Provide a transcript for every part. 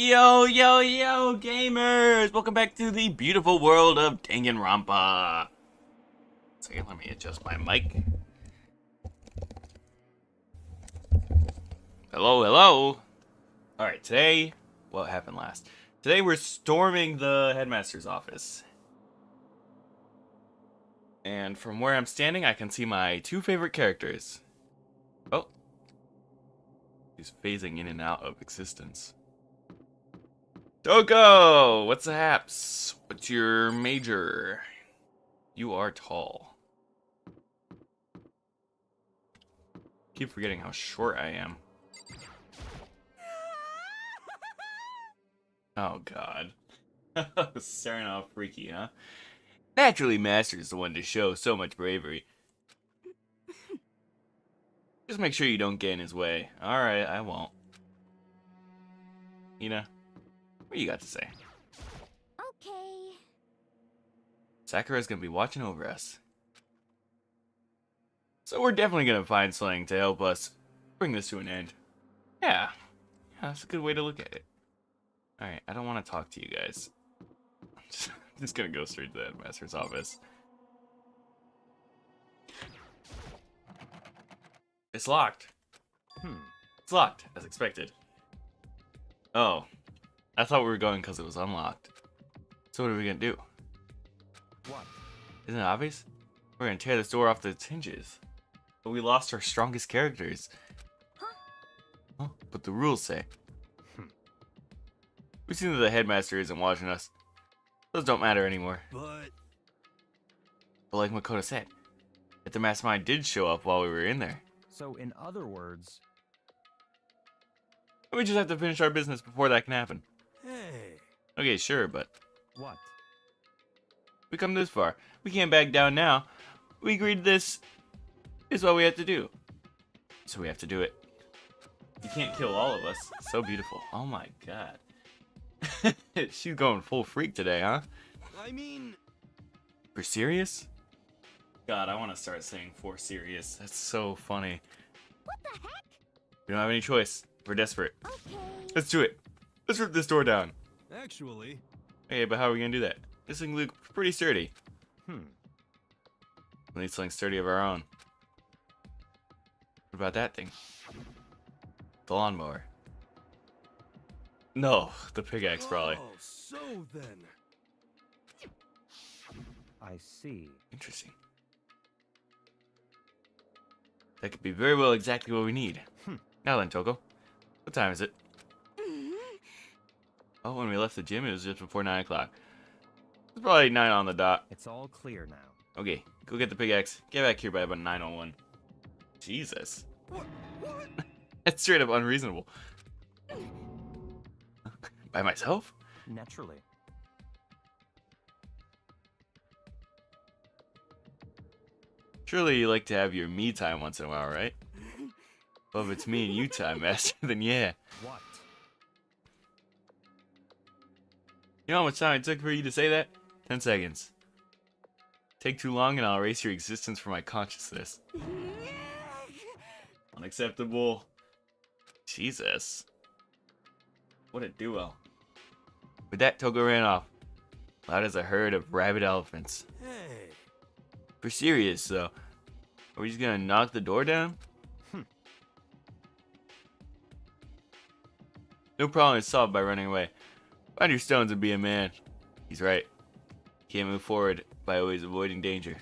Yo, yo, yo, gamers! Welcome back to the beautiful world of Danganronpa. Second, let me adjust my mic. Hello, hello! Alright, today, what happened last? Today we're storming the Headmaster's office. And from where I'm standing, I can see my two favorite characters. Oh. He's phasing in and out of existence. Doko! What's the haps? What's your major? You are tall. Keep forgetting how short I am. Oh god. Starting off freaky, huh? Naturally, Master's the one to show so much bravery. Just make sure you don't get in his way. Alright, I won't. Ina, what you got to say? Okay. Sakura's gonna be watching over us. So we're definitely gonna find something to help us bring this to an end. Yeah, that's a good way to look at it. Alright, I don't want to talk to you guys. I'm just gonna go straight to the Headmaster's office. It's locked. It's locked, as expected. Oh, I thought we were going because it was unlocked. So what are we gonna do? What? Isn't it obvious? We're gonna tear this door off its hinges. But we lost our strongest characters. Huh? But the rules say. We've seen that the Headmaster isn't watching us. Those don't matter anymore. But like Makoto said, if the mastermind did show up while we were in there, so in other words, we just have to finish our business before that can happen. hey, Okay, sure, but what? we come this far. We can't back down now. We agreed this is what we have to do. So we have to do it. You can't kill all of us. So beautiful. Oh my god. She's going full freak today, huh? I mean, For serious? God, I want to start saying for serious. That's so funny. What the heck? We don't have any choice. We're desperate. Okay. Let's do it. Let's rip this door down. actually, Hey, but how are we gonna do that? This thing looks pretty sturdy. hmm. We need something sturdy of our own. What about that thing? The lawnmower. No, the pickaxe probably. Oh, so then. I see. Interesting. That could be very well exactly what we need. Now then, Toko. What time is it? Oh, when we left the gym, it was just before 9 o'clock. It's probably 9 on the dot. It's all clear now. Okay, go get the pickaxe. Get back here by about 9:01. Jesus. What? That's straight up unreasonable. By myself? Naturally. Surely you like to have your me time once in a while, right? Well, if it's me and you time, Master, then yeah. What? You know how much time it took for you to say that? 10 seconds. Take too long and I'll erase your existence from my consciousness. Unacceptable. Jesus. What a duo. With that, Togo ran off, loud as a herd of rabid elephants. Hey. For serious, though. Are we just gonna knock the door down? No problem is solved by running away. Find your stones and be a man. He's right. Can't move forward by always avoiding danger.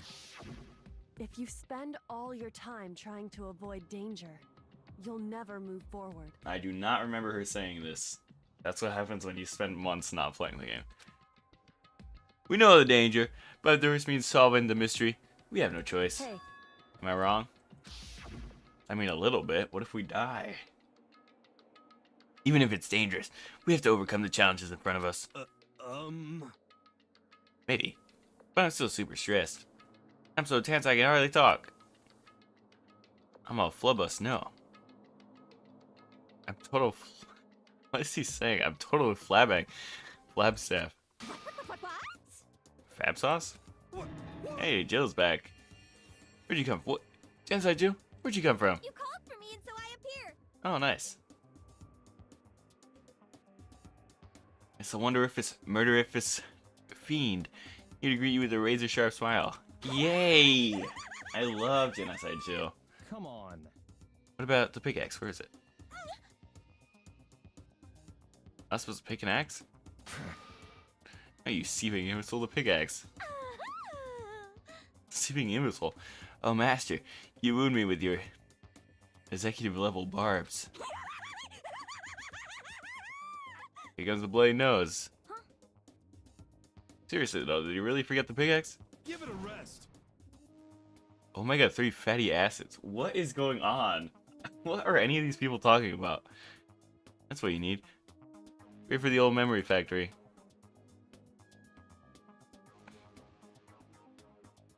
If you spend all your time trying to avoid danger, you'll never move forward. I do not remember her saying this. That's what happens when you spend months not playing the game. We know the danger, but if the risk means solving the mystery, we have no choice. Hey, Am I wrong? I mean, a little bit. What if we die? Even if it's dangerous, we have to overcome the challenges in front of us. Maybe. But I'm still super stressed. I'm so tense I can hardly talk. I'm a flubus, no. I'm total... What is he saying? I'm total flabbing. Flabstaff. What? Fab sauce? Hey, Jill's back. Where'd you come from? What? Tensai Jill? Where'd you come from? You called for me and so I appeared. Oh, nice. It's a wonderificus, murderificus fiend. Here to greet you with a razor sharp smile. Yay! I love Genocide Jill. Come on. What about the pickaxe? Where is it? I was supposed to pick an axe? Oh, you seething imbecile, the pickaxe. Seething imbecile. Oh, master, you wound me with your executive level barbs. Here comes the bloody nose. Seriously though, did you really forget the pickaxe? Give it a rest. Oh my god, 3 fatty acids. What is going on? What are any of these people talking about? That's what you need. Wait for the old memory factory.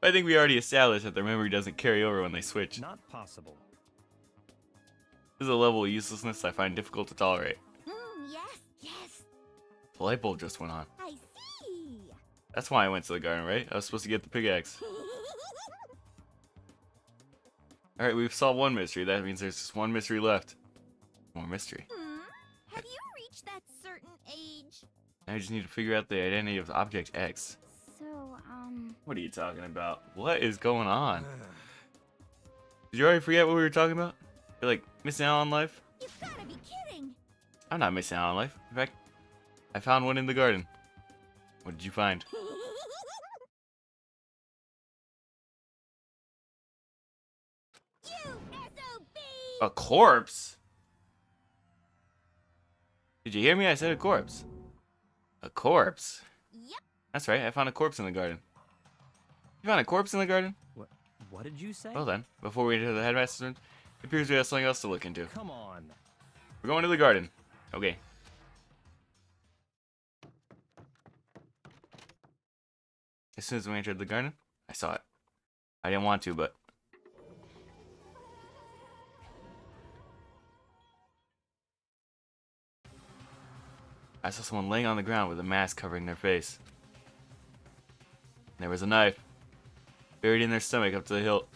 I think we already established that their memory doesn't carry over when they switch. Not possible. This is a level of uselessness I find difficult to tolerate. Yes, yes. The light bulb just went on. I see. That's why I went to the garden, right? I was supposed to get the pickaxe. Alright, we've solved one mystery. That means there's just one mystery left. More mystery. Have you reached that certain age? Now I just need to figure out the identity of object X. So, What are you talking about? What is going on? Did you already forget what we were talking about? You're like missing out on life? you've gotta be kidding. I'm not missing out on life. In fact, I found one in the garden. What did you find? You SOB! A corpse? Did you hear me? I said a corpse. A corpse? Yep. That's right, I found a corpse in the garden. You found a corpse in the garden? What did you say? Well then, before we enter the headmaster's room, it appears we have something else to look into. Come on. We're going to the garden. Okay. As soon as we entered the garden, I saw it. I didn't want to, but... I saw someone laying on the ground with a mask covering their face. There was a knife buried in their stomach up to the hilt.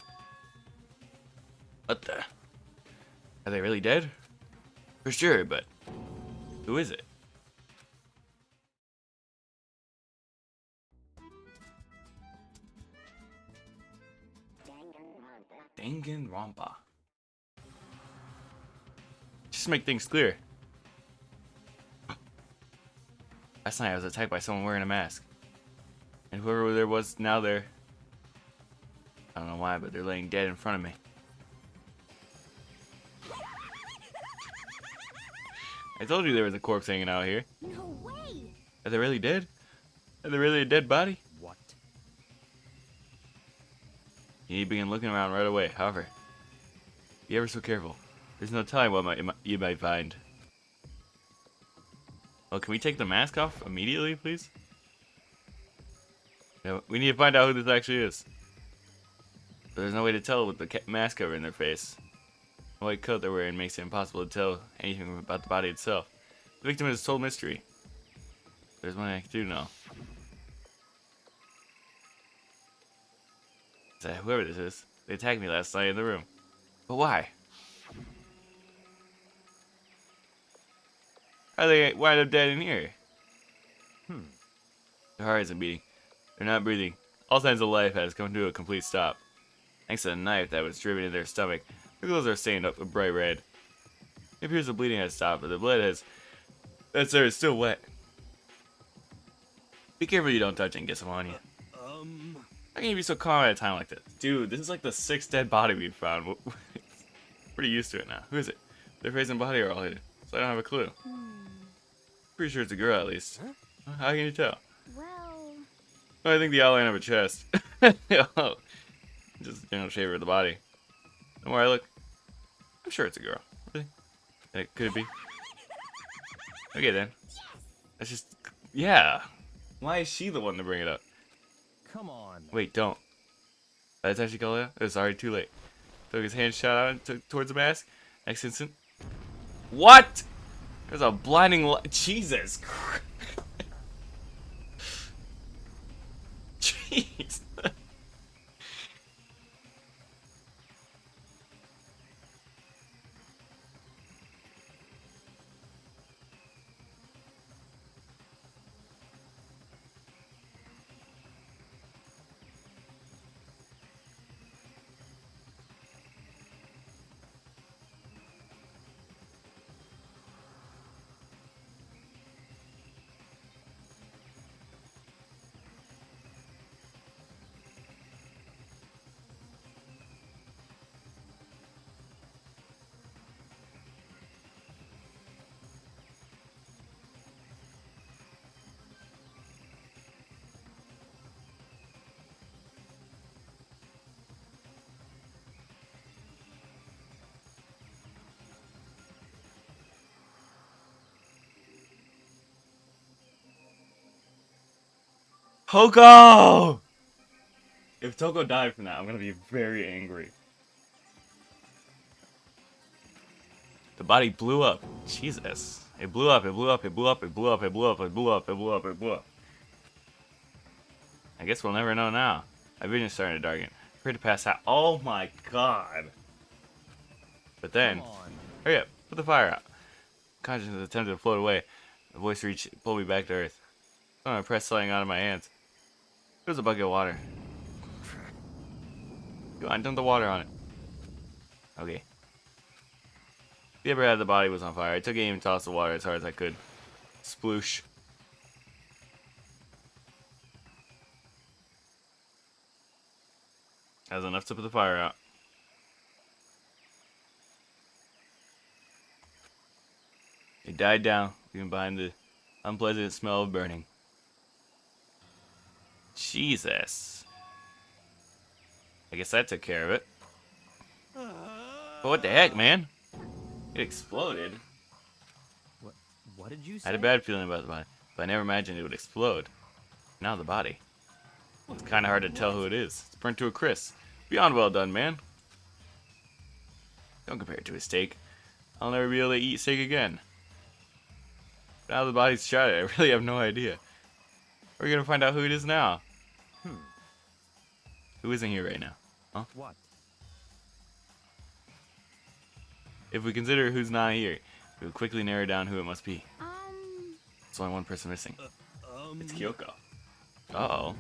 What the? Are they really dead? For sure, but who is it? Danganronpa. Just to make things clear. Last night I was attacked by someone wearing a mask. And whoever there was now there, I don't know why, but they're laying dead in front of me. I told you there was a corpse hanging out here. No way. Are they really dead? Are they really a dead body? What? You need to begin looking around right away. However, be ever so careful. There's no telling what you might find. Well, can we take the mask off immediately, please? Yeah, we need to find out who this actually is. But there's no way to tell with the mask covering their face. The white coat they're wearing makes it impossible to tell anything about the body itself. The victim is told mystery. There's one I do know. Is that whoever this is? They attacked me last night in the room. But why? How did they wind up dead in here? Their heart isn't beating. They're not breathing. All signs of life has come to a complete stop. Thanks to the knife that was driven in their stomach, their clothes are stained up a bright red. It appears the bleeding has stopped, but the blood that's there is still wet. Be careful you don't touch it and get some on you. How can you be so calm at a time like this? Dude, this is like the 6th dead body we've found. Pretty used to it now. Who is it? Their face and body are all hidden, so I don't have a clue. Pretty sure it's a girl at least. How can you tell? Well, I think the outline of a chest. Oh, just a general shape of the body. The more I look, I'm sure it's a girl. Really? Could it be? Okay then. That's just, yeah. Why is she the one to bring it up? Come on. Wait, don't. That's actually called it. It was already too late. Took his hand shot out and took towards the mask. Next instant. What? There's a blinding light. Jesus Christ. Jeez. Toko! If Toko died from that, I'm gonna be very angry. The body blew up. Jesus. It blew up, it blew up, it blew up, it blew up, it blew up, it blew up, it blew up, it blew up. I guess we'll never know now. My vision's starting to darken. Afraid to pass out. Oh my god. But then, Come on. hurry up, put the fire out. Consciousness attempted to float away. The voice reached, pulled me back to earth. I pressed something out of my hands. It was a bucket of water. Go on, dump the water on it. Okay. The upper half of the body was on fire. I took aim and tossed the water as hard as I could. Sploosh. That was enough to put the fire out. It died down, leaving behind the unpleasant smell of burning. Jesus. I guess that took care of it. But what the heck, man? It exploded. What did you say? I had a bad feeling about the body, but I never imagined it would explode. Now the body. It's kind of hard to tell who it is. It's burnt to a crisp. Beyond well done, man. Don't compare it to a steak. I'll never be able to eat steak again. Now the body's shattered, I really have no idea. We're gonna find out who it is now. Who isn't here right now? Huh? What? If we consider who's not here, we will quickly narrow down who it must be. There's only one person missing. It's Kyoko. Uh-oh.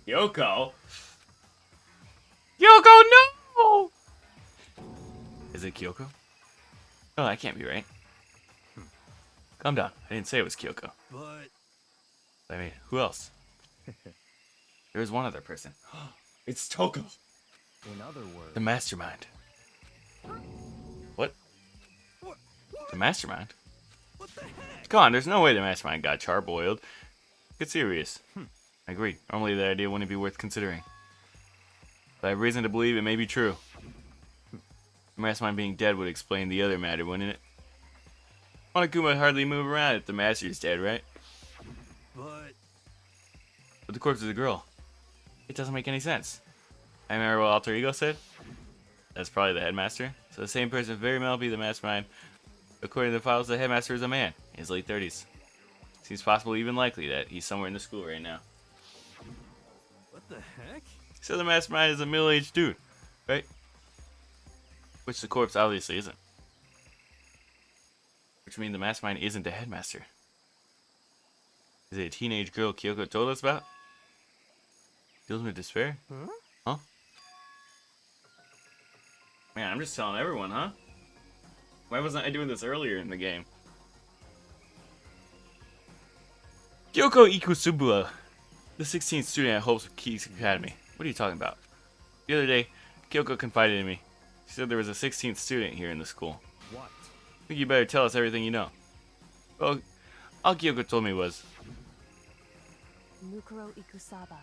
Kyoko? Kyoko, no! Is it Kyoko? Oh, that can't be right. Calm down. I didn't say it was Kyoko. But I mean, who else? There was one other person. It's Toko. in other words, The mastermind. What? The mastermind? what the heck? Come on, there's no way the mastermind got charboiled. Get serious. I agree. Normally that idea wouldn't be worth considering. But I have reason to believe it may be true. The mastermind being dead would explain the other matter, wouldn't it? Monokuma would hardly move around if the master's dead, right? But the corpse is a girl. It doesn't make any sense. I remember what Alter Ego said. That's probably the headmaster. So the same person very well be the mastermind. According to the files, the headmaster is a man in his late 30s. Seems possible, even likely, that he's somewhere in the school right now. What the heck? So the mastermind is a middle-aged dude, right? Which the corpse obviously isn't. Which means the mastermind isn't the headmaster. Is it a teenage girl Kyoko told us about? Fills with despair? Huh? Man, I'm just telling everyone, huh? Why wasn't I doing this earlier in the game? Kyoko Ikusubua, the 16th student at Hope's Keys Academy. What are you talking about? The other day, Kyoko confided in me. She said there was a 16th student here in the school. What? I think you better tell us everything you know. Well, all Kyoko told me was, Mukuro Ikusaba,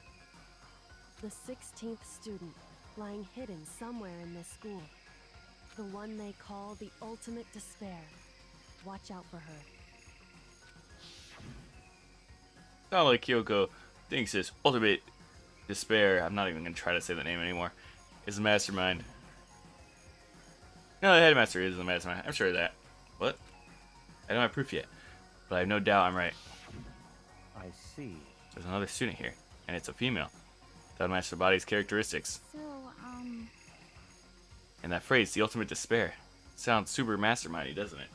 the 16th student, lying hidden somewhere in this school. The one they call the ultimate despair. Watch out for her. sound like Kyoko thinks this ultimate despair, I'm not even going to try to say the name anymore, is the mastermind. No, the headmaster is the mastermind. I'm sure of that. What? I don't have proof yet, but I have no doubt I'm right. I see. There's another student here, and it's a female. That matches the body's characteristics. So, And that phrase, the ultimate despair, sounds super mastermindy, doesn't it?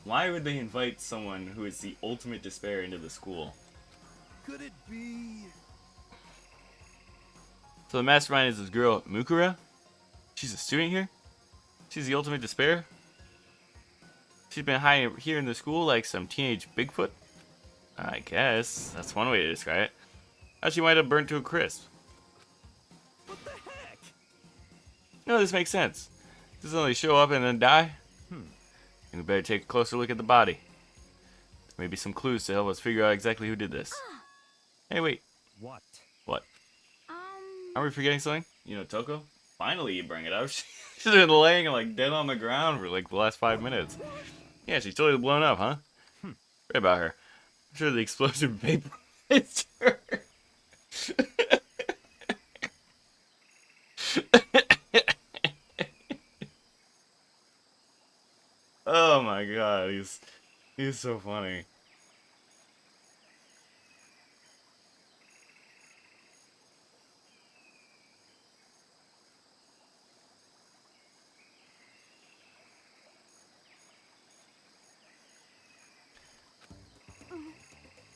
Why would they invite someone who is the ultimate despair into the school? Could it be? So the mastermind is this girl, Mukura? She's a student here? She's the ultimate despair? She's been hiding here in the school like some teenage Bigfoot? I guess. That's one way to describe it. How she might have burnt to a crisp. What the heck? No, this makes sense. Doesn't only show up and then die. And we better take a closer look at the body. There may be some clues to help us figure out exactly who did this. Hey, wait. What? What? Are we forgetting something? You know, Toko? Finally you bring it up. She's been laying like dead on the ground for like the last 5 minutes. Yeah, she's totally blown up, huh? Right about her. I'm sure the explosive vapor hits her. Oh my god, he's so funny.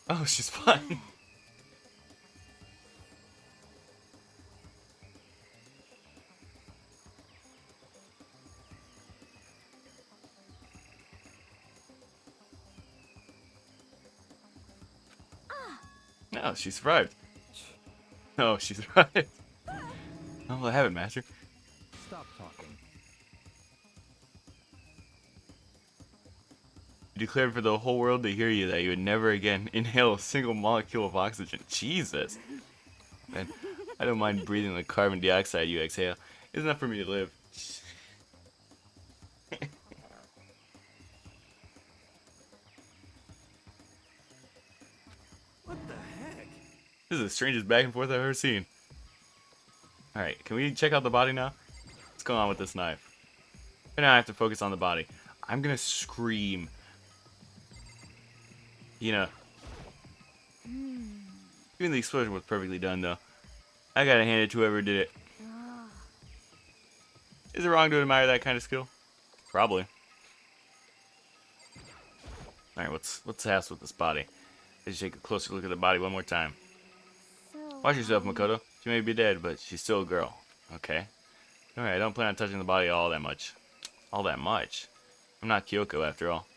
Oh, she's fine. No, she survived. No, she survived. Oh, I have it, Master. Stop talking. You declared for the whole world to hear you that you would never again inhale a single molecule of oxygen. Jesus. Man, I don't mind breathing the carbon dioxide you exhale. It's enough for me to live. What the heck? This is the strangest back and forth I've ever seen. Alright, can we check out the body now? What's going on with this knife? Right now I have to focus on the body. I'm gonna scream. You know. Even the explosion was perfectly done, though. I gotta hand it to whoever did it. Is it wrong to admire that kind of skill? Probably. Alright, what's the hassle with this body? Let's take a closer look at the body one more time. Watch yourself, Makoto. She may be dead, but she's still a girl. Okay. Alright, I don't plan on touching the body all that much. All that much? I'm not Kyoko, after all.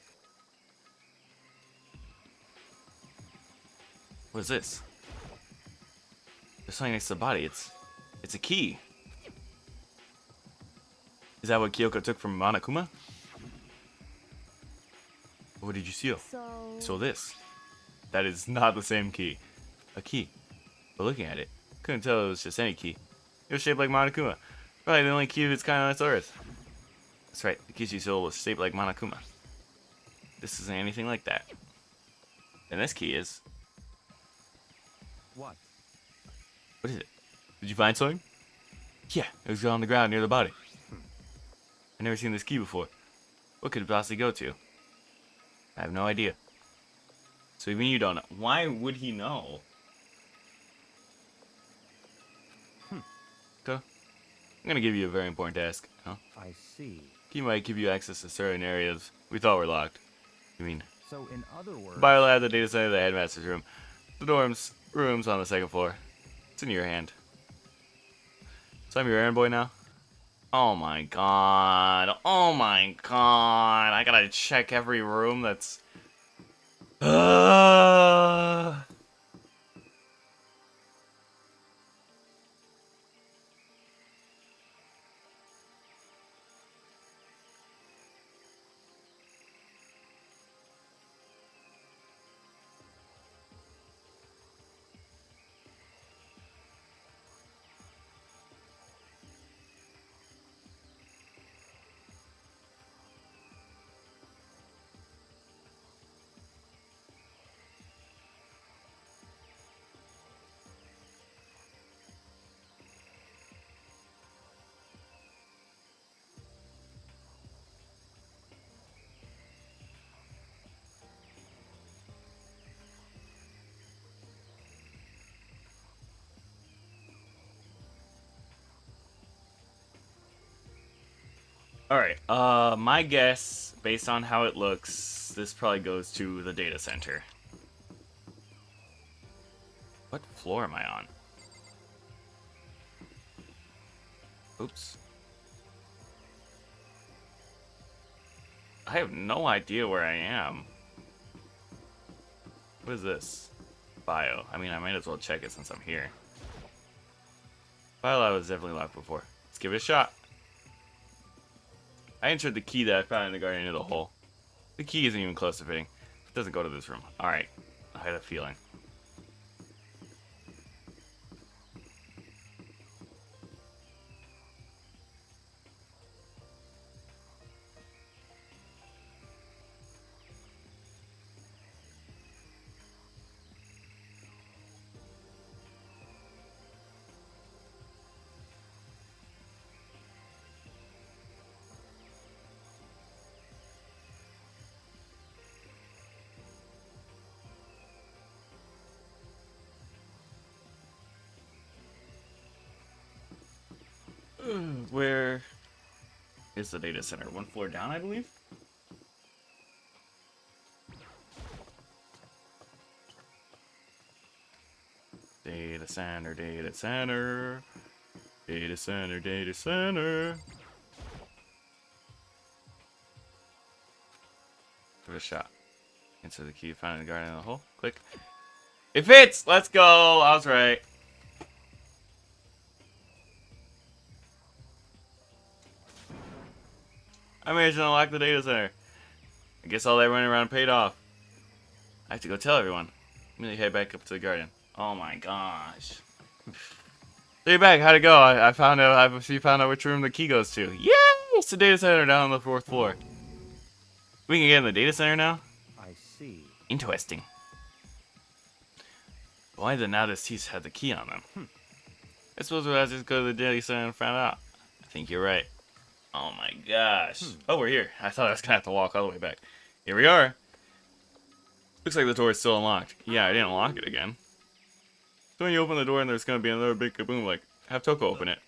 What is this? There's something next to the body. It's a key. Is that what Kyoko took from Monokuma? What did you steal? So this. That is not the same key. A key. But looking at it, couldn't tell it was just any key. It was shaped like Monokuma. Probably the only key of its kind on this earth. That's right, the key she stole was shaped like Monokuma. This isn't anything like that. And this key is... What? What is it? Did you find something? Yeah, it was on the ground near the body. I've never seen this key before. What could it possibly go to? I have no idea. So even you don't know. Why would he know? Okay. I'm gonna give you a very important task. Huh? I see. Key might give you access to certain areas we thought were locked. You mean So in other words... Biolab, the data center, the headmaster's room, the dorms, rooms on the second floor. It's in your hand. So I'm your errand boy now? Oh my god. Oh my god. I gotta check every room that's... Alright, my guess, based on how it looks, this probably goes to the data center. What floor am I on? Oops. I have no idea where I am. What is this? Bio. I mean, I might as well check it since I'm here. Bio lab was definitely locked before. Let's give it a shot. I entered the key that I found in the garden into the hole. The key isn't even close to fitting. It doesn't go to this room. Alright. I had a feeling. Where is the data center? One floor down, I believe? Data center, data center. Data center, data center. Give it a shot. Insert the key, find the guardian in the hole. Click. It fits! Let's go! I was right. I managed to unlock the data center. I guess all that running around paid off. I have to go tell everyone. Immediately head back up to the guardian. Oh my gosh. So you're back. How'd it go? I found out. You found out which room the key goes to. Yay! It's the data center down on the 4th floor. We can get in the data center now? I see. Interesting. Why did now this teeth have the key on them? I suppose we'll have to just go to the data center and find out. I think you're right. Oh my gosh. Oh, we're here. I thought I was gonna have to walk all the way back. Here we are. Looks like the door is still unlocked. Yeah, I didn't lock it again. So when you open the door and there's gonna be another big kaboom, like, have Toko open it.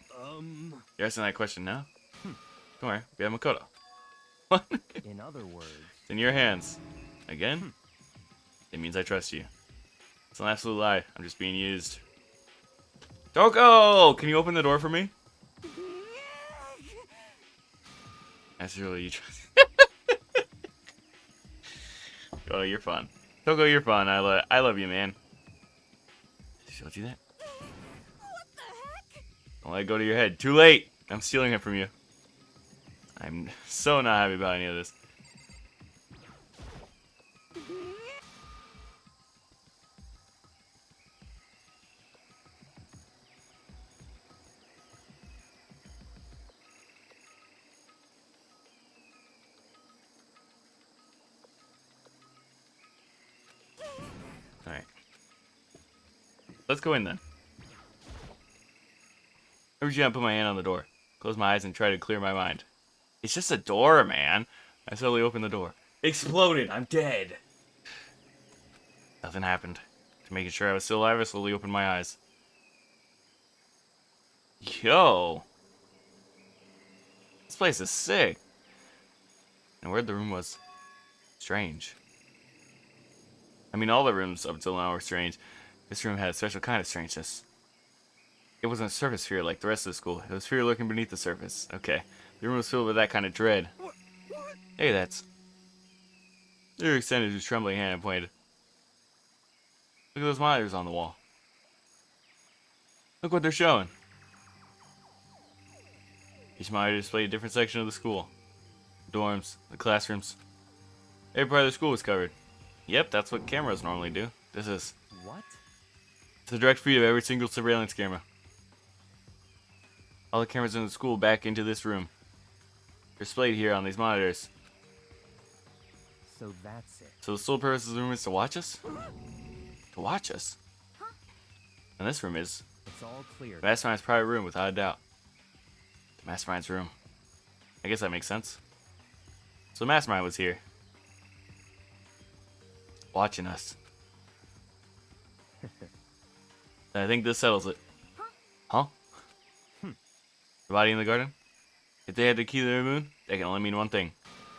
You're asking that question now? Don't worry, we have Makoto. What? In other words, It's in your hands. Again? It means I trust you. It's an absolute lie. I'm just being used. Toko! Can you open the door for me? That's really you trust. Oh, you're fun. Toko, you're fun. I love you, man. She'll do that. What the heck? Don't let it go to your head. Too late. I'm stealing it from you. I'm so not happy about any of this. Alright. Let's go in then. I reach out and put my hand on the door. Close my eyes and try to clear my mind. It's just a door, man. I slowly open the door. Exploded. I'm dead. Nothing happened. To make sure I was still alive, I slowly opened my eyes. Yo. This place is sick. And where the room was strange. I mean, all the rooms up until now were strange. This room had a special kind of strangeness. It wasn't a surface fear like the rest of the school. It was fear lurking beneath the surface. Okay. The room was filled with that kind of dread. Hey, that's... He extended his trembling hand and pointed. Look at those monitors on the wall. Look what they're showing. Each monitor displayed a different section of the school. The dorms, the classrooms. Every part of the school was covered. Yep, that's what cameras normally do. This is... what? It's a direct feed of every single surveillance camera. All the cameras in the school back into this room. They're displayed here on these monitors. So that's it. So the sole purpose of the room is to watch us? To watch us? And this room is It's all clear. the Mastermind's private room, without a doubt. The Mastermind's room. I guess that makes sense. So the Mastermind was here. Watching us. And I think this settles it. Huh? The body in the garden? If they had the key to the moon, that can only mean one thing.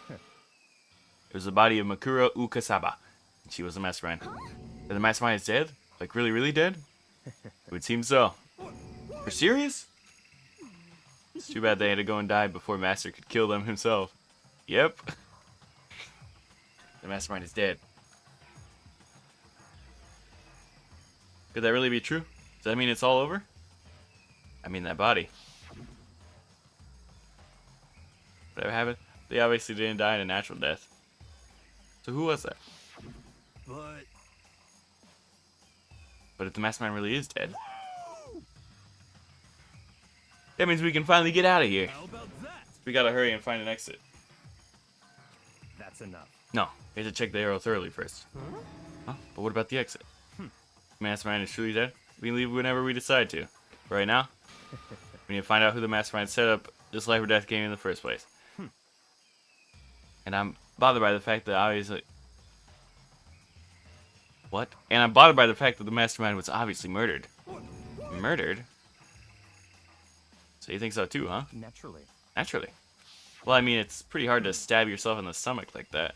It was the body of Makura Ukasaba. And she was the Mastermind. And the Mastermind is dead? Like really, really dead? It would seem so. You're serious? It's too bad they had to go and die before Master could kill them himself. Yep. The Mastermind is dead. Could that really be true? Does that mean it's all over? I mean that body. Whatever happened, they obviously didn't die in a natural death. So who was that? But if the Mastermind really is dead, that means we can finally get out of here. How about that? We gotta hurry and find an exit. That's enough. No, we have to check the arrow thoroughly first. Huh? But what about the exit? The Mastermind is truly dead. We can leave whenever we decide to. But right now, we need to find out who the Mastermind set up this life or death game in the first place. And I'm bothered by the fact that obviously... What? And I'm bothered by the fact that the Mastermind was obviously murdered. Murdered? So you think so too, huh? Naturally. Naturally. Well, I mean, it's pretty hard to stab yourself in the stomach like that.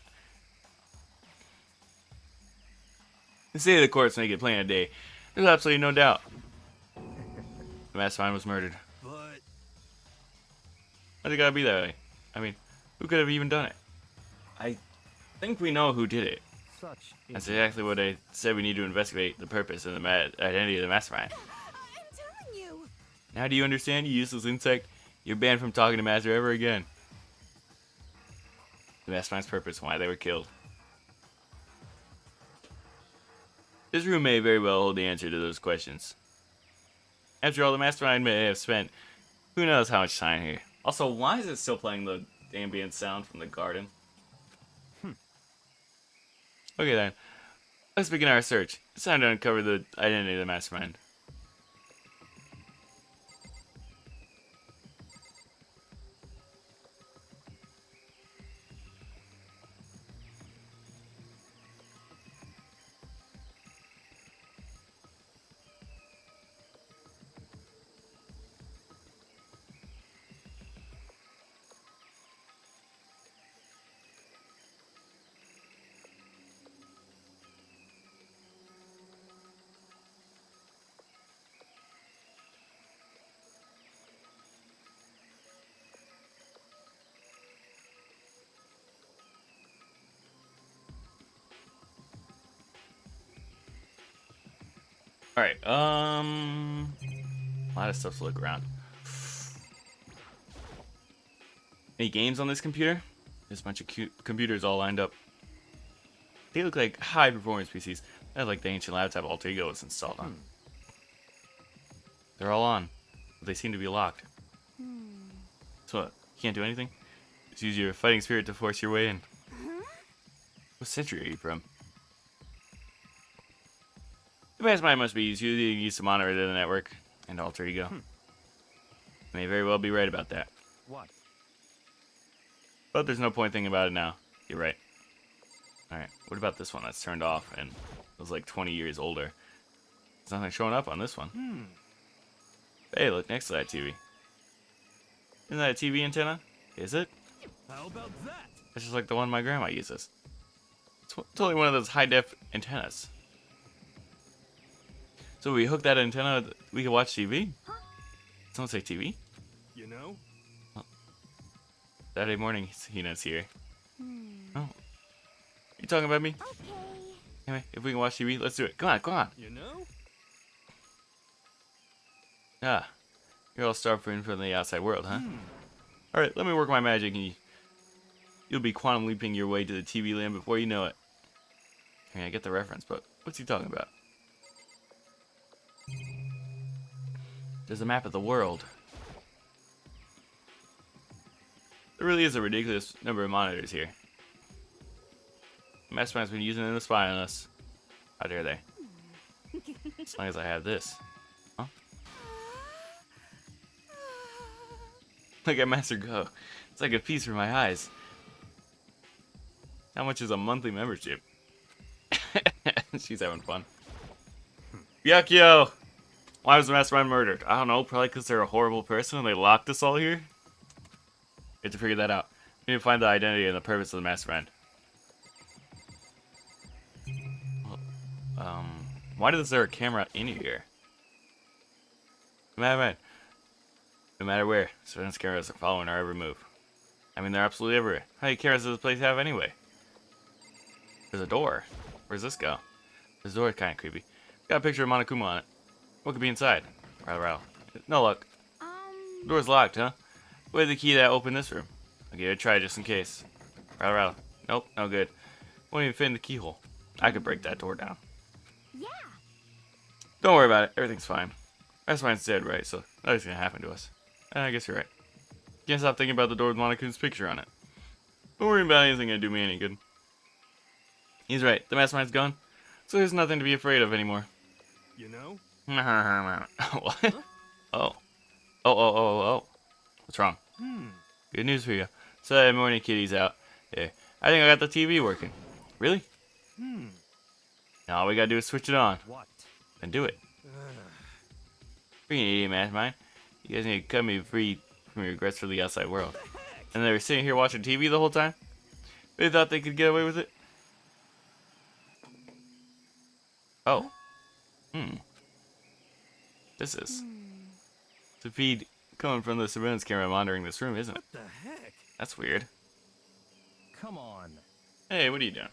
The state of the courts make it plain of day. There's absolutely no doubt. The mastermind was murdered. But Why's it gotta be that way? I mean, who could have even done it? I think we know who did it. such That's exactly what I said. We need to investigate the purpose and the identity of the mastermind. I'm telling you. Now do you understand, you useless insect? You're banned from talking to Master ever again. The mastermind's purpose and why they were killed. This room may very well hold the answer to those questions. After all, the mastermind may have spent who knows how much time here. Also, why is it still playing the ambient sound from the garden? Okay then, let's begin our search. It's time to uncover the identity of the mastermind. Alright, a lot of stuff to look around. Any games on this computer? There's a bunch of computers all lined up. They look like high performance PCs. They have like the ancient laptop alter ego was installed on. They're all on, but they seem to be locked. So what? You can't do anything? Just use your fighting spirit to force your way in. What century are you from? The mastermind must be used to monitor the network and alter ego. You may very well be right about that. what? But there's no point thinking about it now. You're right. Alright, what about this one that's turned off and was like 20 years older? There's nothing showing up on this one. Hey, look next to that TV. Isn't that a TV antenna? Is it? How about that? It's just like the one my grandma uses. It's totally one of those high-def antennas. So we hook that antenna, we can watch TV? Someone say TV? You know? Saturday morning, Hina's here. Oh. You talking about me? Okay. Anyway, if we can watch TV, let's do it. Come on, come on. You know? Ah, you're all starving from the outside world, huh? Alright, let me work my magic and you'll be quantum leaping your way to the TV land before you know it. I mean, I get the reference, but what's he talking about? There's a map of the world. There really is a ridiculous number of monitors here. The mastermind's been using them to spy on us. How dare they? As long as I have this. Huh? Look at Master go. It's like a feast for my eyes. How much is a monthly membership? She's having fun. Yakyo! Why was the mastermind murdered? I don't know, probably because they're a horrible person and they locked us all here? We have to figure that out. We need to find the identity and the purpose of the mastermind. Well, why is there a camera in here? No matter where, surveillance cameras are following our every move. I mean, they're absolutely everywhere. How many cameras does this place have anyway? There's a door. Where's this go? This door is kind of creepy. Got a picture of Monokuma on it. What could be inside? Rattle. No luck. The door's locked, huh? Where's the key that opened this room? I'll give it a try just in case. Rattle. Nope, no good. Won't even fit in the keyhole. I could break that door down. Yeah. Don't worry about it. Everything's fine. Mastermind's dead, right? So nothing's gonna happen to us. I guess you're right. Can't stop thinking about the door with Monokuma's picture on it. Don't worry about anything gonna do me any good. He's right. The mastermind's gone. So there's nothing to be afraid of anymore. You know? What? Oh. What's wrong? Good news for you. Saturday morning kitty's out. Yeah, I think I got the TV working. Really? Now all we gotta do is switch it on. What? Then do it. Freaking idiot, mastermind. You guys need to cut me free from your regrets for the outside world. And they were sitting here watching TV the whole time? They thought they could get away with it? Oh. This is. It's a feed coming from the surveillance camera monitoring this room, isn't it? What the heck? That's weird. Come on. Hey, what are you doing?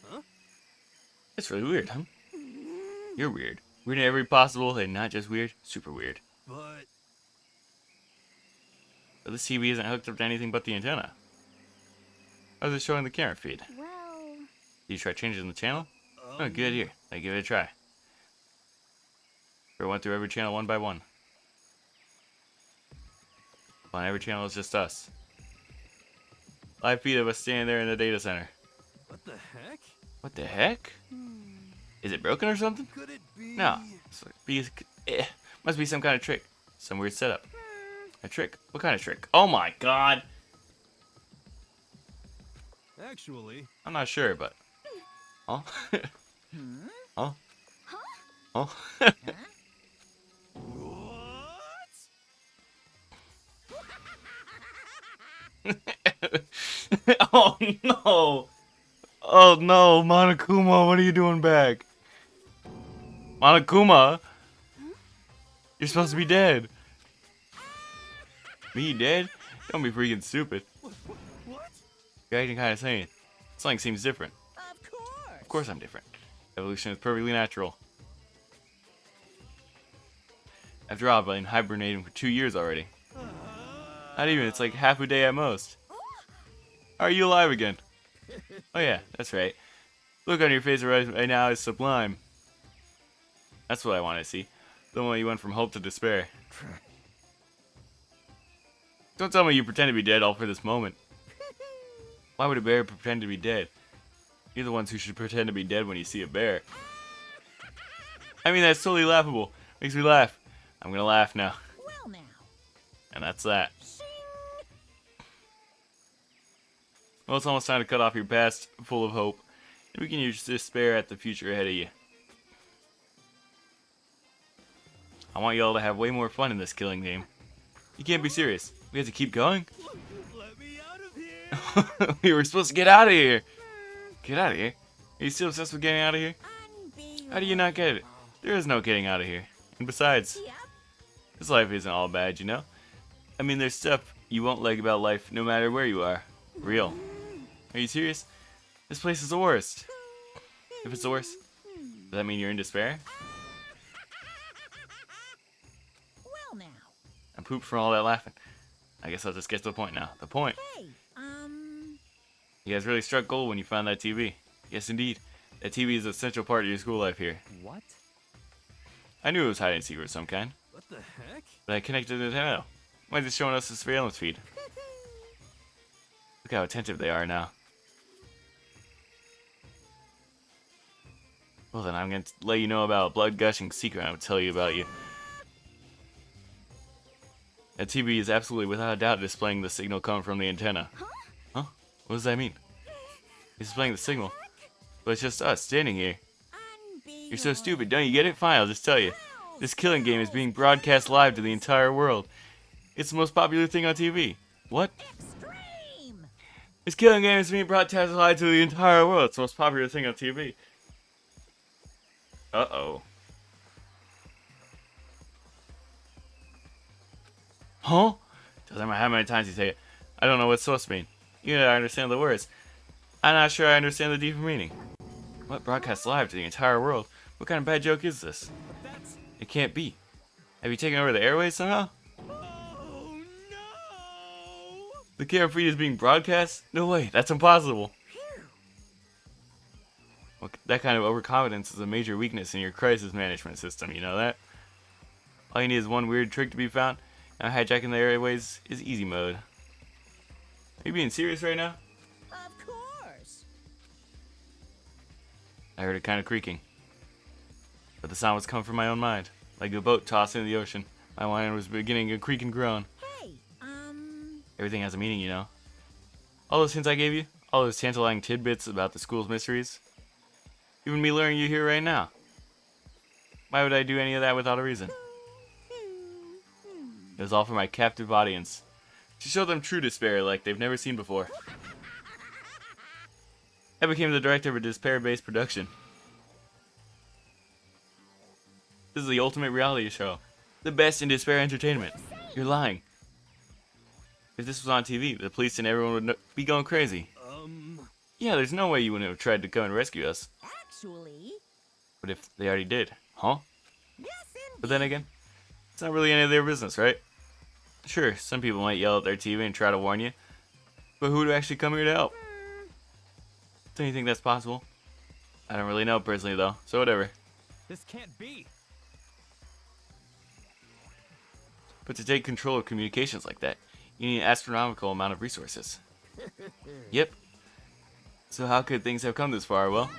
Huh? It's really weird, huh? You're weird. Weird in every possible and not just weird, super weird. But But this TV isn't hooked up to anything but the antenna. How's it showing the camera feed? Well, Did you try changing the channel? Oh, good, here. I give it a try. We went through every channel one by one. On every channel is just us. Live feed of us standing there in the data center. what the heck? What the heck? Is it broken or something? Could it be? No. Must be some kind of trick. Some weird setup. A trick? What kind of trick? Oh my god! Actually, I'm not sure, but... Huh? Huh? Huh? what? Oh no! Oh no, Monokuma, what are you doing back? Monokuma? You're supposed to be dead. Me dead? Don't be freaking stupid. What? You're acting kind of sane. Something seems different. of course. Of course I'm different. Evolution is perfectly natural. After all, I've been hibernating for 2 years already. Not even, it's like half a day at most. Are you alive again? Oh yeah, that's right. Look on your face right now is sublime. That's what I want to see. The one you went from hope to despair. Don't tell me you pretend to be dead all for this moment. Why would a bear pretend to be dead? You're the ones who should pretend to be dead when you see a bear. I mean, that's totally laughable. Makes me laugh. I'm gonna laugh now. Well now. And that's that. Well, it's almost time to cut off your past full of hope. And we can use despair at the future ahead of you. I want y'all to have way more fun in this killing game. You can't be serious. We have to keep going? Let me out of here. We were supposed to get out of here. Get out of here? Are you still obsessed with getting out of here? How do you not get it? There is no getting out of here. And besides, Yep. this life isn't all bad, you know? I mean, there's stuff you won't like about life no matter where you are. Real. Are you serious? This place is the worst. If it's the worst, does that mean you're in despair? Well now. I'm pooped from all that laughing. I guess I'll just get to the point now. The point. Hey, You guys really struck gold when you found that TV. Yes, indeed. That TV is an essential part of your school life here. What? I knew it was hiding secret of some kind, What the heck? but I connected it now. Why is it showing us the surveillance feed? Look how attentive they are now. Well then, I'm going to let you know about a blood-gushing secret I will tell you about you. That TV is absolutely without a doubt displaying the signal coming from the antenna. Huh? What does that mean? It's displaying the signal. But it's just us standing here. You're so stupid, don't you get it? Fine, I'll just tell you. This killing game is being broadcast live to the entire world. It's the most popular thing on TV. What? extreme. This killing game is being broadcast live to the entire world. It's the most popular thing on TV. Uh-oh. Huh? Doesn't matter how many times you say it. I don't know what it's supposed to mean. Even though I understand the words, I'm not sure I understand the deeper meaning. What broadcast live to the entire world? What kind of bad joke is this? But that's... It can't be. Have you taken over the airways somehow? Oh no! The camera feed is being broadcast? No way, that's impossible. Well, that kind of overconfidence is a major weakness in your crisis management system, you know that? All you need is one weird trick to be found, and hijacking the airways is easy mode. Are you being serious right now? Of course. I heard it kind of creaking. But the sound was coming from my own mind. like a boat tossed into the ocean. My mind was beginning to creak and groan. Hey, Everything has a meaning, you know. All those hints I gave you, all those tantalizing tidbits about the school's mysteries, even me luring you here right now. Why would I do any of that without a reason? It was all for my captive audience. To show them true despair like they've never seen before. I became the director of a despair-based production. This is the ultimate reality show. The best in despair entertainment. You're lying. If this was on TV, the police and everyone would be going crazy. Yeah, there's no way you wouldn't have tried to come and rescue us. actually, But if they already did, huh? yes, But then again, it's not really any of their business, right? Sure, some people might yell at their TV and try to warn you, but who would actually come here to help? Don't you think that's possible? I don't really know personally though, so whatever. This can't be. But to take control of communications like that, you need an astronomical amount of resources. Yep. So how could things have come this far? Well,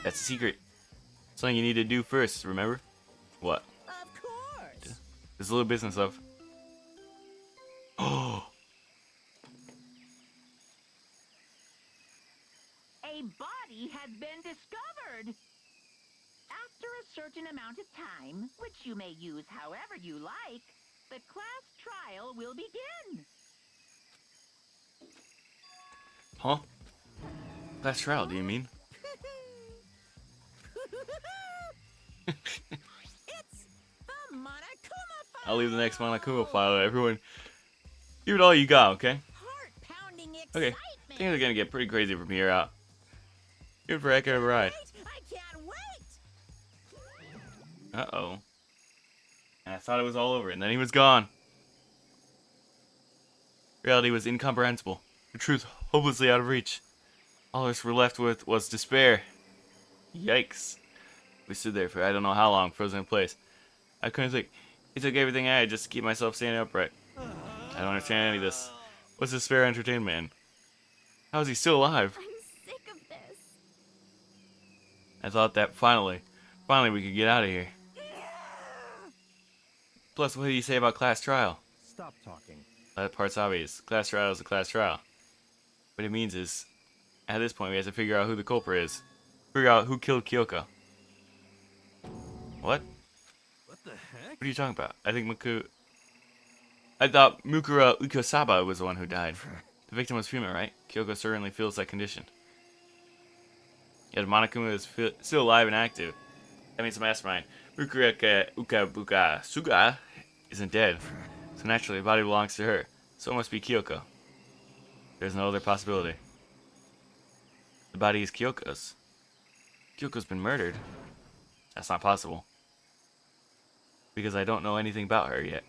that's a secret. Something you need to do first, remember? What? of course. This little business of... Oh! A body has been discovered. After a certain amount of time, which you may use however you like, the class trial will begin. Huh? Class trial, do you mean? It's the Monokuma file. I'll leave the next Monokuma file to everyone. Give it all you got, okay? Heart-pounding Okay. excitement. Things are gonna get pretty crazy from here out. Good for a heck of a ride. I can't wait. Uh-oh. And I thought it was all over, and then he was gone. Reality was incomprehensible. The truth hopelessly out of reach. All us were left with was despair. Yikes. We stood there for I don't know how long, frozen in place. I couldn't think. It took everything I had just to keep myself standing upright. I don't understand any of this. What's despair entertainment, man? How is he still alive? I'm sick of this. I thought that finally we could get out of here. Plus, what do you say about class trial? Stop talking. That part's obvious. Class trial is a class trial. What it means is, at this point, we have to figure out who the culprit is. Figure out who killed Kyoko. What? What the heck? What are you talking about? I thought Mukura Ukosaba was the one who died. The victim was female, right? Kyoko certainly feels that condition. Yet Monokuma is still alive and active. That means the mastermind, Mukura Ukabuka Suga, isn't dead. So naturally, the body belongs to her. So it must be Kyoko. There's no other possibility. The body is Kyoko's. Kyoko's been murdered. That's not possible. Because I don't know anything about her yet.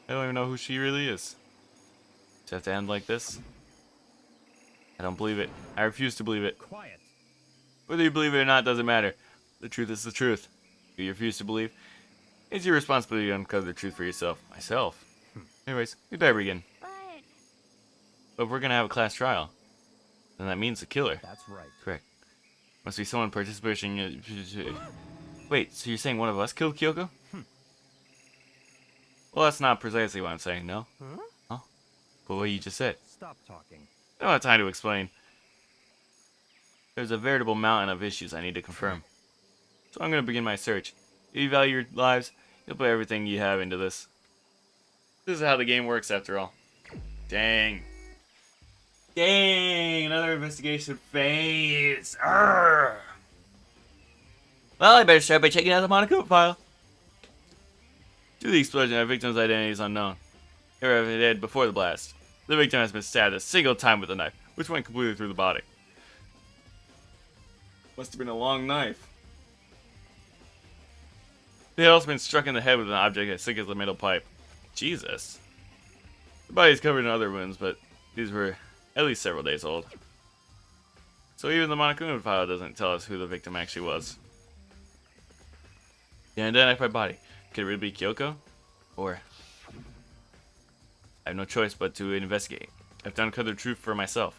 I don't even know who she really is. Does it have to end like this? I don't believe it. I refuse to believe it. Quiet. Whether you believe it or not doesn't matter. The truth is the truth. If you refuse to believe, it's your responsibility to uncover the truth for yourself. Myself. Anyways, we better begin. But if we're gonna have a class trial, then that means the killer. That's right. Correct. Must be someone participating in... Wait, so you're saying one of us killed Kyoko? Well, that's not precisely what I'm saying, no? Huh? Huh? But what you just said. Stop talking. I don't have time to explain. There's a veritable mountain of issues I need to confirm. So I'm going to begin my search. If you value your lives, you'll put everything you have into this. This is how the game works, after all. Dang. Dang, another investigation phase. Arrgh. Well, I better start by checking out the Monokuma file. Due to the explosion, our victim's identity is unknown. They were dead before the blast. The victim has been stabbed a single time with a knife, which went completely through the body. Must have been a long knife. They had also been struck in the head with an object as thick as the metal pipe. Jesus. The body is covered in other wounds, but these were at least several days old. So even the Monokuma file doesn't tell us who the victim actually was. The unidentified body. Could it really be Kyoko? Or... I have no choice but to investigate. I have to uncover the truth for myself.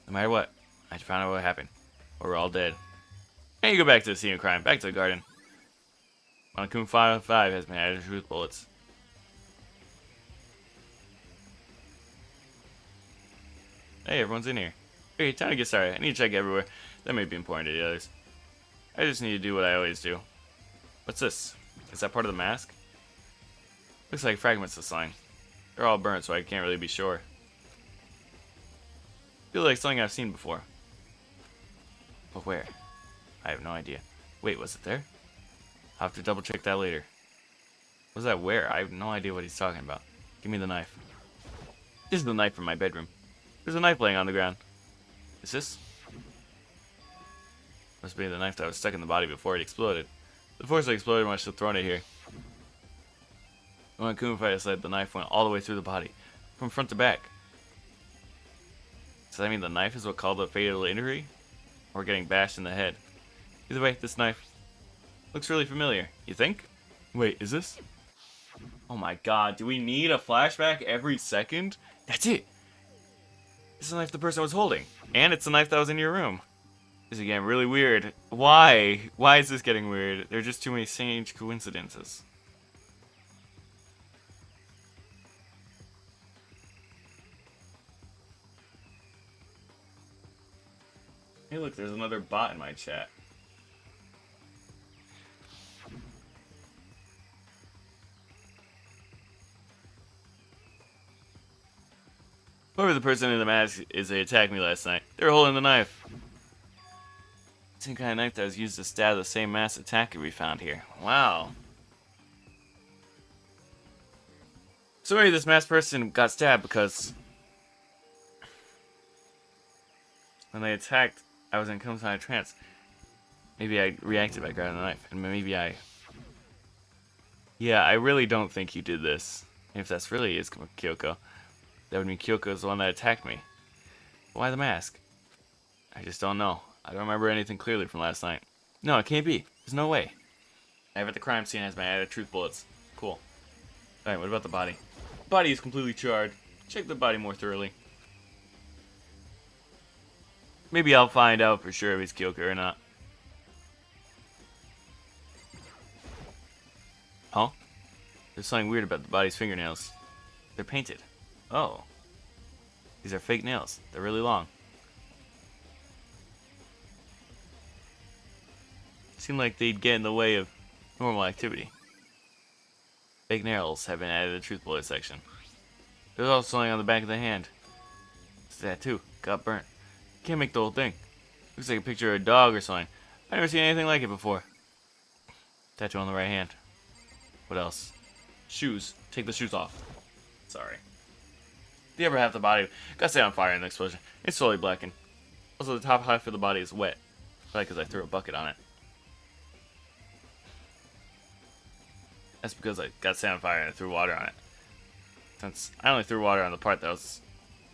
No matter what, I have to find out what happened. Or we're all dead. And you go back to the scene of crime, back to the garden. Monokuma 5 has been added to truth bullets. Hey, everyone's in here. Okay, time to get started. I need to check everywhere. That may be important to the others. I just need to do what I always do. What's this? Is that part of the mask? Looks like fragments of slime. They're all burnt, so I can't really be sure. Feel like something I've seen before. But where? I have no idea. Wait, was it there? I'll have to double check that later. Was that where? I have no idea what he's talking about. Give me the knife. This is the knife from my bedroom. There's a knife laying on the ground. Is this? Must be the knife that was stuck in the body before it exploded. The force that exploded must have thrown it here. When Kumafai said the knife went all the way through the body, from front to back. Does that mean the knife is what caused the fatal injury? Or getting bashed in the head? Either way, this knife looks really familiar. You think? Wait, is this? Oh my god, do we need a flashback every second? That's it! It's the knife the person was holding. And it's the knife that was in your room. This is getting really weird. Why? Why is this getting weird? There are just too many strange coincidences. Hey look, there's another bot in my chat. Whoever the person in the mask is, they attacked me last night. They were holding the knife. Same kind of knife that was used to stab the same mass attacker we found here. Wow. So maybe this masked person got stabbed because when they attacked, I was in some kind of trance. Maybe I reacted by grabbing the knife, and maybe I... Yeah, I really don't think he did this. If that's really is Kyoko, that would mean Kyoko is the one that attacked me. Why the mask? I just don't know. I don't remember anything clearly from last night. No, it can't be. There's no way. I have at the crime scene has my added truth bullets. Cool. Alright, what about the body? The body is completely charred. Check the body more thoroughly. Maybe I'll find out for sure if it's Kyoko or not. Huh? There's something weird about the body's fingernails. They're painted. Oh. These are fake nails. They're really long. Seem like they'd get in the way of normal activity. Fake nails have been added to the truth bullet section. There's also something on the back of the hand. It's that too. Got burnt. Can't make the whole thing. Looks like a picture of a dog or something. I've never seen anything like it before. Tattoo on the right hand. What else? Shoes. Take the shoes off. Sorry. The upper half of the body got set on fire in the explosion. It's slowly blackened. Also, the top half of the body is wet. Probably because I threw a bucket on it. That's because I got set on fire and I threw water on it. Since I only threw water on the part that was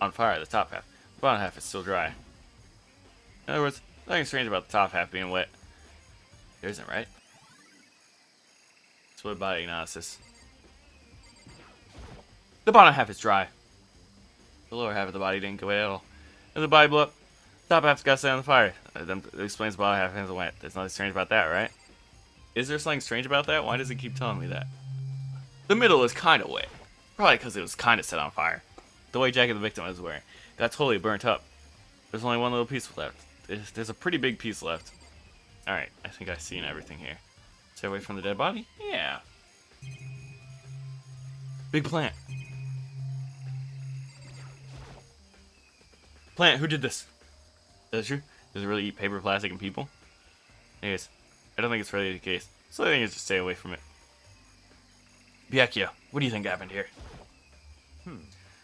on fire, the top half. The bottom half is still dry. In other words, nothing strange about the top half being wet. There isn't, right? Split body analysis. The bottom half is dry. The lower half of the body didn't go wet at all. And the body blew up. The top half got set on the fire. That explains the bottom half is wet. There's nothing strange about that, right? Is there something strange about that? Why does it keep telling me that? The middle is kind of wet. Probably because it was kind of set on fire. The white jacket the victim was wearing got totally burnt up. There's only one little piece left. There's a pretty big piece left. Alright, I think I've seen everything here. Stay away from the dead body? Yeah. Big plant. Plant, who did this? Is that true? Does it really eat paper, plastic, and people? Anyways, I don't think it's really the case. So I think it's just stay away from it. Byakuya, what do you think happened here?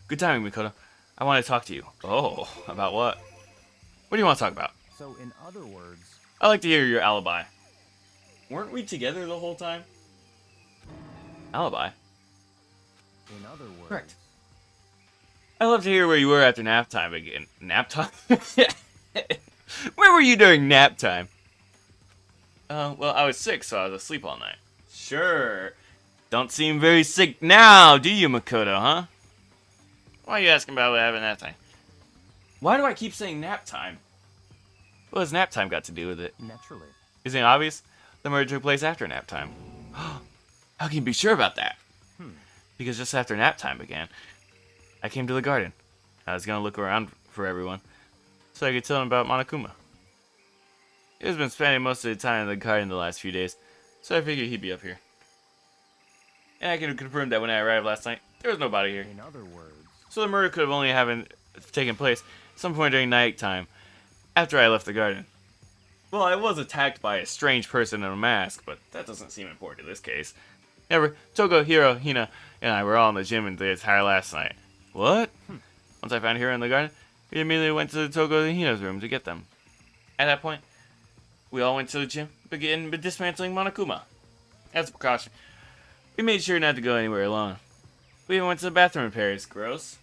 Good timing, Mikoto. I want to talk to you. Oh, about what? What do you want to talk about? So, in other words, I'd like to hear your alibi. Weren't we together the whole time? Alibi? in other words, Correct. I'd love to hear where you were after nap time again. Nap time? Where were you during nap time? Well, I was sick, so I was asleep all night. Sure. Don't seem very sick now, do you, Makoto, huh? Why are you asking about what happened nap time? Why do I keep saying nap time? What has nap time got to do with it? naturally. Isn't it obvious? The murder took place after nap time. How can you be sure about that? Because just after nap time began, I came to the garden. I was gonna look around for everyone, so I could tell them about Monokuma. He has been spending most of the time in the garden the last few days, so I figured he'd be up here. And I can confirm that when I arrived last night, there was nobody here. In other words, So the murder could have only taken place some point during night time, after I left the garden. Well, I was attacked by a strange person in a mask, but that doesn't seem important in this case. However, Togo, Hiro, Hina, and I were all in the gym the entire last night. What? Once I found Hiro in the garden, we immediately went to Togo and Hina's room to get them. At that point, we all went to the gym, began dismantling Monokuma. As a precaution, we made sure not to go anywhere alone. We even went to the bathroom in Paris. Gross.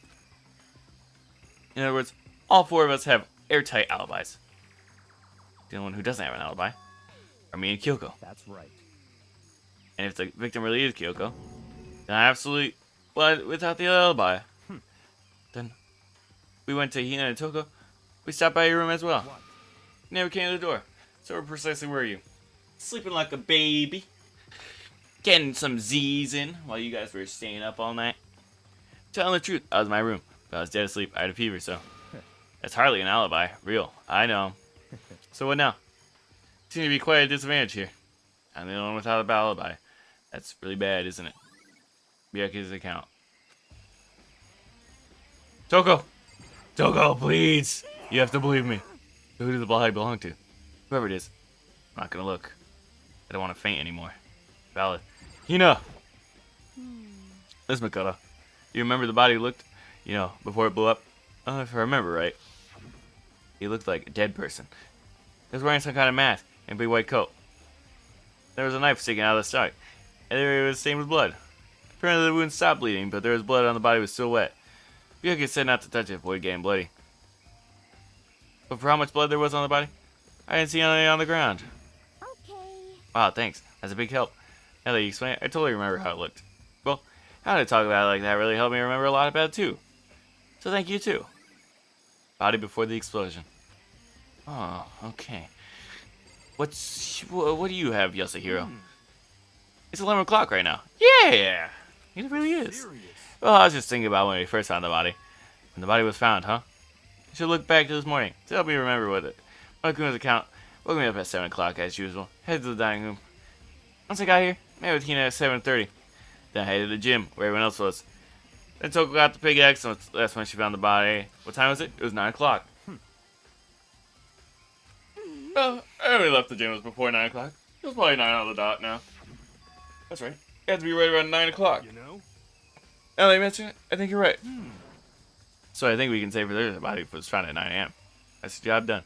In other words, all four of us have airtight alibis. The only one who doesn't have an alibi are me and Kyoko. that's right. And if the victim really is Kyoko, then I absolutely, well, without the alibi, then we went to Hina and Toko. We stopped by your room as well. What? Never came to the door. So where precisely were you? Sleeping like a baby. Getting some Z's in while you guys were staying up all night. Telling the truth, I was in my room, but I was dead asleep. I had a fever, so that's hardly an alibi. Real. I know. So what now? Seem to be quite a disadvantage here. I'm the only one without a alibi. That's really bad, isn't it? Byaku's account. Toko! Toko, please! You have to believe me. Who does the body belong to? Whoever it is. I'm not gonna look. I don't want to faint anymore. Valid. Hina! Miss Makoto. You remember the body looked, before it blew up? If I remember right. He looked like a dead person. He was wearing some kind of mask and a big white coat. There was a knife sticking out of the stomach, and there it was stained with blood. Apparently the wound stopped bleeding, but there was blood on the body was still wet. Byaku said not to touch it to avoid getting bloody. But for how much blood there was on the body, I didn't see any on the ground. Okay. Wow, thanks. That's a big help. Now that you explain it, I totally remember how it looked. Well, how to talk about it like that really helped me remember a lot about it too. So thank you too. Body before the explosion. Oh, okay. What do you have, Yasuhiro? It's 11 o'clock right now. Yeah! It really is. Serious. Well, I was just thinking about when we first found the body. When the body was found, huh? I should look back to this morning to help me remember with it. Mokuma's account woke me up at 7 o'clock as usual. Headed to the dining room. Once I got here, met with Hina at 7:30. Then I headed to the gym where everyone else was. Then Toko got the pickaxe, and that's when she found the body. What time was it? It was 9 o'clock. Well, I only left the gym. It was before 9 o'clock. It was probably 9 on the dot now. That's right. It had to be right around 9 o'clock. You know? Now that you mention it, I think you're right. So I think we can say for there the body was found at 9 a.m. That's the job done.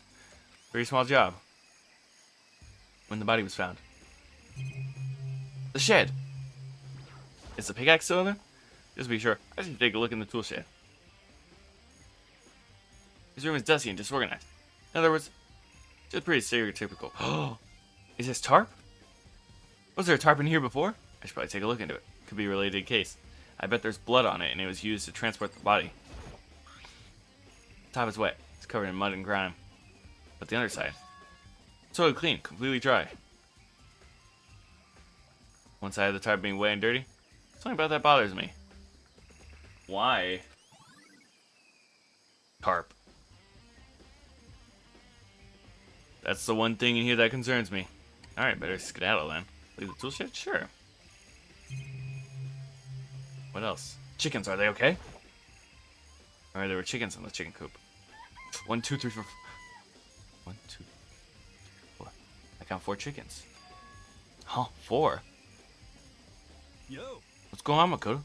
Very small job. When the body was found. The shed. Is the pickaxe still in there? Just to be sure, I should take a look in the tool shed. His room is dusty and disorganized. In other words, just pretty stereotypical. Oh, is this tarp? Was there a tarp in here before? I should probably take a look into it. Could be a related case. I bet there's blood on it and it was used to transport the body. The top is wet. It's covered in mud and grime. But the underside, totally clean, completely dry. One side of the tarp being wet and dirty. Something about that bothers me. Why? Tarp. That's the one thing in here that concerns me. Alright, better skedaddle then. Leave the tool shed? Sure. What else? Chickens, are they okay? Alright, there were chickens in the chicken coop. 1, 2, 3, 4. 1, 2, 4. I count 4 chickens. Huh, 4? Yo. What's going on, Makoto?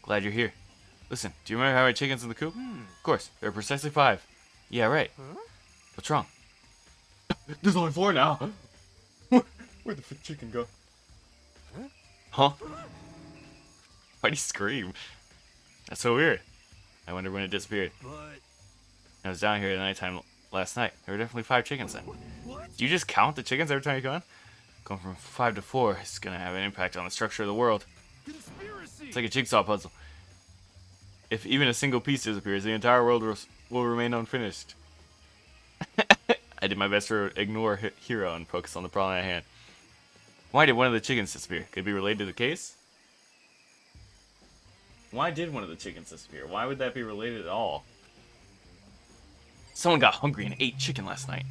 Glad you're here. Listen, do you remember how many chickens in the coop? Of course, there are precisely 5. Yeah, right. Huh? What's wrong? There's only 4 now. Where'd the 5th chicken go? Huh? Why'd he scream? That's so weird. I wonder when it disappeared. But I was down here at nighttime last night. There were definitely 5 chickens then. what? Do you just count the chickens every time you come in? Going from 5 to 4 is gonna have an impact on the structure of the world. Conspiracy. It's like a jigsaw puzzle. If even a single piece disappears, the entire world will remain unfinished. I did my best to ignore Hero and focus on the problem at hand. Why did one of the chickens disappear? Could it be related to the case? Why did one of the chickens disappear? Why would that be related at all? Someone got hungry and ate chicken last night.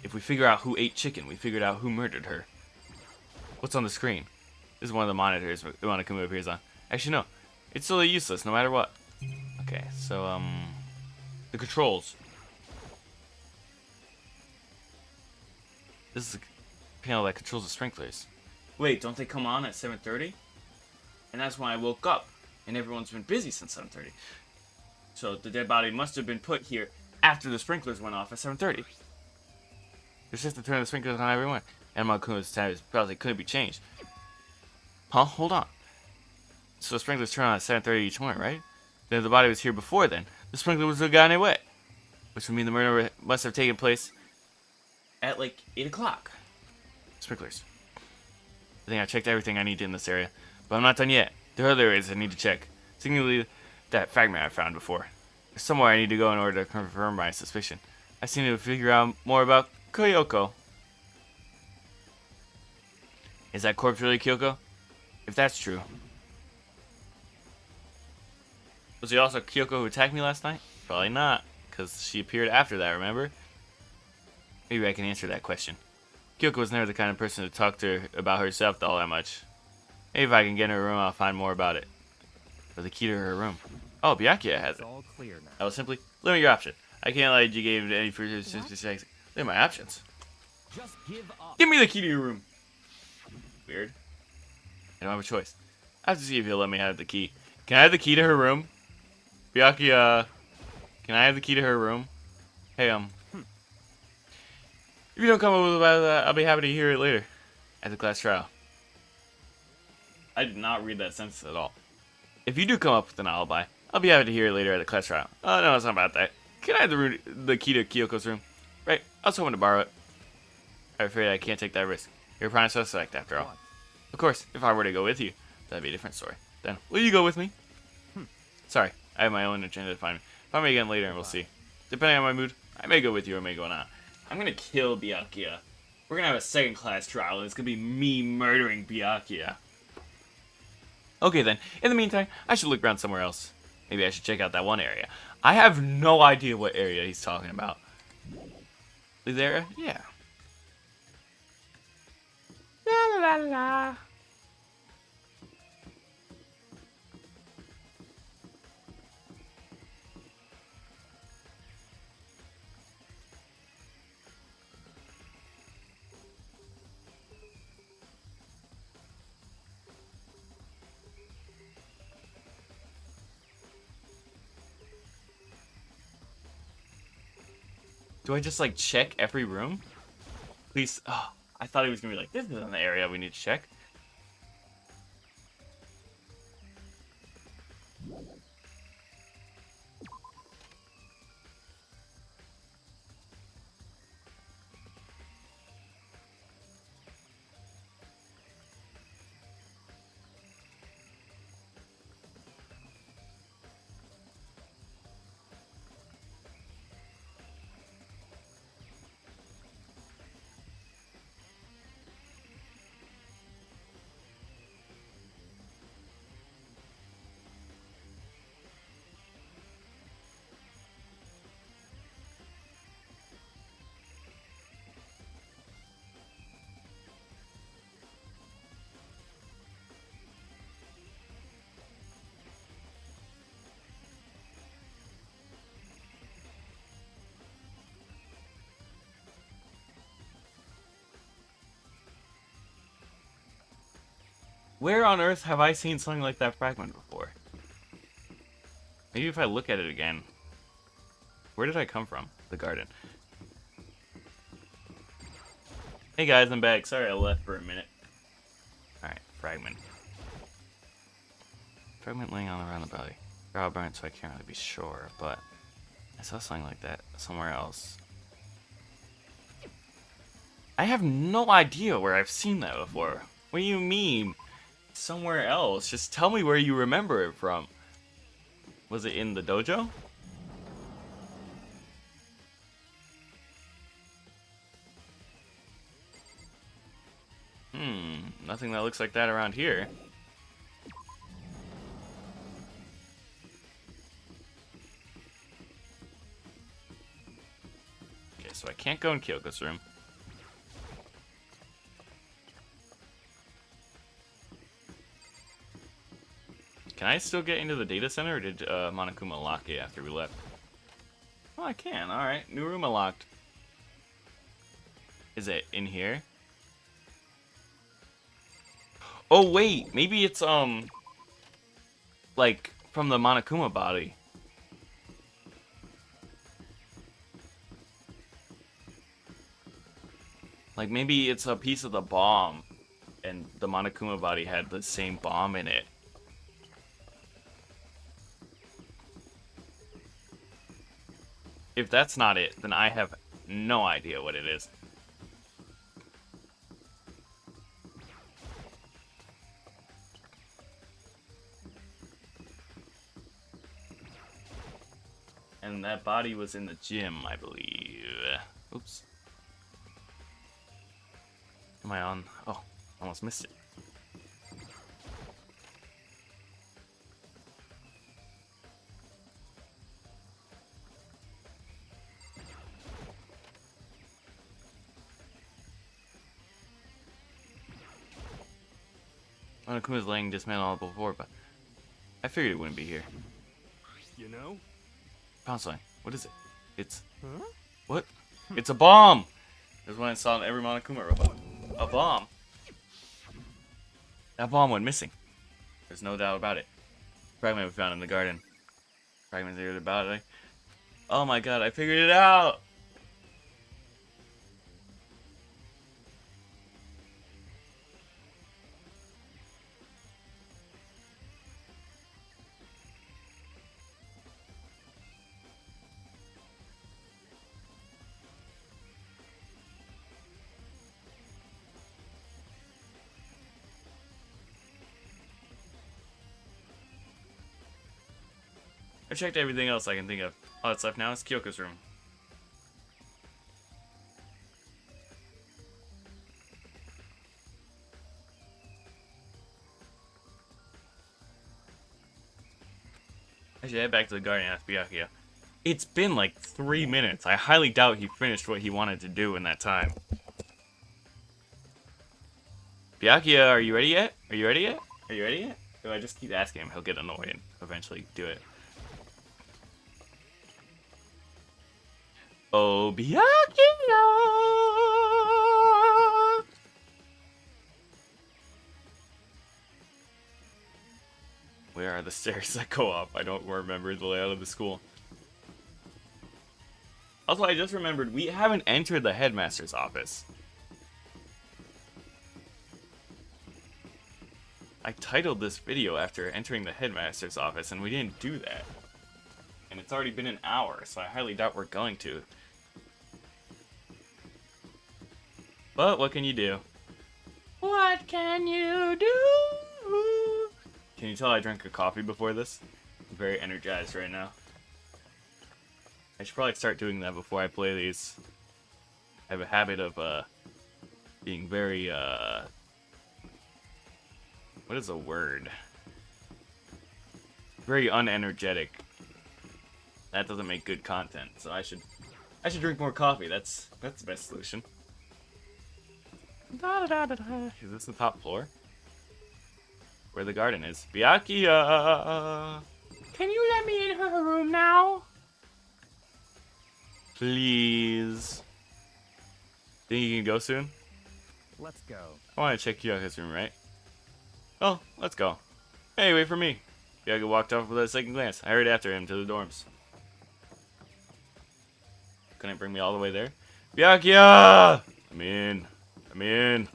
If we figure out who ate chicken, we figured out who murdered her. What's on the screen? This is one of the monitors Iwanakuma appears on. Actually, no. It's still useless, no matter what. Okay, so, the controls. This is a panel that controls the sprinklers. Wait, don't they come on at 7:30? And that's when I woke up, and everyone's been busy since 7:30. So the dead body must have been put here after the sprinklers went off at 7:30. It's just to turn the sprinklers on everyone. And Iwanakuma's time probably couldn't be changed. Huh? Hold on. So the sprinklers turn on at 7:30 each morning, right? Then if the body was here before then, the sprinkler would have gotten away. Which would mean the murder must have taken place at like 8 o'clock. Sprinklers. I think I checked everything I need to in this area. But I'm not done yet. There are other areas I need to check. Singularly, that fragment I found before. There's somewhere I need to go in order to confirm my suspicion. I seem to figure out more about Kyoko. Is that corpse really Kyoko? If that's true. Was it also Kyoko who attacked me last night? Probably not, because she appeared after that, remember? Maybe I can answer that question. Kyoko was never the kind of person to talk to her about herself all that much. Maybe if I can get in her room, I'll find more about it. Or the key to her room. Oh, Byakuya has it. All clear now. I was simply limit your option. I can't lie, you gave any further specifics. Limit my options. Just give up. Give me the key to your room. Weird. I don't have a choice. I have to see if he'll let me have the key. Can I have the key to her room? Byakuya, can I have the key to her room? Hey, if you don't come up with about that, I'll be happy to hear it later. At the class trial. I did not read that sentence at all. If you do come up with an alibi, I'll be happy to hear it later at the class trial. Oh, no, it's not about that. Can I have the key to Kyoko's room? Right, I was hoping to borrow it. I'm afraid I can't take that risk. You're a prime suspect, after all. Of course, if I were to go with you, that'd be a different story. Then, will you go with me? Sorry, I have my own agenda to find me. Find me again later and we'll see. Depending on my mood, I may go with you or may go not. I'm gonna kill Byakuya. We're gonna have a second class trial and it's gonna be me murdering Byakuya. Okay then, in the meantime, I should look around somewhere else. Maybe I should check out that one area. I have no idea what area he's talking about. This area? Yeah. La la la la. Do I just like check every room? Please. Oh, I thought he was gonna be like, this isn't the area we need to check. Where on earth have I seen something like that fragment before? Maybe if I look at it again. Where did I come from? The garden. Hey guys, I'm back. Sorry I left for a minute. Alright, fragment. Fragment laying on around the belly. They're all burnt, so I can't really be sure, but I saw something like that somewhere else. I have no idea where I've seen that before. What do you mean? Somewhere else. Just tell me where you remember it from. Was it in the dojo? Nothing that looks like that around here. Okay, so I can't go in Kyoko's room. Can I still get into the data center, or did Monokuma lock it after we left? Oh, I can. Alright, new room unlocked. Is it in here? Oh, wait! Maybe it's, like, from the Monokuma body. Like, maybe it's a piece of the bomb, and the Monokuma body had the same bomb in it. If that's not it, then I have no idea what it is. And that body was in the gym, I believe. Oops. Am I on? Oh, almost missed it. Monokuma's laying dismantled before, but I figured it wouldn't be here. You know? Pounceline, what is it? It's... Huh? What? It's a bomb! There's one I saw in every Monokuma robot. A bomb. That bomb went missing. There's no doubt about it. Fragment we found in the garden. Fragments here about it. Oh my god, I figured it out! I checked everything else I can think of. All that's left now is Kyoko's room. I should head back to the garden and ask Byakuya. It's been like 3 minutes. I highly doubt he finished what he wanted to do in that time. Byakuya, are you ready yet? Are you ready yet? Are you ready yet? If I just keep asking him, he'll get annoyed and eventually do it. Oh, Byakuya! Where are the stairs that go up? I don't remember the layout of the school. Also, I just remembered we haven't entered the headmaster's office. I titled this video after entering the headmaster's office, and we didn't do that. And it's already been an hour, so I highly doubt we're going to. But what can you do? What can you do? Can you tell I drank a coffee before this? I'm very energized right now. I should probably start doing that before I play these. I have a habit of being very what is a word? Very unenergetic. That doesn't make good content, so I should drink more coffee. That's the best solution. Is this the top floor? Where the garden is. Byakuya! Can you let me in her room now? Please. Think you can go soon? Let's go. I want to check Kyoko's room, right? Oh, let's go. Hey, wait for me. Byakuya walked off without a second glance. I hurried after him to the dorms. Couldn't bring me all the way there. Byakuya! I'm in. I'm in.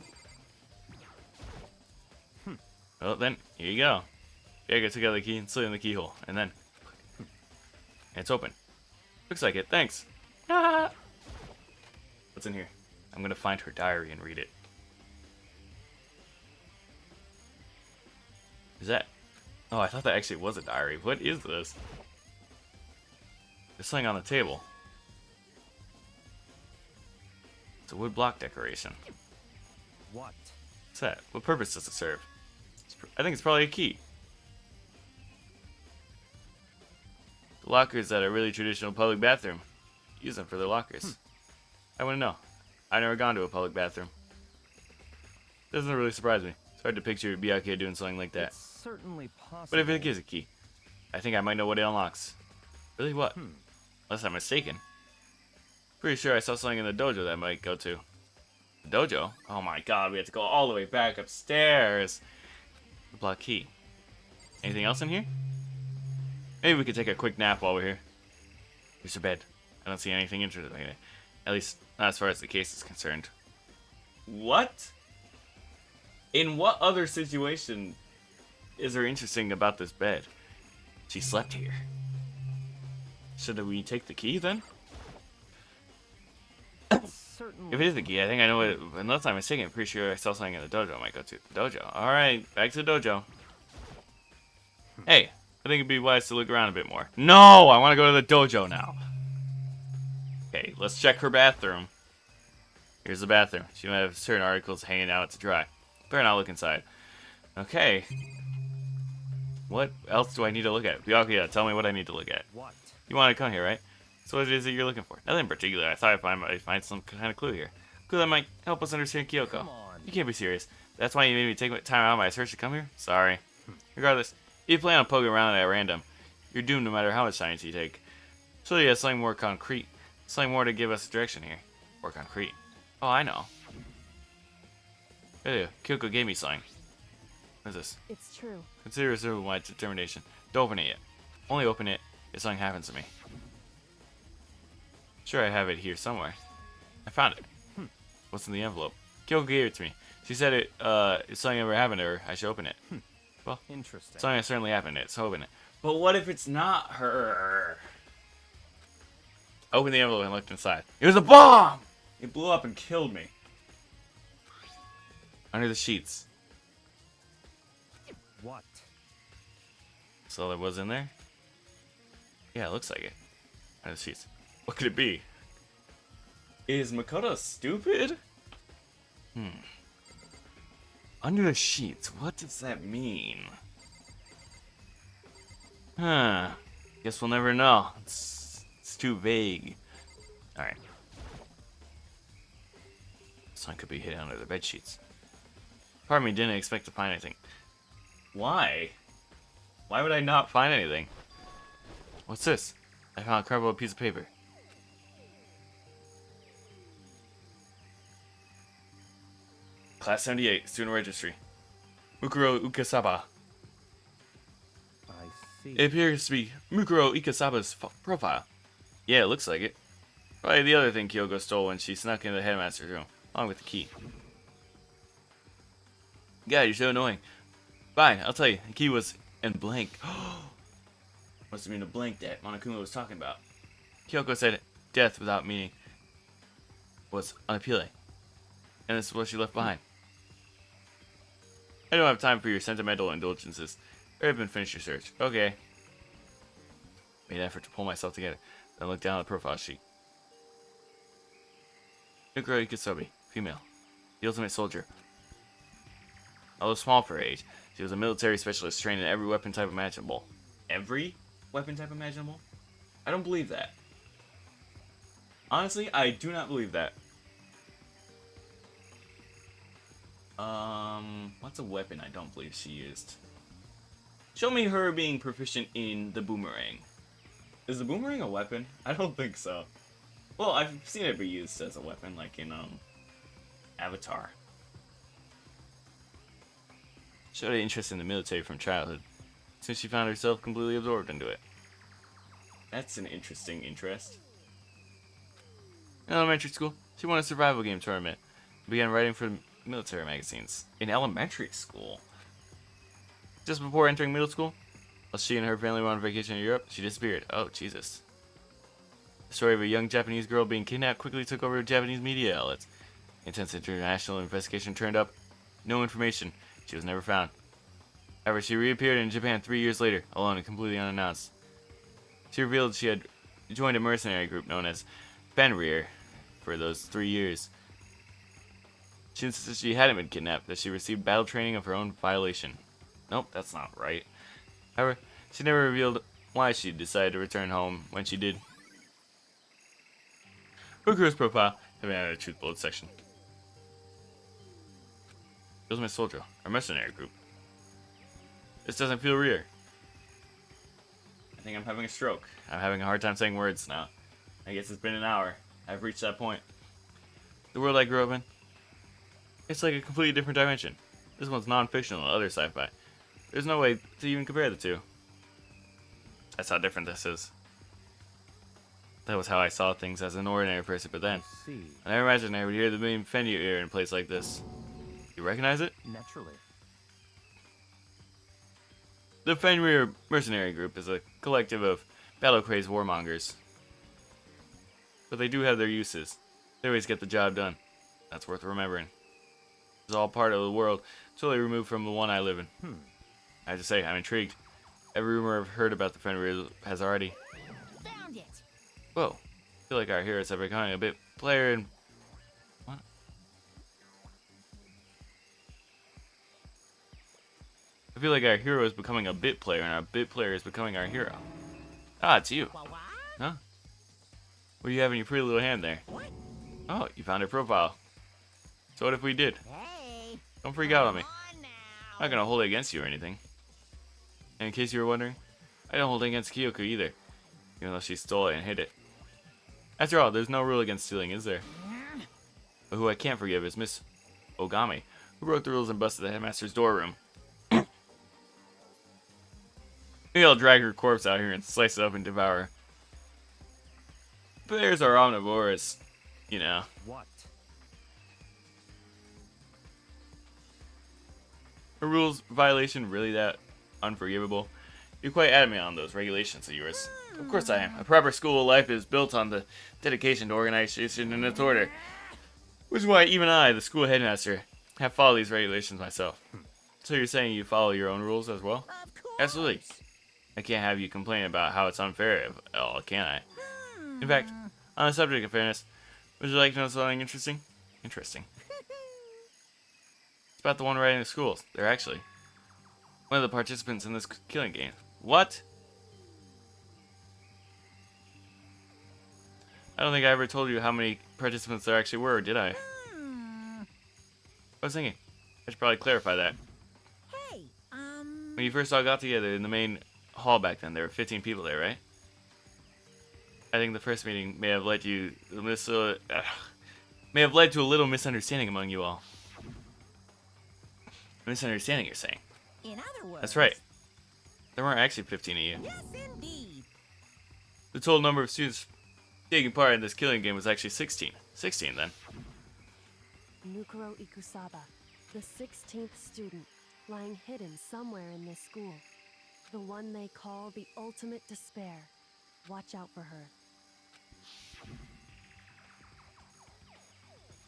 Well then, here you go. Byakuya took out the key and slid in the keyhole, and then it's open. Looks like it. Thanks. What's in here? I'm gonna find her diary and read it. Is that? Oh, I thought that actually was a diary. What is this? There's something on the table. It's a wood block decoration. What? What's that? What purpose does it serve? I think it's probably a key. The lockers at a really traditional public bathroom. Use them for their lockers. I want to know. I've never gone to a public bathroom. Doesn't really surprise me. It's hard to picture Byakuya doing something like that. It's certainly possible. But if it gives a key, I think I might know what it unlocks. Really, what? Unless I'm mistaken. Pretty sure I saw something in the dojo that I might go to. The dojo? Oh my god, we have to go all the way back upstairs. The block key. Anything else in here? Maybe we could take a quick nap while we're here. Here's your bed. I don't see anything interesting in it. At least, not as far as the case is concerned. What? In what other situation is there interesting about this bed? She slept here. Should we take the key then? Certainly. If it is the key, I think I know it. Unless I'm mistaken, I'm pretty sure I saw something in the dojo I might go to. Dojo. Alright, back to the dojo. Hey, I think it'd be wise to look around a bit more. No! I want to go to the dojo now. Okay, let's check her bathroom. Here's the bathroom. She might have certain articles hanging out to dry. Better not look inside. Okay. What else do I need to look at? Byakuya, tell me what I need to look at. What? You want to come here, right? So what it is that you're looking for? Nothing in particular. I thought I might find some kind of clue here. Clue that might help us understand Kyoko. Come on. You can't be serious. That's why you made me take time out of my search to come here? Sorry. Regardless, if you plan on poking around at random, you're doomed no matter how much science you take. So yeah, something more concrete. Something more to give us direction here. More concrete. Oh, I know. Hey, Kyoko gave me something. What is this? It's true. Consider reserve my determination. Don't open it yet. Only open it if something happens to me. Sure, I have it here somewhere. I found it. What's in the envelope? Kyoko gave it to me. She said if something ever happened to her, I should open it. Well, Interesting. something has certainly happened to it, so open it. But what if it's not her? Open the envelope and looked inside. It was a bomb! It blew up and killed me. Under the sheets. What? So there was in there? Yeah, it looks like it. Under the sheets. What could it be? Is Makoto stupid? Under the sheets, what does that mean? Huh. Guess we'll never know. It's too vague. Alright. Something could be hidden under the bed sheets. Part of me didn't expect to find anything. Why? Why would I not find anything? What's this? I found a cardboard piece of paper. Class 78, student registry. Mukuro Ukasaba. I see. It appears to be Mukuro Ikasaba's profile. Yeah, it looks like it. Probably the other thing Kyoko stole when she snuck into the headmaster's room, along with the key. God, you're so annoying. Fine, I'll tell you. The key was in blank. Must have been a blank that Monokuma was talking about. Kyoko said death without meaning was unappealing. And this is what she left behind. I don't have time for your sentimental indulgences. Hurry up and finish your search. Okay. Made an effort to pull myself together, then looked down at the profile sheet. Mukuro Ikasobi, female. The ultimate soldier. Although small for her age, she was a military specialist trained in every weapon type imaginable. Every weapon type imaginable? I don't believe that. Honestly, I do not believe that. What's a weapon I don't believe she used? Show me her being proficient in the boomerang. Is the boomerang a weapon? I don't think so. Well, I've seen it be used as a weapon, like in, Avatar. Showed an interest in the military from childhood, since she found herself completely absorbed into it. That's an interesting interest. In elementary school, she won a survival game tournament and began writing for military magazines. In elementary school? Just before entering middle school, while she and her family were on vacation in Europe, she disappeared. Oh, Jesus. The story of a young Japanese girl being kidnapped quickly took over Japanese media outlets. Intense international investigation turned up no information. She was never found. However, she reappeared in Japan 3 years later, alone and completely unannounced. She revealed she had joined a mercenary group known as Fenrir for those 3 years. She insisted she hadn't been kidnapped, that she received battle training of her own violation. Nope, that's not right. However, she never revealed why she decided to return home when she did. Ukuro's profile having added a truth bullet section. Ultimate Soldier, our mercenary group. This doesn't feel real. I think I'm having a stroke. I'm having a hard time saying words now. I guess it's been an hour. I've reached that point. The world I grew up in, it's like a completely different dimension. This one's non-fictional, the other sci-fi. There's no way to even compare the two. That's how different this is. That was how I saw things as an ordinary person, but then, I see. I never imagined I would hear the name Fenrir in a place like this. You recognize it? Naturally. The Fenrir Mercenary Group is a collective of battle-crazed warmongers. But they do have their uses. They always get the job done. That's worth remembering. It's all part of the world, totally removed from the one I live in. I have to say, I'm intrigued. Every rumor I've heard about the Fenrir has already... Found it. Whoa. I feel like our heroes have become a bit player and... What? I feel like our hero is becoming a bit player, and our bit player is becoming our hero. Ah, it's you. What? Huh? What do you have in your pretty little hand there? What? Oh, you found her profile. So what if we did? Hey. Don't freak out on me. Come on now. I'm not gonna hold it against you or anything. And in case you were wondering, I don't hold it against Kyoko either, even though she stole it and hid it. After all, there's no rule against stealing, is there? But who I can't forgive is Miss Ogami, who broke the rules and busted the headmaster's door room. Maybe I'll drag her corpse out here and slice it up and devour her. Bears are omnivorous, you know. What? A rules violation really that unforgivable? You're quite adamant on those regulations of yours. Of course I am. A proper school life is built on the dedication to organization and its order. Which is why even I, the school headmaster, have followed these regulations myself. So you're saying you follow your own rules as well? Of course. Absolutely. I can't have you complain about how it's unfair at all, can I? In fact, on the subject of fairness, would you like to know something interesting? Interesting. It's about the one riding the schools. They're actually one of the participants in this killing game. What? I don't think I ever told you how many participants there actually were, did I? I was thinking, I should probably clarify that. Hey, When you first all got together in the main hall back then, there were 15 people there, right? I think the first meeting may have led to a little misunderstanding among you all. Misunderstanding, you're saying? in other words. That's right. There weren't actually 15 of you. Yes, indeed. The total number of students taking part in this killing game was actually 16. 16 then. Nukuro Ikusaba, the 16th student, lying hidden somewhere in this school. The one they call the ultimate despair. Watch out for her.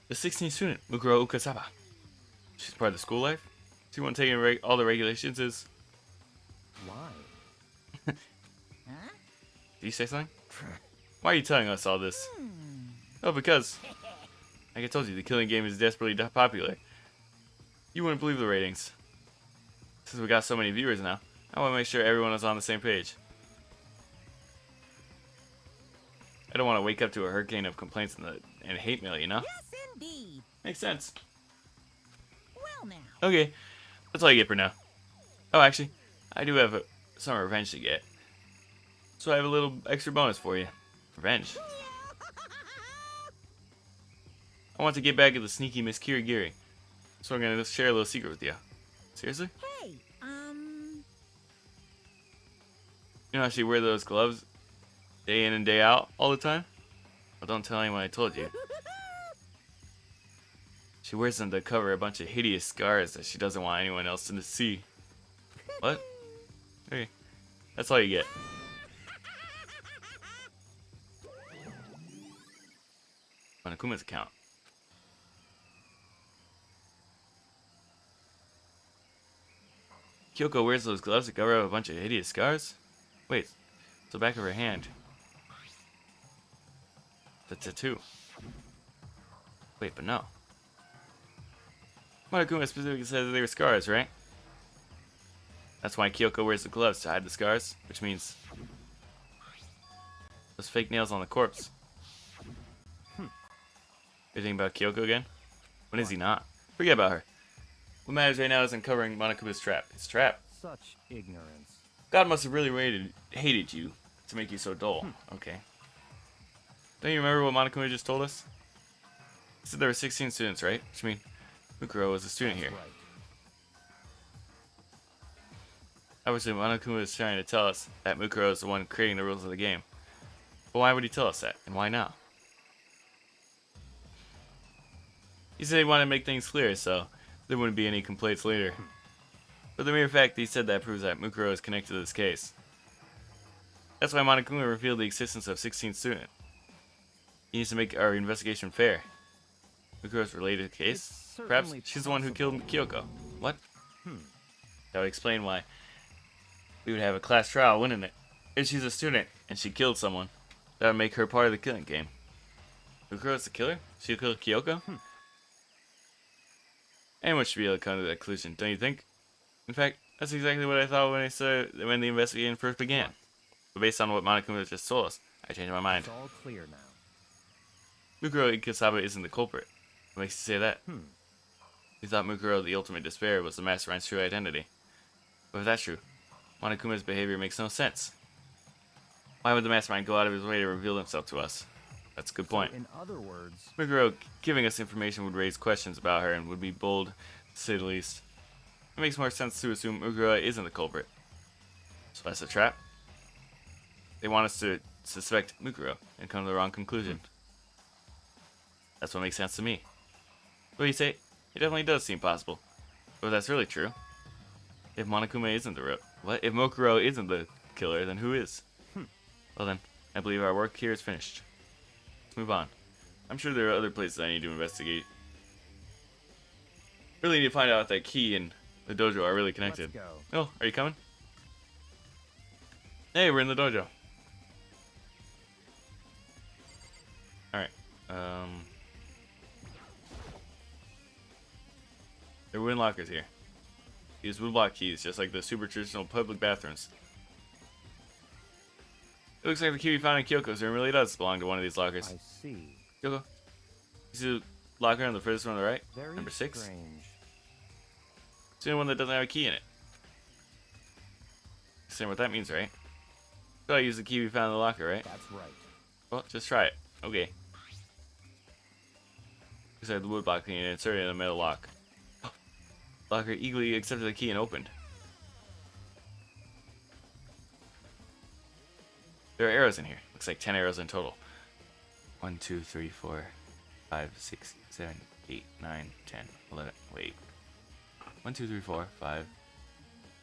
The 16th student, Mukuro Ukasaba. She's part of the school life? She won't take in all the regulations is... Why? Huh? Did you say something? Why are you telling us all this? Oh, because... Like I told you, the killing game is desperately popular. You wouldn't believe the ratings. Since we got so many viewers now, I want to make sure everyone is on the same page. I don't want to wake up to a hurricane of complaints and hate mail, you know? Yes, indeed. Makes sense. Well, now. Okay, that's all you get for now. Oh, actually, I do have some revenge to get. So I have a little extra bonus for you. Revenge. I want to get back at the sneaky Miss Kirigiri. So I'm going to share a little secret with you. Seriously? Hey, You know how she wears those gloves day in and day out all the time? Well, don't tell anyone I told you. She wears them to cover a bunch of hideous scars that she doesn't want anyone else to see. What? Okay. That's all you get. On Akuma's account. Kyoko wears those gloves to cover up a bunch of hideous scars? Wait, it's the back of her hand. The tattoo. Wait, but no. Monokuma specifically says they were scars, right? That's why Kyoko wears the gloves to hide the scars, which means those fake nails on the corpse. You thinking about Kyoko again? When is he not? Forget about her. What matters right now is uncovering Monokuma's trap. His trap. Such ignorance. God must have really hated you to make you so dull. Okay. Don't you remember what Monokuma just told us? He said there were 16 students, right? Which means Mukuro was a student here. Right. Obviously, Monokuma is trying to tell us that Mukuro is the one creating the rules of the game. But why would he tell us that? And why now? He said he wanted to make things clear, so there wouldn't be any complaints later. But the mere fact that he said that proves that Mukuro is connected to this case. That's why Monokuma revealed the existence of 16 students. He needs to make our investigation fair. Mukuro's related to the case? Perhaps she's the one who killed Kyoko. What? That would explain why we would have a class trial, wouldn't it? If she's a student and she killed someone, that would make her part of the killing game. Mukuro's the killer? She killed Kyoko? Anyone should be able to come to that conclusion, don't you think? In fact, that's exactly what I thought when the investigation first began. But based on what Monokuma just told us, I changed my mind. It's all clear now. Mukuro Ikusaba isn't the culprit. What makes you say that? You thought Mukuro, the ultimate despair, was the mastermind's true identity. But if that's true, Monokuma's behavior makes no sense. Why would the mastermind go out of his way to reveal himself to us? That's a good point. So in other words, Mukuro giving us information would raise questions about her and would be bold, to say the least. It makes more sense to assume Mukuro isn't the culprit. So that's a trap? They want us to suspect Mukuro and come to the wrong conclusion. That's what makes sense to me. What do you say? It definitely does seem possible. But if that's really true, if Monokuma isn't if Mokuro isn't the killer, then who is? Well then, I believe our work here is finished. Let's move on. I'm sure there are other places I need to investigate. Really need to find out if that key and the dojo are really connected. let's go. Oh, are you coming? Hey, we're in the dojo. Alright. There are wooden lockers here. Use woodblock keys, just like the super traditional public bathrooms. It looks like the key we found in Kyoko's room really does belong to one of these lockers. I see. Kyoko, you see the locker on the furthest one on the right? Very Number 6? strange. It's the only one that doesn't have a key in it. Saying what that means, right? So I use the key we found in the locker, right? That's right. Well, just try it. Okay. Inside the woodblock key and insert it in the metal lock. Locker eagerly accepted the key and opened. There are arrows in here. Looks like 10 arrows in total. 1, 2, 3, 4, 5, 6, 7, 8, 9, 10, 11. Wait. 1, 2, 3, 4, 5,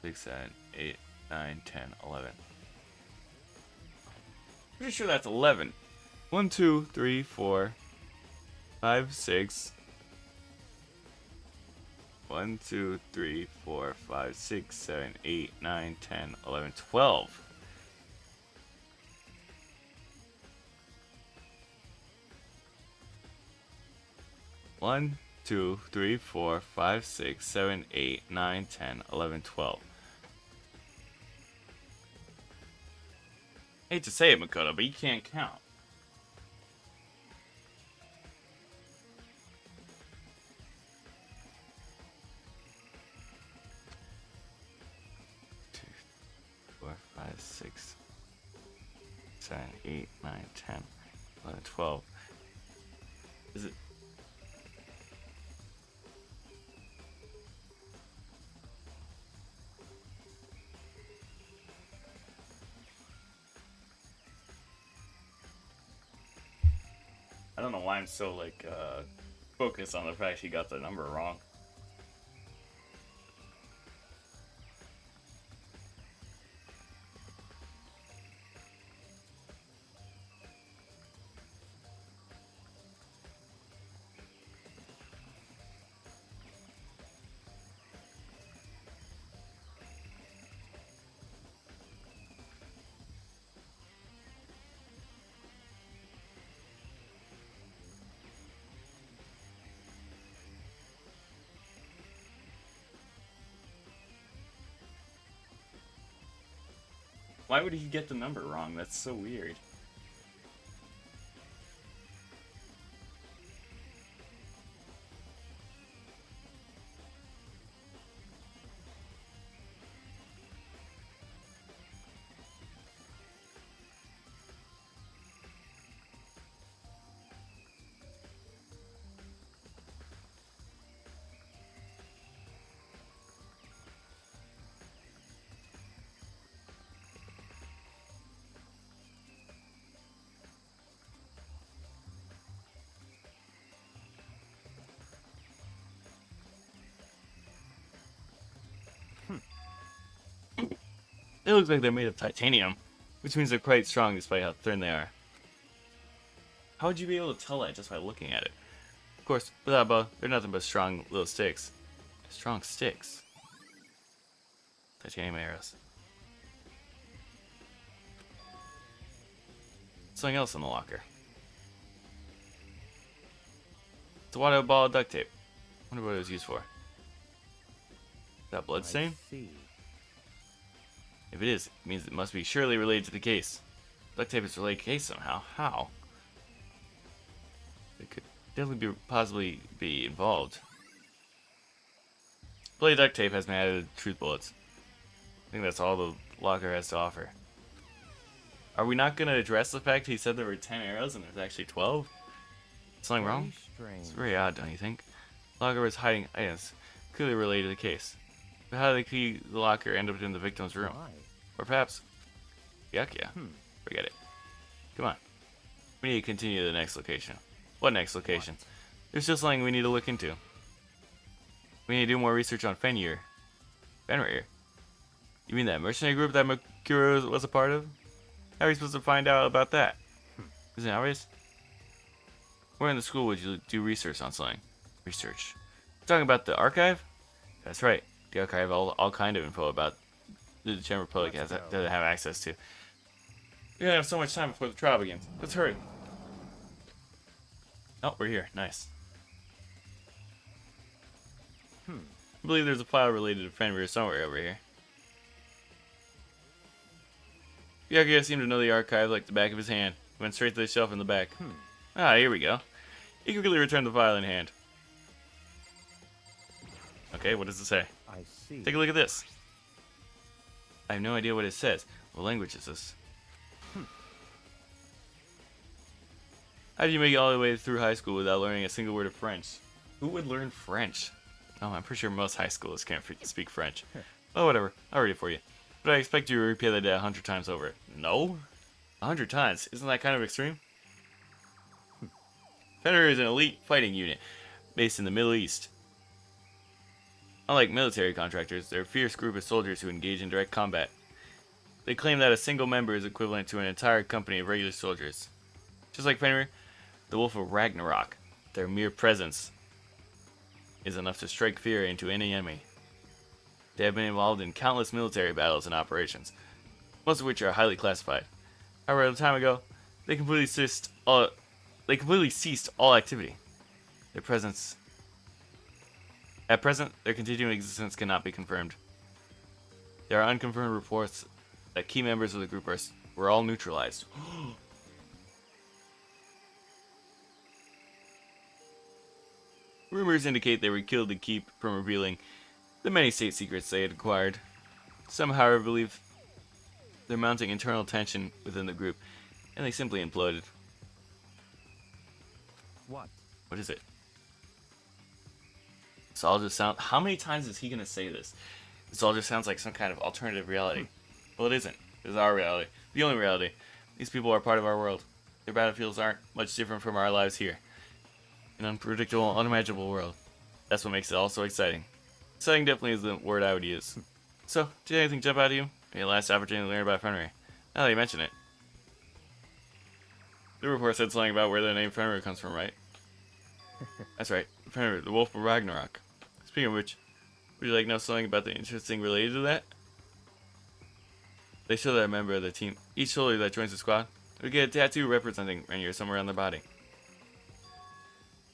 6, 7, 8, 9, 10, 11. Pretty sure that's 11. 1, 2, 3, 4, 5, 6. 1, 2, 3, 4, 5, 6, 7, 8, 9, 10, 11, 12. One, 2, 3, 4, 5, 6, 7, 8, 9, 10, 11, 12. I hate to say it, Makoto, but you can't count. Two, 4, 5, 6, 7, 8, 9, 10, 11, 12. Is it? I don't know why I'm so focused on the fact he got the number wrong. Why would he get the number wrong? That's so weird. It looks like they're made of titanium, which means they're quite strong despite how thin they are. How would you be able to tell that just by looking at it? Of course, without a bow, they're nothing but strong little sticks. Strong sticks. Titanium arrows. Something else in the locker. It's a water ball of duct tape. Wonder what it was used for. Is that blood stain? I see. If it is, it means it must be surely related to the case. Duct tape is related to the case somehow. How? It could definitely possibly be involved. Blade duct tape has been added to truth bullets. I think that's all the locker has to offer. Are we not going to address the fact he said there were 10 arrows and there's actually 12? Something wrong? Strange. It's very odd, don't you think? The locker was hiding items clearly related to the case. But how did the locker end up in the victim's room? Why? Or perhaps... Yuck, yeah. Forget it. Come on. We need to continue to the next location. What next location? There's still something we need to look into. We need to do more research on Fenrir. Fenrir? You mean that mercenary group that Makuro was a part of? How are we supposed to find out about that? Isn't it obvious? Where in the school would you do research on something? Research. Talking about the archive? That's right. The archive has all kind of info about the general public doesn't have access to. We don't have so much time before the trial begins. Let's hurry. Oh, we're here. Nice. I believe there's a file related to Fenrir somewhere over here. Byakuya seemed to know the archive like the back of his hand. He went straight to the shelf in the back. Ah, here we go. He quickly returned the file in hand. Okay, what does it say? I see. Take a look at this. I have no idea what it says. What language is this? How did you make it all the way through high school without learning a single word of French? Who would learn French? Oh, I'm pretty sure most high schoolers can't speak French. Oh, whatever. I'll read it for you. But I expect you to repeat that 100 times over. No? 100 times? Isn't that kind of extreme? Fenrir is an elite fighting unit based in the Middle East. Unlike military contractors, they're a fierce group of soldiers who engage in direct combat. They claim that a single member is equivalent to an entire company of regular soldiers. Just like Fenrir, the Wolf of Ragnarok, their mere presence is enough to strike fear into any enemy. They have been involved in countless military battles and operations, most of which are highly classified. However, a time ago, they completely ceased all activity. At present, their continuing existence cannot be confirmed. There are unconfirmed reports that key members of the group were all neutralized. Rumors indicate they were killed to keep from revealing the many state secrets they had acquired. Some, however, believe they're mounting internal tension within the group, and they simply imploded. What? What is it? This all just sound. How many times is he gonna say this? This all just sounds like some kind of alternative reality. Well, it isn't. It is our reality. The only reality. These people are part of our world. Their battlefields aren't much different from our lives here. An unpredictable, unimaginable world. That's what makes it all so exciting. Exciting definitely is the word I would use. So, did anything jump out at you? Your last opportunity to learn about Fenrir. Now that you mention it. The report said something about where the name Fenrir comes from, right? That's right. Fenrir, the Wolf of Ragnarok. Speaking of which, would you like to know something about the interesting related to that? They show that a member of the team, each soldier that joins the squad, would get a tattoo representing Fenrir somewhere on their body.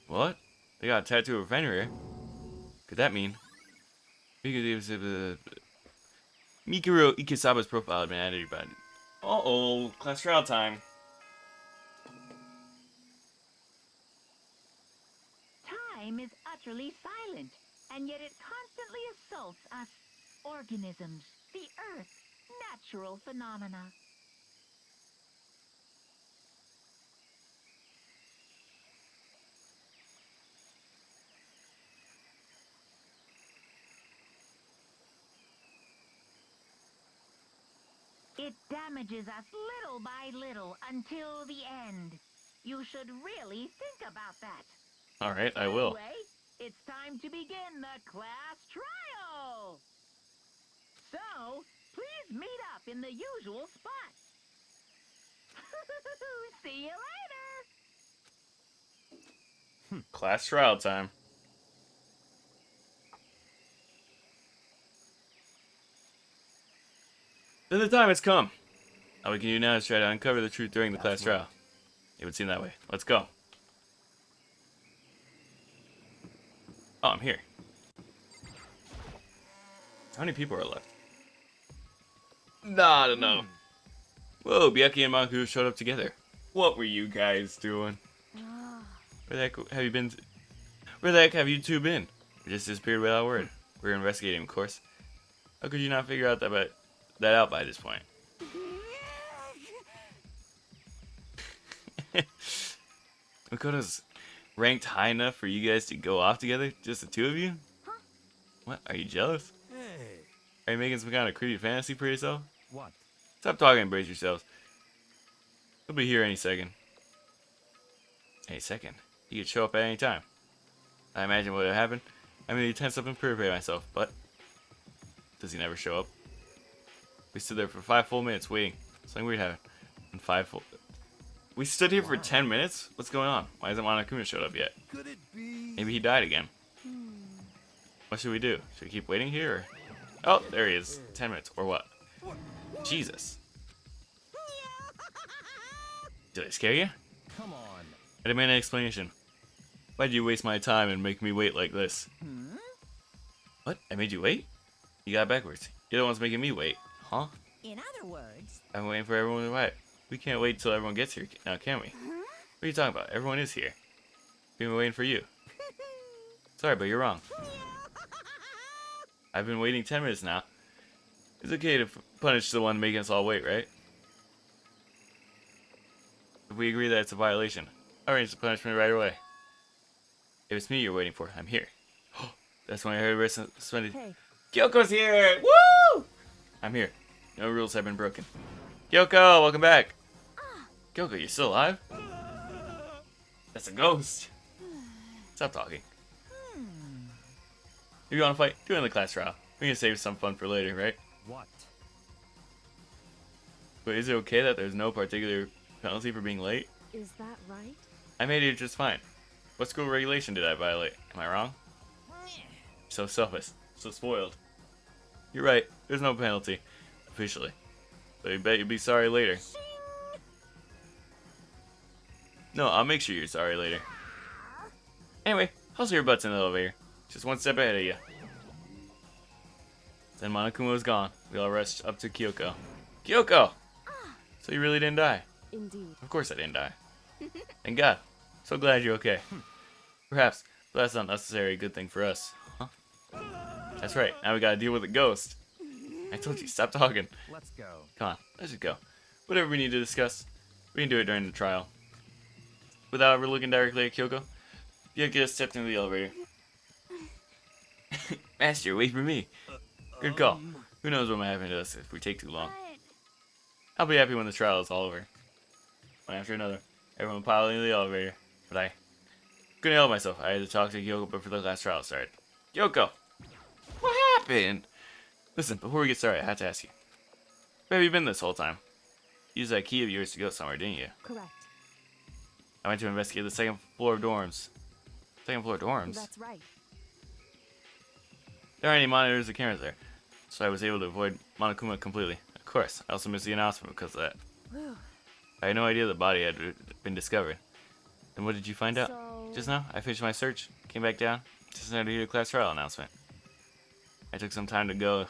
What? They got a tattoo of Fenrir? Could that mean? Mikuro Ikusaba's profile had been added Uh-oh, class trial time. Time is utterly silent, and yet it constantly assaults us organisms, the Earth, natural phenomena. It damages us little by little until the end. You should really think about that. Alright, I will. Anyway, it's time to begin the class trial. So, please meet up in the usual spot. See you later. Class trial time. Then the time has come. All we can do now is try to uncover the truth during the class trial. It would seem that way. Let's go. Oh, I'm here. How many people are left? Nah, I don't know. Whoa, Byaki and Maku showed up together. What were you guys doing? Where the heck have you been? Where the heck have you two been? We just disappeared without a word. We were investigating, of course. How could you not figure out that out by this point? Makoto's ranked high enough for you guys to go off together? Just the two of you? Huh? What? Are you jealous? Hey. Are you making some kind of creepy fantasy for yourself? What? Stop talking and brace yourselves. He'll be here any second. Any second? He could show up at any time. I imagine what would happen. I'm going to tense up and prepare myself, but does he never show up? We stood there for 5 full minutes waiting. Something weird happened. And 5 full... We stood here for 10 minutes? What's going on? Why hasn't Monokuma showed up yet? Could it be? Maybe he died again. What should we do? Should we keep waiting here? Or... Oh, there he is. 10 minutes. Or what? Jesus. Did I scare you? Come on. I demand an explanation. Why did you waste my time and make me wait like this? What? I made you wait? You got it backwards. You're the one's making me wait. Huh? In other words, I'm waiting for everyone to arrive. We can't wait till everyone gets here now, can we? What are you talking about? Everyone is here. We've been waiting for you. Sorry, but you're wrong. I've been waiting 10 minutes now. It's okay to punish the one making us all wait, right? If we agree that it's a violation, I'll arrange the punishment right away. If it's me you're waiting for, I'm here. That's when I heard suspended. Hey, Kyoko's here! Woo! I'm here. No rules have been broken. Kyoko, welcome back. Kyoko, you still alive? That's a ghost. Stop talking. If you want to fight, do it in the class trial. We can save some fun for later, right? What? But is it okay that there's no particular penalty for being late? is that right? I made it just fine. What school regulation did I violate? Am I wrong? So selfish. So spoiled. You're right. There's no penalty. Officially. But I bet you'll be sorry later. No, I'll make sure you're sorry later. Anyway, how's your butts in the elevator? Just one step ahead of you. Then Monokuma was gone. We all rushed up to Kyoko. Kyoko! So you really didn't die? Indeed. Of course I didn't die. Thank God. So glad you're okay. Perhaps, but that's not necessarily a good thing for us. Huh? That's right. Now we gotta deal with a ghost. I told you, stop talking. Let's go. Come on, let's just go. Whatever we need to discuss, we can do it during the trial. Without ever looking directly at Kyoko, Byaki just stepped into the elevator. Master, wait for me. Good call. Who knows what might happen to us if we take too long. I'll be happy when the trial is all over. One after another, everyone piled into the elevator, but I couldn't help myself. I had to talk to Kyoko before the last trial started. Kyoko! What happened? Listen, before we get started, I have to ask you. Where have you been this whole time? You used that key of yours to go somewhere, didn't you? Correct. I went to investigate the second floor of dorms. Second floor dorms? That's right. There aren't any monitors or cameras there, so I was able to avoid Monokuma completely. Of course, I also missed the announcement because of that. Whew. I had no idea the body had been discovered. And what did you find out? So- Just now, I finished my search, came back down, just now to hear the class trial announcement. I took some time to go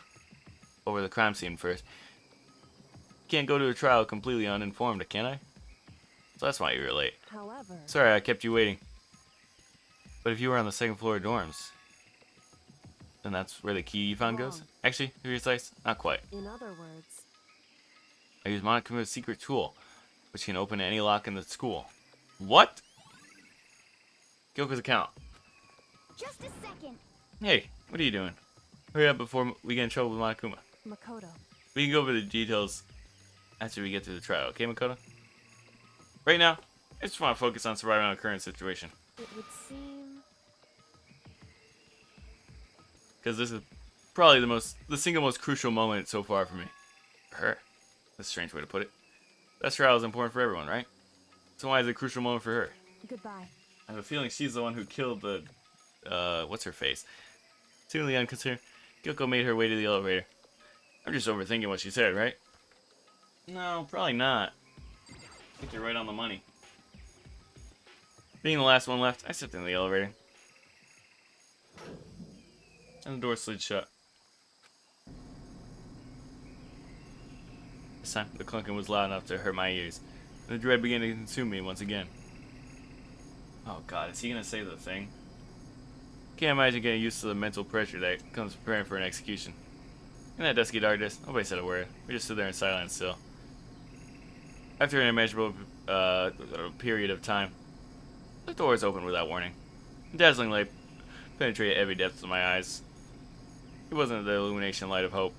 over the crime scene first. Can't go to a trial completely uninformed, can I? So that's why you were late. However, Sorry, I kept you waiting. But if you were on the second floor dorms, then that's where the key you found goes? Wrong. Actually, to be precise, not quite. in other words, I used Monokuma's secret tool, which can open any lock in the school. What? Kyoko's account. Just a second. Hey, what are you doing? Hurry up before we get in trouble with Monokuma. Makoto, We can go over the details after we get to the trial, okay, Makoto? Right now, I just want to focus on surviving on the current situation. it would seem Because this is probably the single most crucial moment so far for me. For her. That's a strange way to put it. That trial is important for everyone, right? So why is it a crucial moment for her? goodbye. I have a feeling she's the one who killed the, what's her face? Seemingly unconcerned, Kyoko made her way to the elevator. I'm just overthinking what she said, right? No, probably not. I think you're right on the money. Being the last one left, I stepped in the elevator. And the door slid shut. This time, the clunking was loud enough to hurt my ears. And the dread began to consume me once again. Oh god, is he gonna say the thing? Can't imagine getting used to the mental pressure that comes preparing for an execution. In that dusky darkness, nobody said a word. We just stood there in silence still. After an immeasurable period of time, the doors opened without warning. A dazzling light penetrated every depth of my eyes. It wasn't the illumination light of hope.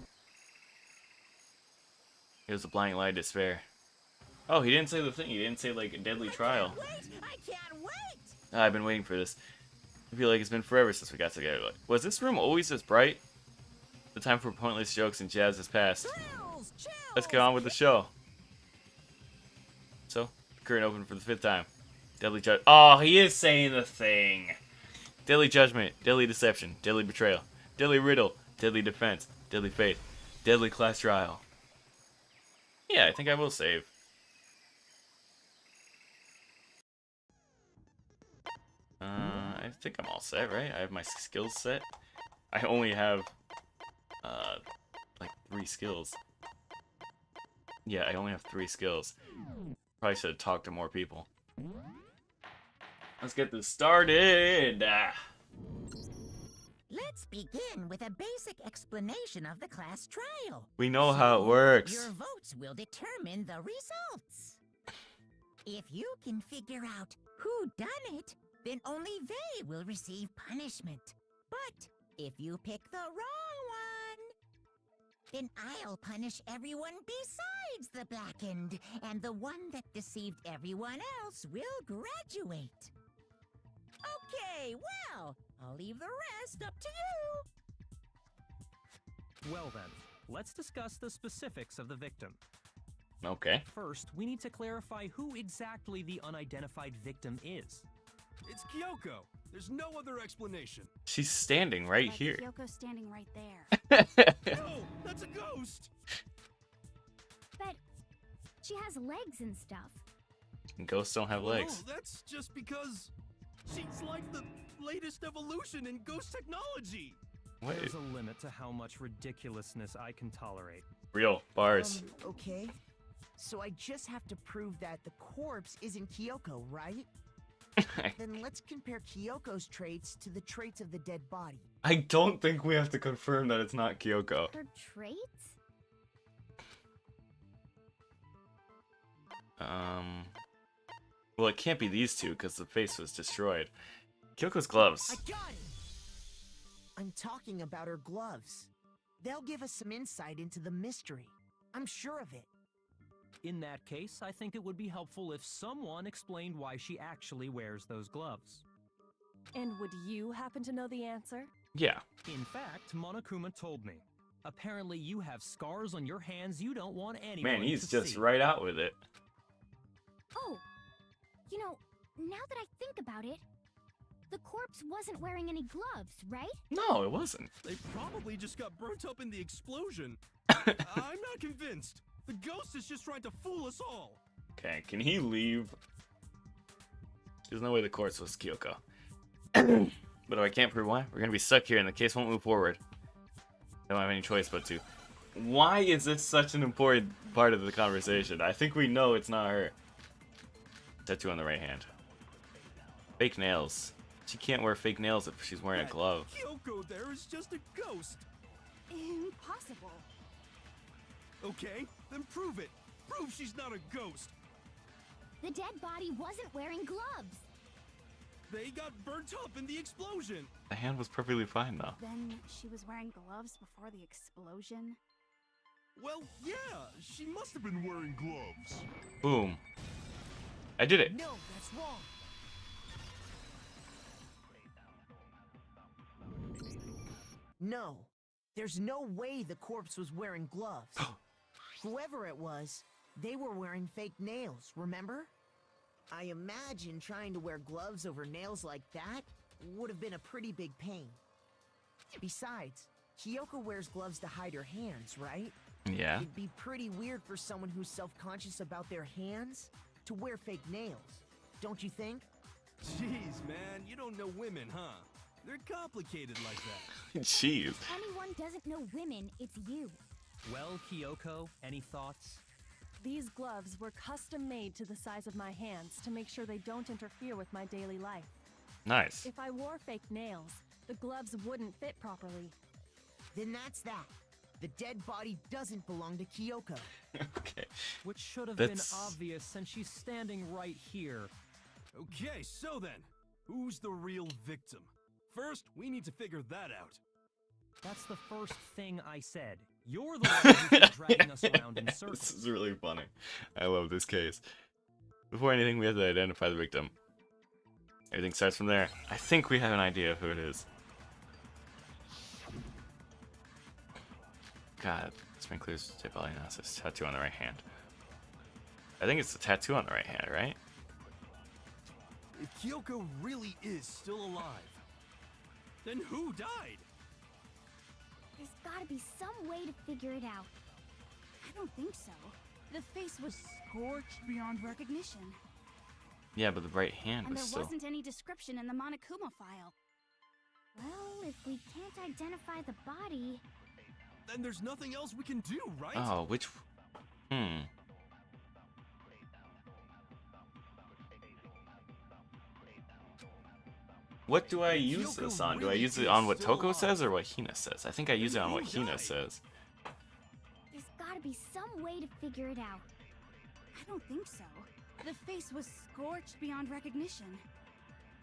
It was the blinding light of despair. Oh, he didn't say the thing. He didn't say, like, a deadly trial. I can't wait. I've been waiting for this. I feel like it's been forever since we got together. Like, was this room always this bright? The time for pointless jokes and jazz has passed. Chills, chills. Let's get on with the show. So, the curtain opened for the 5th time. Deadly judge. Oh, he is saying the thing. Deadly judgment, deadly deception, deadly betrayal, deadly riddle, deadly defense, deadly faith, deadly class trial. Yeah, I think I will save. I think I'm all set, right? I have my skills set. I only have, like 3 skills. Yeah, I only have 3 skills. Probably should have talked to more people. Let's get this started. Let's begin with a basic explanation of the class trial. We know how it works. Your votes will determine the results. If you can figure out who done it, then only they will receive punishment. But if you pick the wrong one, then I'll punish everyone besides the blackened, and the one that deceived everyone else will graduate. Okay, well, I'll leave the rest up to you. Well then, let's discuss the specifics of the victim. Okay. First, we need to clarify who exactly the unidentified victim is. It's Kyoko. There's no other explanation. She's standing right Like here. Kyoko's standing right there. No, that's a ghost. But she has legs and stuff. Ghosts don't have legs. Oh, that's just because she's like the latest evolution in ghost technology. Wait, There's a limit to how much ridiculousness I can tolerate. real bars. Okay. So I just have to prove that the corpse isn't Kyoko, right? Then let's compare Kyoko's traits to the traits of the dead body. I don't think we have to confirm that it's not Kyoko. Her traits? Well, it can't be these two because the face was destroyed. Kyoko's gloves. I got it! I'm talking about her gloves. They'll give us some insight into the mystery. I'm sure of it. In that case, I think it would be helpful if someone explained why she actually wears those gloves. And would you happen to know the answer? Yeah. In fact, Monokuma told me. Apparently you have scars on your hands you don't want anyone Man, he's to just see. right out with it. Oh, you know, now that I think about it, the corpse wasn't wearing any gloves, right? No, it wasn't. They probably just got burnt up in the explosion. I'm not convinced. The ghost is just trying to fool us all. Okay, can he leave? There's no way the corpse was Kyoko. But if I can't prove why, we're gonna be stuck here and the case won't move forward. I don't have any choice but to. Why is this such an important part of the conversation? I think we know it's not her. Tattoo on the right hand. Fake nails. She can't wear fake nails if she's wearing a glove. Kyoko there is just a ghost. Impossible. Okay, then prove it. Prove she's not a ghost. The dead body wasn't wearing gloves. They got burnt up in the explosion. The hand was perfectly fine though. Then she was wearing gloves before the explosion? Well, yeah, she must have been wearing gloves. Boom. I did it. No, that's wrong. No, there's no way the corpse was wearing gloves. Whoever it was, they were wearing fake nails, remember? I imagine trying to wear gloves over nails like that would have been a pretty big pain. Besides, Kyoko wears gloves to hide her hands, right? Yeah. It'd be pretty weird for someone who's self-conscious about their hands to wear fake nails, don't you think? Jeez, man, you don't know women, huh? They're complicated like that. Jeez. Anyone doesn't know women, it's you. Well, Kyoko, any thoughts? These gloves were custom made to the size of my hands to make sure they don't interfere with my daily life. Nice. If I wore fake nails, the gloves wouldn't fit properly. Then that's that. The dead body doesn't belong to Kyoko. Okay. Which should have That's- been obvious since she's standing right here. Okay, so then, who's the real victim? First, we need to figure that out. That's the first thing I said. You're the one who's dragging us around in circles. This is really funny. I love this case. Before anything, we have to identify the victim. Everything starts from there. I think we have an idea of who it is. God, this man clears the body analysis. Tattoo on the right hand. I think it's the tattoo on the right hand, right? If Kyoko really is still alive, then who died? There's gotta be some way to figure it out. I don't think so. The face was scorched beyond recognition. Yeah, but the right hand And was there still... wasn't any description in the Monokuma file. Well, if we can't identify the body... Then there's nothing else we can do, right? Oh, which... What do I use this on? Do I use it on what Toko says or what Hina says? I think I use it on what Hina says. There's gotta be some way to figure it out. I don't think so. The face was scorched beyond recognition.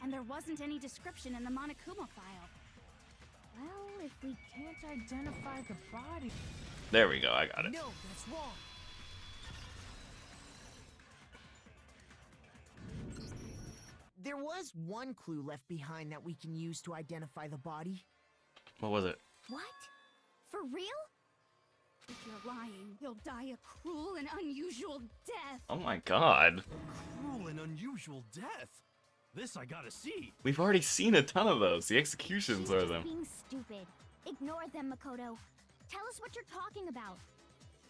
And there wasn't any description in the Monokuma file. Well, if we can't identify the body... There we go, I got it. No, that's wrong. There was one clue left behind that we can use to identify the body. What was it? What? For real? If you're lying, you'll die a cruel and unusual death. Oh my god. Cruel and unusual death. This I gotta see. We've already seen a ton of those. The executions She's are just them. being stupid. Ignore them, Makoto. Tell us what you're talking about.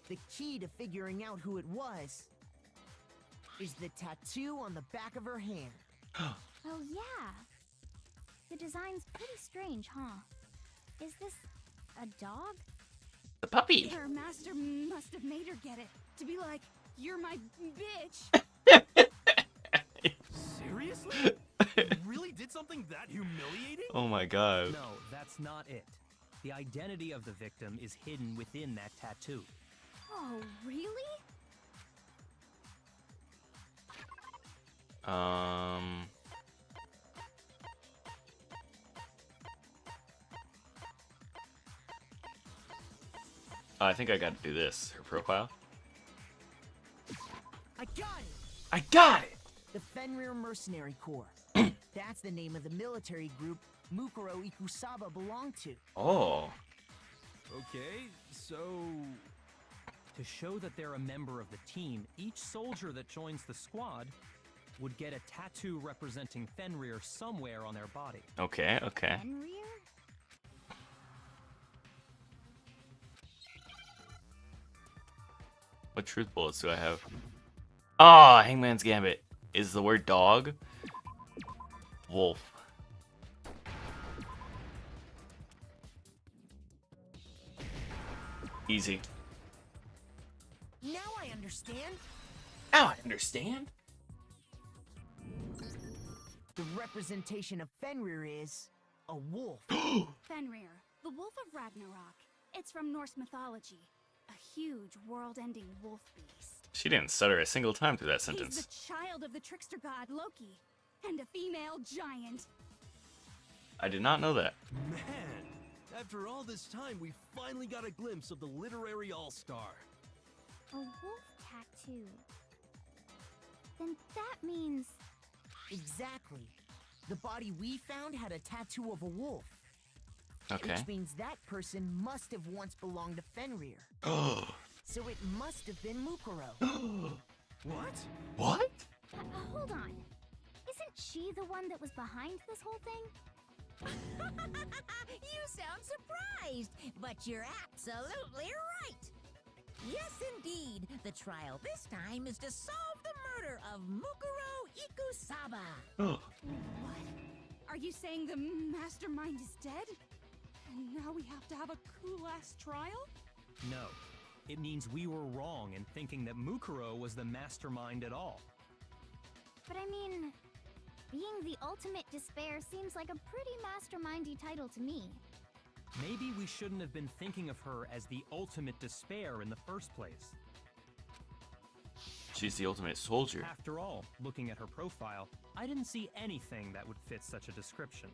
The key to figuring out who it was is the tattoo on the back of her hand. Oh, yeah. The design's pretty strange, huh? Is this a dog? The puppy! Her master must have made her get it. To be like, you're my bitch. Seriously? You really did something that humiliating? Oh my god. No, that's not it. The identity of the victim is hidden within that tattoo. Oh, really? I think I gotta do this. Her profile. I got it! I got it! The Fenrir Mercenary Corps. That's the name of the military group Mukuro Ikusaba belonged to. Oh. Okay, so... To show that they're a member of the team, each soldier that joins the squad would get a tattoo representing Fenrir somewhere on their body. Okay, okay. Fenrir? What truth bullets do I have? Ah, Hangman's Gambit. Is the word dog? Wolf. Easy. Now I understand. Now I understand. The representation of Fenrir is a wolf. Fenrir, the Wolf of Ragnarok. It's from Norse mythology. A huge, world-ending wolf beast. She didn't stutter a single time through that He's sentence. the child of the trickster god Loki, and a female giant. I did not know that. Man, after all this time, we finally got a glimpse of the literary all-star. A wolf tattoo. Then that means... Exactly. The body we found had a tattoo of a wolf. Okay. Which means that person must have once belonged to Fenrir. Oh. So it must have been Mukuro. What? What? hold on. Isn't she the one that was behind this whole thing? You sound surprised, but you're absolutely right. Yes, indeed. The trial this time is to solve the murder of Mukuro Ikusaba. Oh. What? Are you saying the mastermind is dead? And now we have to have a cool-ass trial? No. It means we were wrong in thinking that Mukuro was the mastermind at all. But I mean, being the ultimate despair seems like a pretty mastermindy title to me. Maybe we shouldn't have been thinking of her as the ultimate despair in the first place. She's the ultimate soldier. After all, looking at her profile, I didn't see anything that would fit such a description.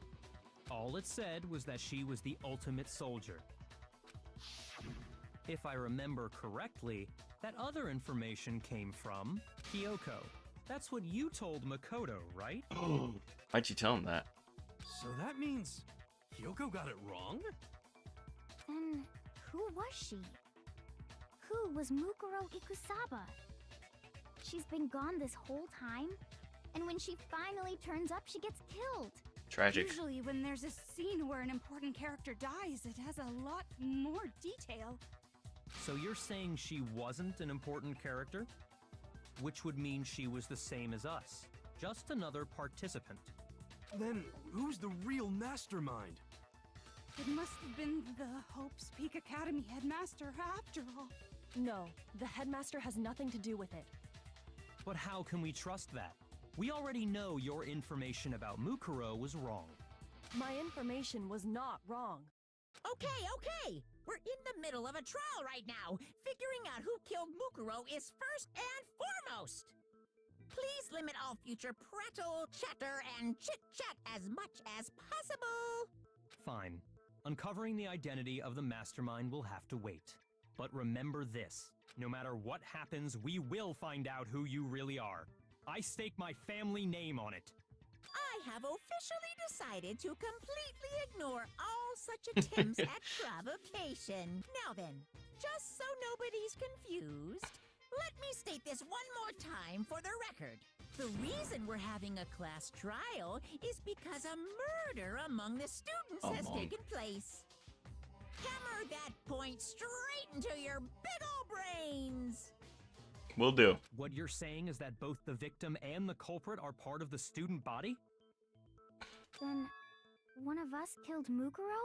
All it said was that she was the ultimate soldier. If I remember correctly, that other information came from Kyoko. That's what you told Makoto, right? Why'd you tell him that? So that means Kyoko got it wrong? Then who was she? Who was Mukuro Ikusaba? She's been gone this whole time, and when she finally turns up, she gets killed. Tragic. Usually when there's a scene where an important character dies, it has a lot more detail. So you're saying she wasn't an important character? Which would mean she was the same as us, just another participant. Then who's the real mastermind? It must have been the Hope's Peak Academy headmaster after all. No, the headmaster has nothing to do with it. But how can we trust that? We already know your information about Mukuro was wrong. My information was not wrong. Okay. We're in the middle of a trial right now. Figuring out who killed Mukuro is first and foremost. Please limit all future prattle, chatter, and chit-chat as much as possible. Fine. Uncovering the identity of the mastermind will have to wait. But remember this. No matter what happens, we will find out who you really are. I stake my family name on it. I have officially decided to completely ignore all such attempts at provocation. Now then, just so nobody's confused, let me state this one more time for the record. The reason we're having a class trial is because a murder among the students has taken place. Hammer that point straight into your big ol' brains! Will do. What you're saying is that both the victim and the culprit are part of the student body? Then, one of us killed Mukuro?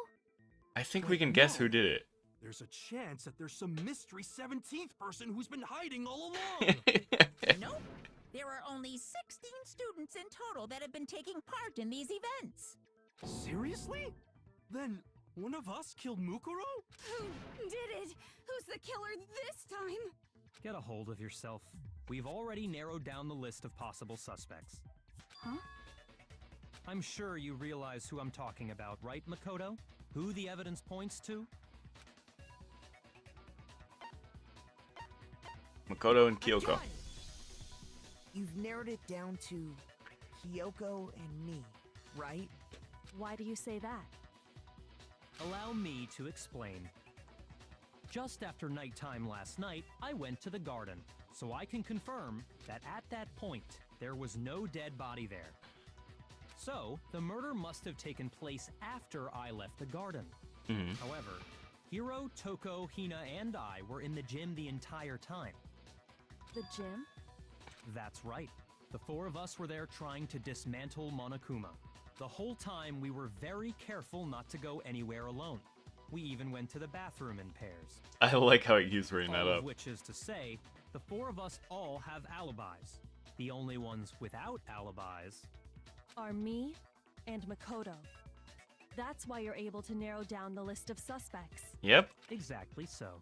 I think we can guess who did it. There's a chance that there's some mystery 17th person who's been hiding all along. Nope. There are only 16 students in total that have been taking part in these events. Seriously? Then one of us killed Mukuro? Who did it? Who's the killer this time? Get a hold of yourself. We've already narrowed down the list of possible suspects. Huh? I'm sure you realize who I'm talking about, right, Makoto? Who the evidence points to? Makoto and I Kyoko. got it. You've narrowed it down to Kyoko and me, right? Why do you say that? Allow me to explain. Just after nighttime last night, I went to the garden, so I can confirm that at that point, there was no dead body there. So, the murder must have taken place after I left the garden. However, Hiro, Toko, Hina, and I were in the gym the entire time. The gym? That's right. The four of us were there trying to dismantle Monokuma. The whole time we were very careful not to go anywhere alone. We even went to the bathroom in pairs. I like how he keeps bringing that All of up. which is to say, the four of us all have alibis. The only ones without alibis Are me and Makoto. That's why you're able to narrow down the list of suspects. Yep. exactly so.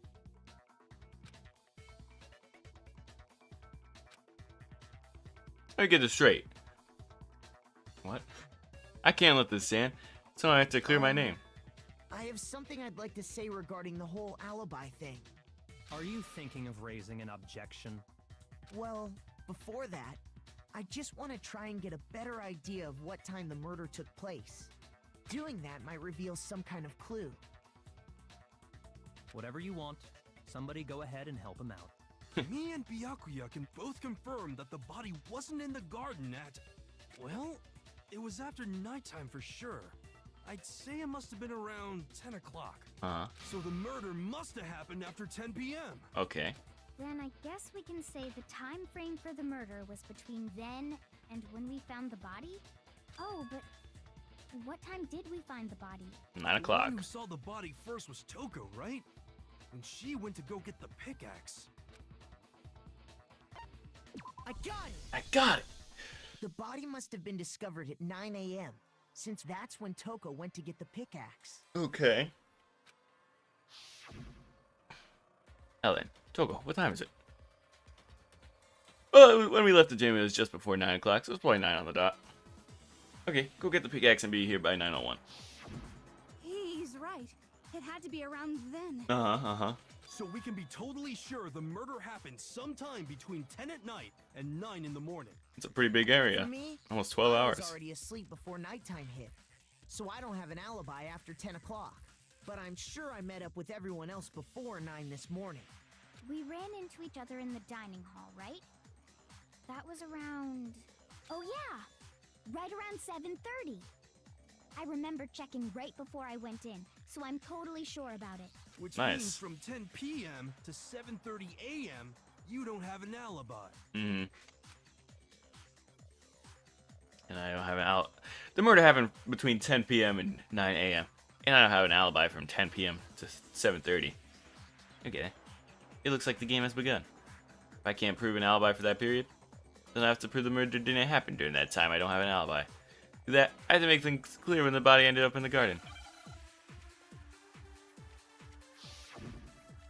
Let me get this straight. What? I can't let this stand, so I have to clear my name. I have something I'd like to say regarding the whole alibi thing. Are you thinking of raising an objection? Well, before that, I just want to try and get a better idea of what time the murder took place. Doing that might reveal some kind of clue. Whatever you want. Somebody go ahead and help him out. Me and Byakuya can both confirm that the body wasn't in the garden at... Well, it was after nighttime for sure. I'd say it must have been around 10 o'clock. Uh-huh. So the murder must have happened after 10 p.m. Okay. Then I guess we can say the time frame for the murder was between then and when we found the body? Oh, but what time did we find the body? 9 o'clock. The one who saw the body first was Toko, right? And she went to go get the pickaxe. I got it! I got it! The body must have been discovered at 9 a.m., since that's when Toko went to get the pickaxe. Okay. Ellen, Togo, what time is it? Well, when we left the gym, it was just before 9 o'clock, so it's probably 9 on the dot. Okay, go get the pickaxe and be here by 9:01. He's right. It had to be around then. Uh-huh. So we can be totally sure the murder happened sometime between 10 at night and 9 in the morning. It's a pretty big area. For me, Almost 12 I hours. was already asleep before nighttime hit, so I don't have an alibi after 10 o'clock. But I'm sure I met up with everyone else before 9 this morning. We ran into each other in the dining hall, right? That was around... Oh yeah! Right around 7:30. I remember checking right before I went in, so I'm totally sure about it. Which Nice. means from 10 p.m. to 7:30 a.m., you don't have an alibi. Mm-hmm. And I don't have an The murder happened between 10 p.m. and 9 a.m. And I don't have an alibi from 10 p.m. to 7:30. Okay. It looks like the game has begun. If I can't prove an alibi for that period, then I have to prove the murder didn't happen during that time I don't have an alibi. To that, I have to make things clear when the body ended up in the garden.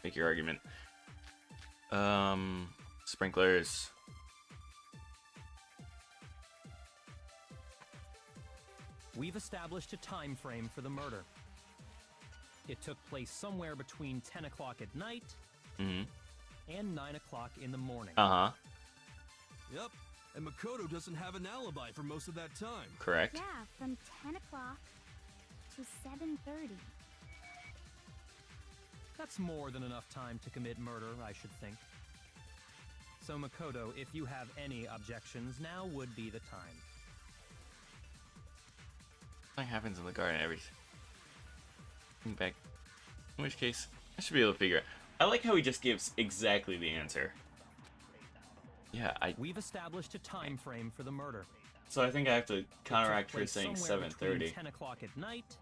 Make your argument. Sprinklers. We've established a time frame for the murder. It took place somewhere between 10 o'clock at night and 9 o'clock in the morning. Uh-huh. Yep, and Makoto doesn't have an alibi for most of that time. Correct. Yeah, from 10 o'clock to 7:30. That's more than enough time to commit murder, I should think. So Makoto, if you have any objections, now would be the time. Something happens in the garden every... back. In which case, I should be able to figure it. I like how he just gives exactly the answer. Yeah, We've established a time frame for the murder. So I think I have to It counteract took her place saying somewhere between 7:30. 10 o'clock at night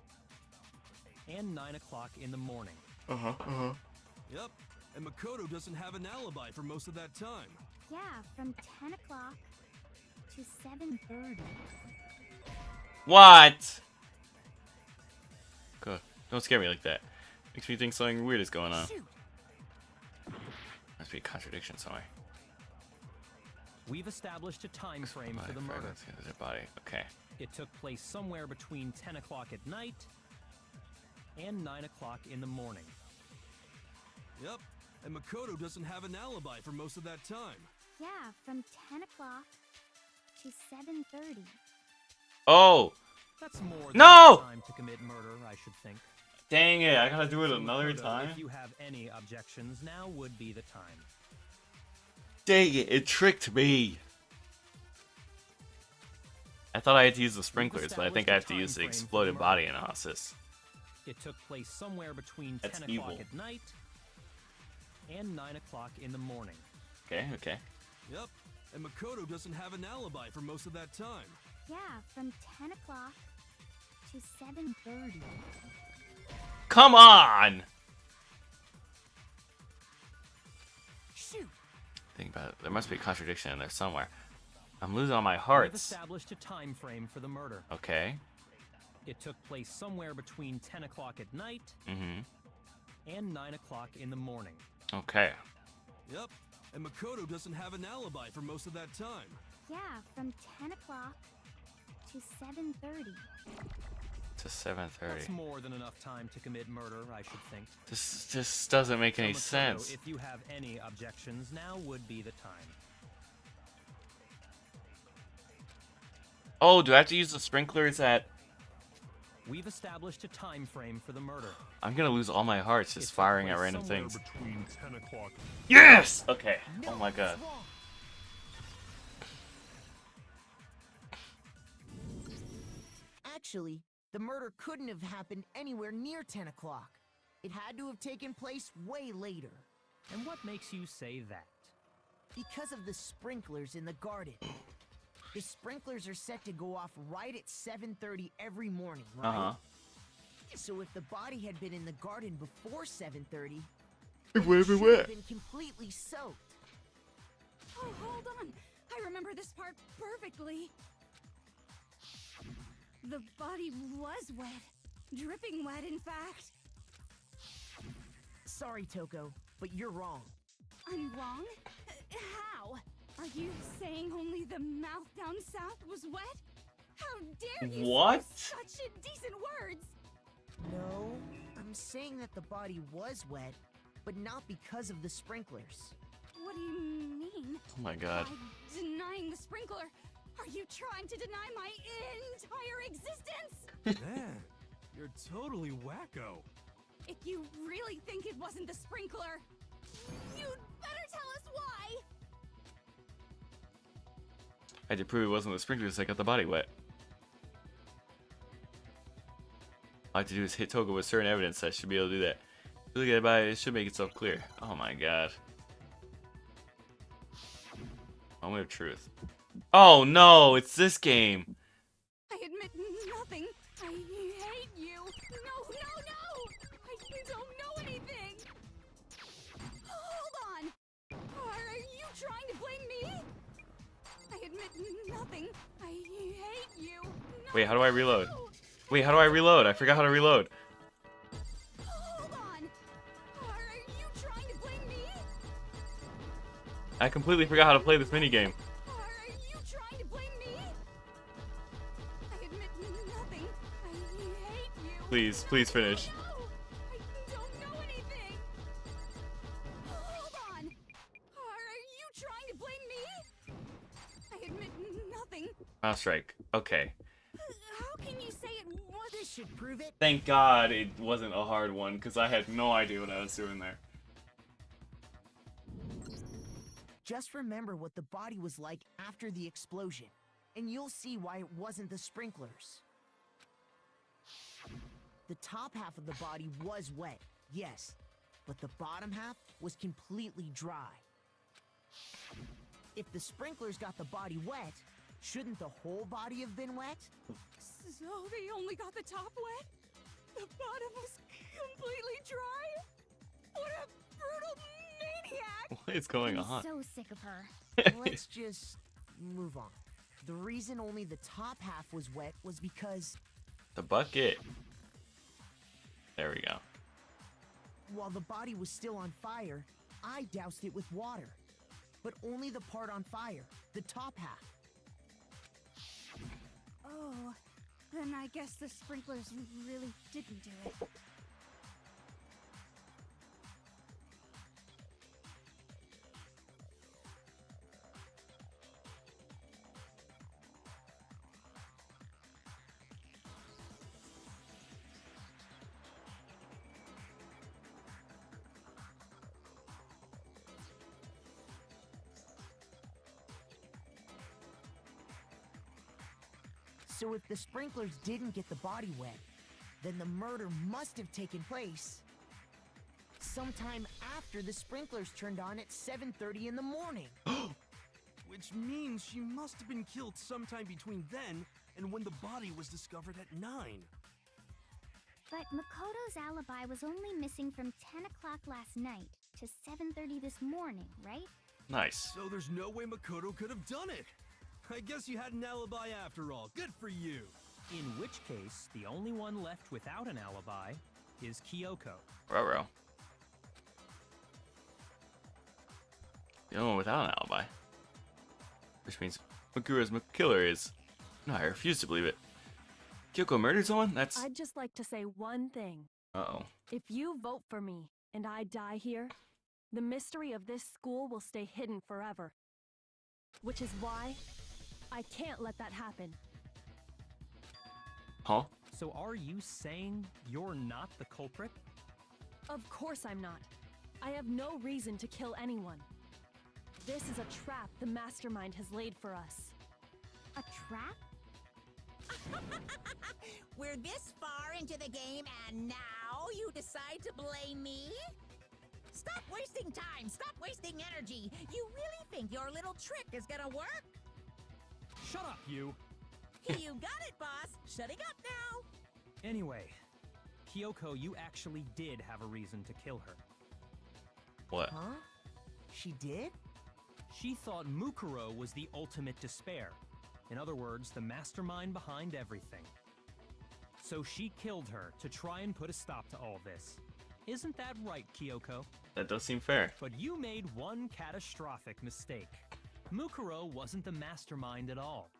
and 9 o'clock in the morning. Yep, and Makoto doesn't have an alibi for most of that time. Yeah, from 10 o'clock to 7:30. What? Good. Don't scare me like that. Makes me think something weird is going on. Shoot. Must be a contradiction somewhere. We've established a time frame for the murder. Their body. Okay. It took place somewhere between 10 o'clock at night and 9 o'clock in the morning. Yep, and Makoto doesn't have an alibi for most of that time. Yeah, from 10 o'clock to 7:30. Oh! That's more than No! enough time to commit murder, I should think. Dang it! I gotta do it So another Makoto, time. If you have any objections, now would be the time. Dang it! It tricked me. I thought I had to use the sprinklers, but I think I have to use the exploded body analysis. It took place somewhere between That's 10 o'clock evil. at night and 9 o'clock in the morning. Okay. Okay. Yep, and Makoto doesn't have an alibi for most of that time. Yeah, from 10 o'clock to 7:30. Come on! Shoot! Think about it. There must be a contradiction in there somewhere. I'm losing all my We've hearts. established a time frame for the murder. Okay. It took place somewhere between 10 o'clock at night and 9 o'clock in the morning. Okay. Yep, and Makoto doesn't have an alibi for most of that time. Yeah, from 10 o'clock to 7:30. To 7:30. That's more than enough time to commit murder, I should think. This just doesn't make any So, Makoto, sense. if you have any objections, now would be the time. Oh, do I have to use the sprinklers at... We've established a time frame for the murder. I'm gonna lose all my hearts just It took firing at place random somewhere things. Between 10 o'clock. Yes! Okay. Oh my god. What's wrong? Actually, the murder couldn't have happened anywhere near 10 o'clock. It had to have taken place way later. And what makes you say that? Because of the sprinklers in the garden. The sprinklers are set to go off right at 7:30 every morning, right? Uh-huh. So if the body had been in the garden before 7:30, It would have been should have wet. been completely soaked. Oh, hold on. I remember this part perfectly. The body was wet. Dripping wet, in fact. Sorry, Toko, but you're wrong. I'm wrong? How? Are you saying only the mouth down south was wet? How dare you What? say such indecent words? No, I'm saying that the body was wet, but not because of the sprinklers. What do you mean? Oh my god. By denying the sprinkler, are you trying to deny my entire existence? Man, you're totally wacko. If you really think it wasn't the sprinkler, you'd better tell us why! I had to prove it wasn't the sprinklers that got the body wet. All I have to do is hit Togo with certain evidence that should be able to do that. Look at it by it should make itself clear. Oh my god. Moment of truth. Oh no, it's this game. I admit nothing. I hate you. No, no, no! I don't know anything! Hold on! Are you trying to blame me? I admit nothing. I hate you. No, Wait, how do I reload? no. Wait, how do I reload? I forgot how to reload. Hold on! Are you trying to blame me? I completely forgot how to play this minigame. Are you trying to blame me? I admit nothing. I hate you. Please, please finish. No, I don't know anything. Hold on. Are you trying to blame me? I admit nothing. Mouse strike. Okay. How can you say it was? This should prove it. Thank God it wasn't a hard one, because I had no idea what I was doing there. Just remember what the body was like after the explosion, and you'll see why it wasn't the sprinklers. The top half of the body was wet, yes, but the bottom half was completely dry. If the sprinklers got the body wet, shouldn't the whole body have been wet? So they only got the top wet? The bottom was completely dry? What a brutal maniac! What is going I'm on? so sick of her. Let's just move on. The reason only the top half was wet was because The bucket. There we go. while the body was still on fire, I doused it with water. But only the part on fire, the top half. Oh, then I guess the sprinklers really didn't do it. So if the sprinklers didn't get the body wet, then the murder must have taken place sometime after the sprinklers turned on at 7:30 in the morning. Which means she must have been killed sometime between then and when the body was discovered at 9. But Makoto's alibi was only missing from 10 o'clock last night to 7:30 this morning, right? Nice. So there's no way Makoto could have done it. I guess you had an alibi after all. Good for you. In which case, the only one left without an alibi is Kyoko. Ruh-roh. The only one without an alibi. Which means Makuro's killer is... No, I refuse to believe it. Kyoko murdered someone? That's... I'd just like to say one thing. Uh-oh. If you vote for me and I die here, the mystery of this school will stay hidden forever. Which is why I can't let that happen. Huh? So are you saying you're not the culprit? Of course I'm not. I have no reason to kill anyone. This is a trap the mastermind has laid for us. A trap? We're this far into the game and now you decide to blame me? Stop wasting time! Stop wasting energy! You really think your little trick is gonna work? Shut up, you! You got it, boss! Shutting up now! Anyway, Kyoko, you actually did have a reason to kill her. What? Huh? She did? She thought Mukuro was the ultimate despair. In other words, the mastermind behind everything. So she killed her to try and put a stop to all this. Isn't that right, Kyoko? That does seem fair. But you made one catastrophic mistake. Mukuro wasn't the mastermind at all.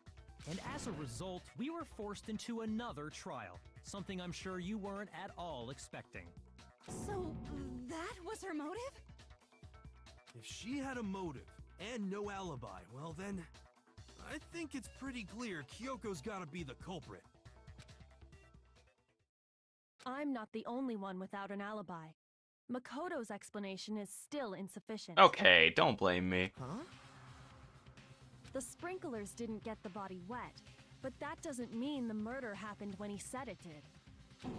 And as a result, we were forced into another trial. Something I'm sure you weren't at all expecting. So, that was her motive? If she had a motive and no alibi, well then, I think it's pretty clear Kyoko's gotta be the culprit. I'm not the only one without an alibi. Makoto's explanation is still insufficient. Okay, don't blame me. Huh? The sprinklers didn't get the body wet, but that doesn't mean the murder happened when he said it did.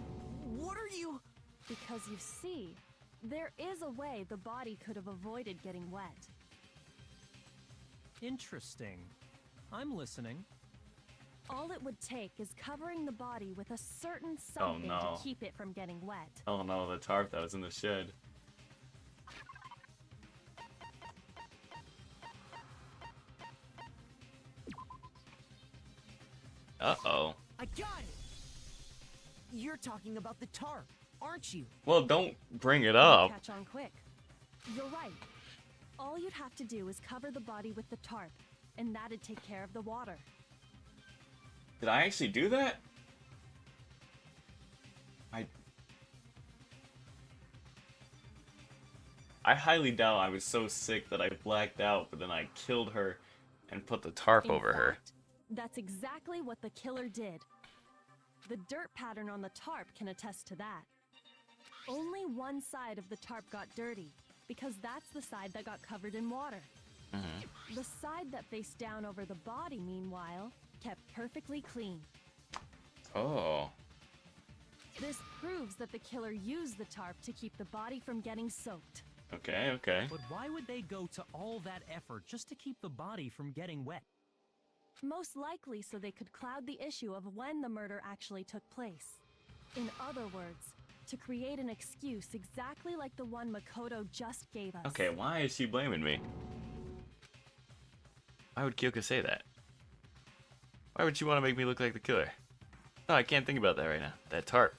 What are you... Because you see, there is a way the body could have avoided getting wet. Interesting. I'm listening. All it would take is covering the body with a certain something no. to keep it from getting wet. Oh no, the tarp that was in the shed. Uh-oh. I got it! You're talking about the tarp, aren't you? Well, don't bring it up. Catch on quick. You're right. All you'd have to do is cover the body with the tarp, and that'd take care of the water. Did I actually do that? I highly doubt I was so sick that I blacked out, but then I killed her and put the tarp In over her. fact, that's exactly what the killer did. The dirt pattern on the tarp can attest to that. Only one side of the tarp got dirty, because that's the side that got covered in water. The side that faced down over the body, meanwhile, kept perfectly clean. Oh. This proves that the killer used the tarp to keep the body from getting soaked. Okay, okay. But why would they go to all that effort just to keep the body from getting wet? Most likely so they could cloud the issue of when the murder actually took place. In other words, to create an excuse exactly like the one Makoto just gave us. Okay, why is she blaming me? Why would Kyoko say that? Why would she want to make me look like the killer? No, I can't think about that right now. That tarp.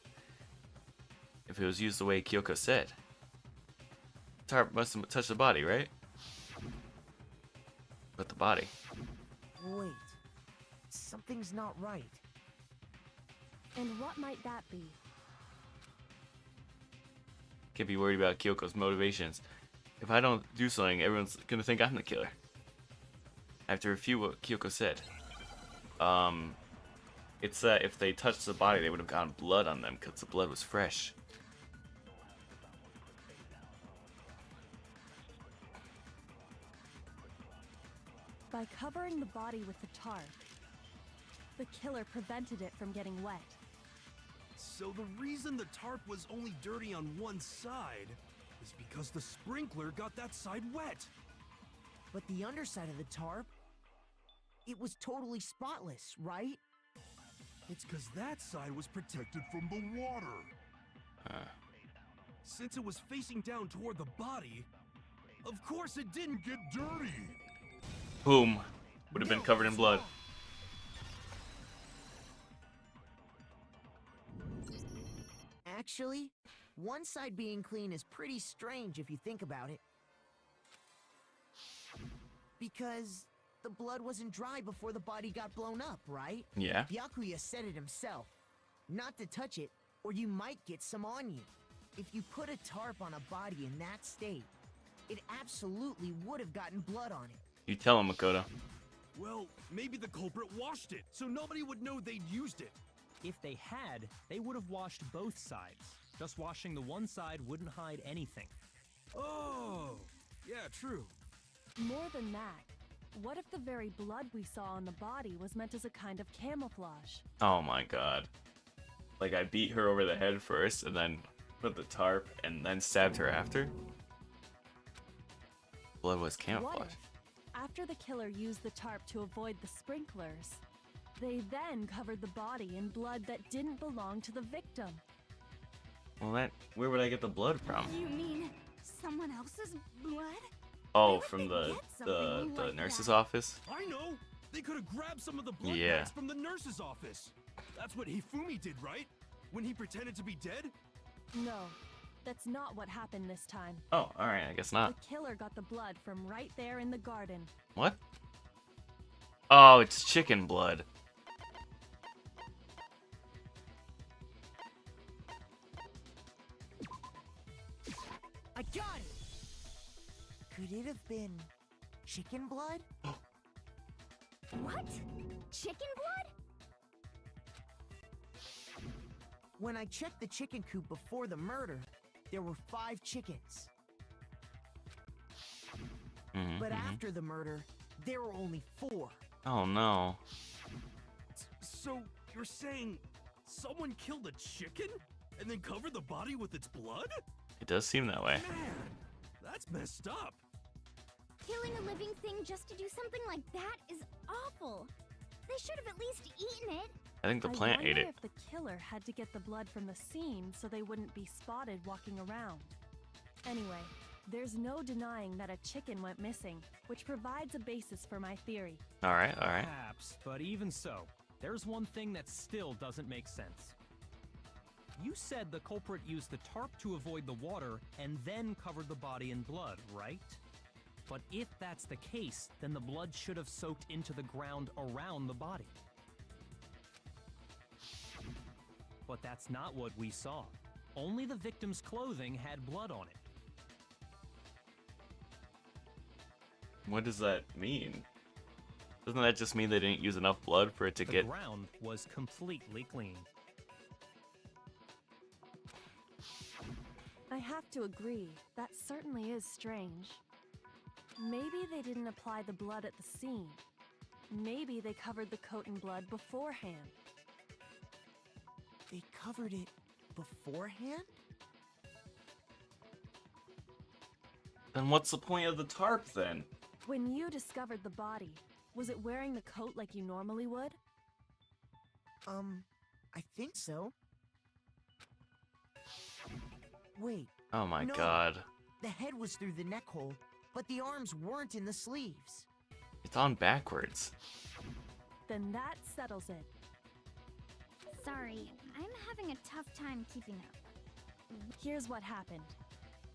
If it was used the way Kyoko said. Tarp must have touched the body, right? But the body. Wait. Something's not right. And what might that be? Can't be worried about Kyoko's motivations. If I don't do something, everyone's gonna think I'm the killer. I have to refute what Kyoko said. It's that if they touched the body, they would have gotten blood on them because the blood was fresh. By covering the body with the tarp, the killer prevented it from getting wet. So the reason the tarp was only dirty on one side is because the sprinkler got that side wet. But the underside of the tarp, it was totally spotless, right? It's because that side was protected from the water. Since it was facing down toward the body, of course it didn't get dirty. Boom. Would have been covered in blood. Actually, one side being clean is pretty strange if you think about it. Because the blood wasn't dry before the body got blown up, right? Yeah. Byakuya said it himself. Not to touch it, or you might get some on you. If you put a tarp on a body in that state, it absolutely would have gotten blood on it. You tell him, Makoto. Well, maybe the culprit washed it, so nobody would know they'd used it. If they had, they would have washed both sides. Just washing the one side wouldn't hide anything. Oh, yeah, true. More than that, what if the very blood we saw on the body was meant as a kind of camouflage? Oh my god. Like I beat her over the head first and then put the tarp and then stabbed her after? Blood was What camouflage. if, after the killer used the tarp to avoid the sprinklers, they then covered the body in blood that didn't belong to the victim? Well, where would I get the blood from? You mean someone else's blood? Oh, would from they the get something the like nurse's that? office? I know! They could have grabbed some of the blood Yeah. bags from the nurse's office. That's what Hifumi did, right? When he pretended to be dead? No, that's not what happened this time. Oh, alright, I guess The not. killer got the blood from right there in the garden. What? Oh, it's chicken blood. I got it! Could it have been chicken blood? What? Chicken blood? When I checked the chicken coop before the murder, there were 5 chickens. But after the murder, there were only 4. Oh no. So, you're saying someone killed a chicken? And then covered the body with its blood? It does seem that way. Man, that's messed up. Killing a living thing just to do something like that is awful. They should have at least eaten it. I think the plant ate I it. wonder if the killer had to get the blood from the scene so they wouldn't be spotted walking around. Anyway, there's no denying that a chicken went missing, which provides a basis for my theory. Alright, alright. Perhaps, but even so, there's one thing that still doesn't make sense. You said the culprit used the tarp to avoid the water and then covered the body in blood, right? But if that's the case, then the blood should have soaked into the ground around the body. But that's not what we saw. Only the victim's clothing had blood on it. What does that mean? Doesn't that just mean they didn't use enough blood for it to The get... ground was completely clean. I have to agree, that certainly is strange. Maybe they didn't apply the blood at the scene. Maybe they covered the coat in blood beforehand. They covered it beforehand? Then what's the point of the tarp then? When you discovered the body, was it wearing the coat like you normally would? I think so. Wait, Oh my No. god. the head was through the neck hole, but the arms weren't in the sleeves. It's on backwards. Then that settles it. Sorry, I'm having a tough time keeping up. Here's what happened.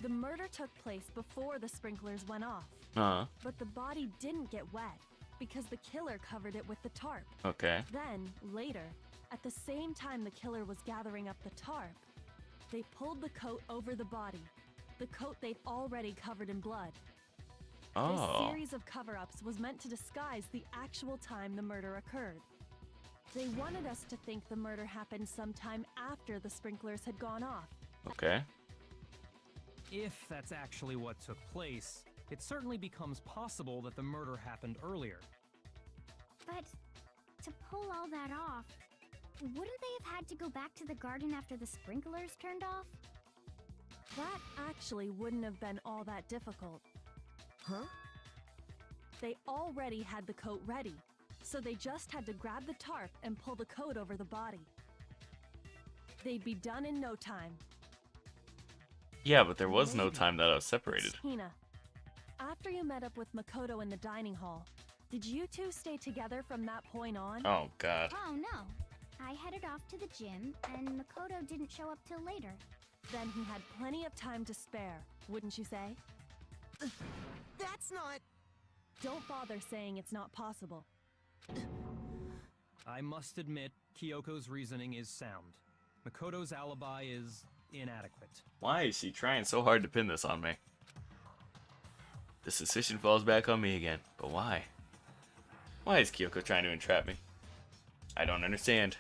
The murder took place before the sprinklers went off, But the body didn't get wet because the killer covered it with the tarp. okay. Then, later, at the same time the killer was gathering up the tarp, they pulled the coat over the body, the coat they'd already covered in blood. This Oh. series of cover-ups was meant to disguise the actual time the murder occurred. They wanted us to think the murder happened sometime after the sprinklers had gone off. Okay. If that's actually what took place, it certainly becomes possible that the murder happened earlier. But to pull all that off, wouldn't they have had to go back to the garden after the sprinklers turned off? That actually wouldn't have been all that difficult. Huh? They already had the coat ready, so they just had to grab the tarp and pull the coat over the body. They'd be done in no time. Yeah, but there was no time that I was separated. Hina, after you met up with Makoto in the dining hall, did you two stay together from that point on? Oh, God. Oh no. I headed off to the gym, and Makoto didn't show up till later. Then he had plenty of time to spare, wouldn't you say? That's not... Don't bother saying it's not possible. I must admit, Kyoko's reasoning is sound. Makoto's alibi is inadequate. Why is she trying so hard to pin this on me? The suspicion falls back on me again. But why? Why is Kyoko trying to entrap me? I don't understand.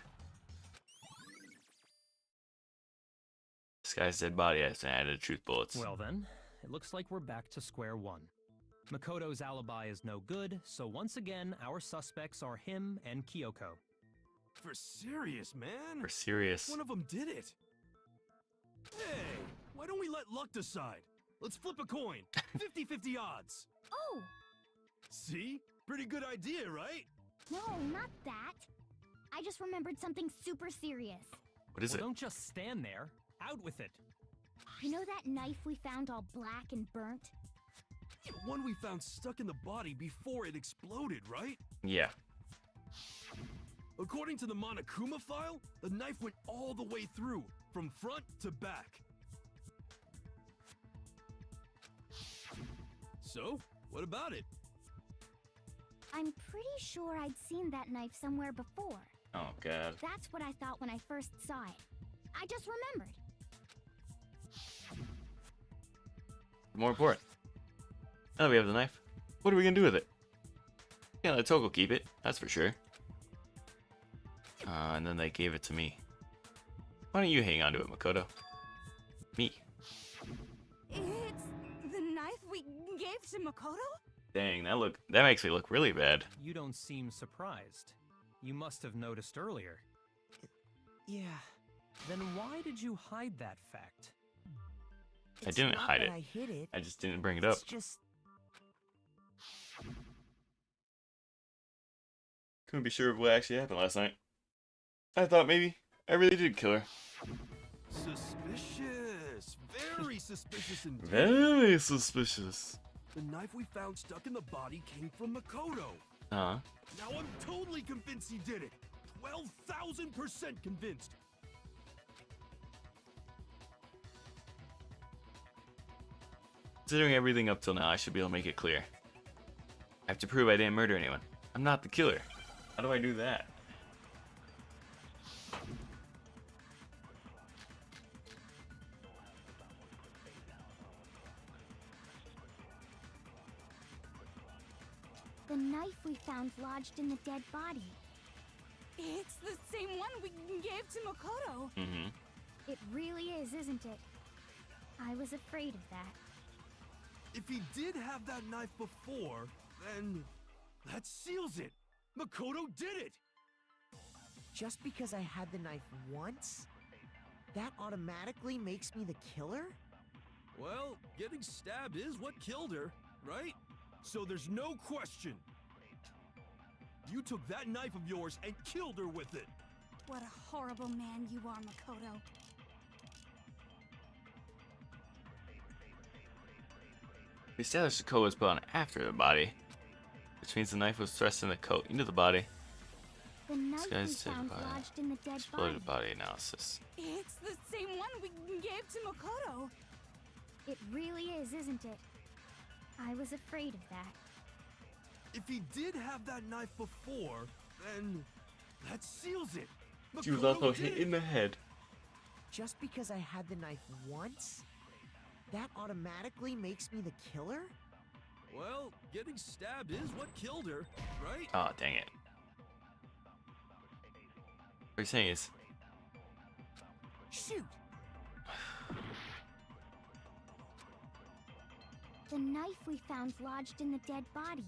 This guy's dead body has added truth bullets. Well then, it looks like we're back to square one. Makoto's alibi is no good, so once again, our suspects are him and Kyoko. For serious, man? We're serious. One of them did it. Hey, why don't we let luck decide? Let's flip a coin. 50-50 odds. Oh! See? Pretty good idea, right? No, not that. I just remembered something super serious. What is Well, it? don't just stand there. Out with it. You know that knife we found all black and burnt? The one we found stuck in the body before it exploded, right? Yeah. According to the Monokuma file, the knife went all the way through, from front to back. So, what about it? I'm pretty sure I'd seen that knife somewhere before. Oh, God. That's what I thought when I first saw it. I just remembered. More important. Now that we have the knife, what are we gonna do with it? Yeah, let Toko keep it, that's for sure. And then they gave it to me. Why don't you hang on to it, Makoto? Me. It's the knife we gave to Makoto? Dang, that makes me look really bad. You don't seem surprised. You must have noticed earlier. Yeah. Then why did you hide that fact? I It's didn't not hide that it. I hid it. I just didn't bring it up. It's just... Couldn't be sure of what actually happened last night. I thought maybe I really did kill her. Suspicious. Very suspicious indeed. Very suspicious. The knife we found stuck in the body came from Makoto. Uh-huh. Now I'm totally convinced he did it. 12,000% convinced. Considering everything up till now, I should be able to make it clear. I have to prove I didn't murder anyone. I'm not the killer. How do I do that? The knife we found lodged in the dead body. It's the same one we gave to Makoto. Mm-hmm. It really is, isn't it? I was afraid of that. If he did have that knife before, then that seals it. Makoto did it. Just because I had the knife once, that automatically makes me the killer? Well, getting stabbed is what killed her, right? So there's no question. You took that knife of yours and killed her with it. What a horrible man you are, Makoto. We established the coat was put on after the body, which means the knife was thrust in the coat into the body. The knife we guy's dead found body. lodged in the dead body. Exploded body analysis. It's the same one we gave to Makoto. It really is, isn't it? I was afraid of that. If he did have that knife before, then that seals it. She was Makoto also did hit it. in the head. Just because I had the knife once, that automatically makes me the killer? Well, getting stabbed is what killed her, right? Oh, dang it. What you're saying is, Shoot! The knife we found lodged in the dead body.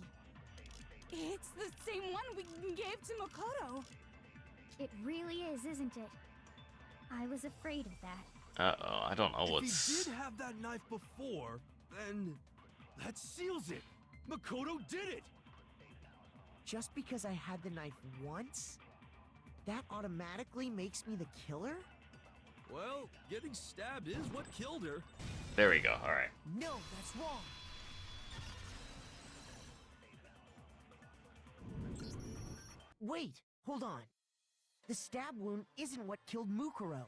It's the same one we gave to Makoto. It really is, isn't it? I was afraid of that. uh-oh, I don't know If what's... he did have that knife before, then that seals it. Makoto did it. Just because I had the knife once, that automatically makes me the killer? Well, getting stabbed is what killed her. There we go. All right. No, that's wrong. Wait, hold on. The stab wound isn't what killed Mukuro.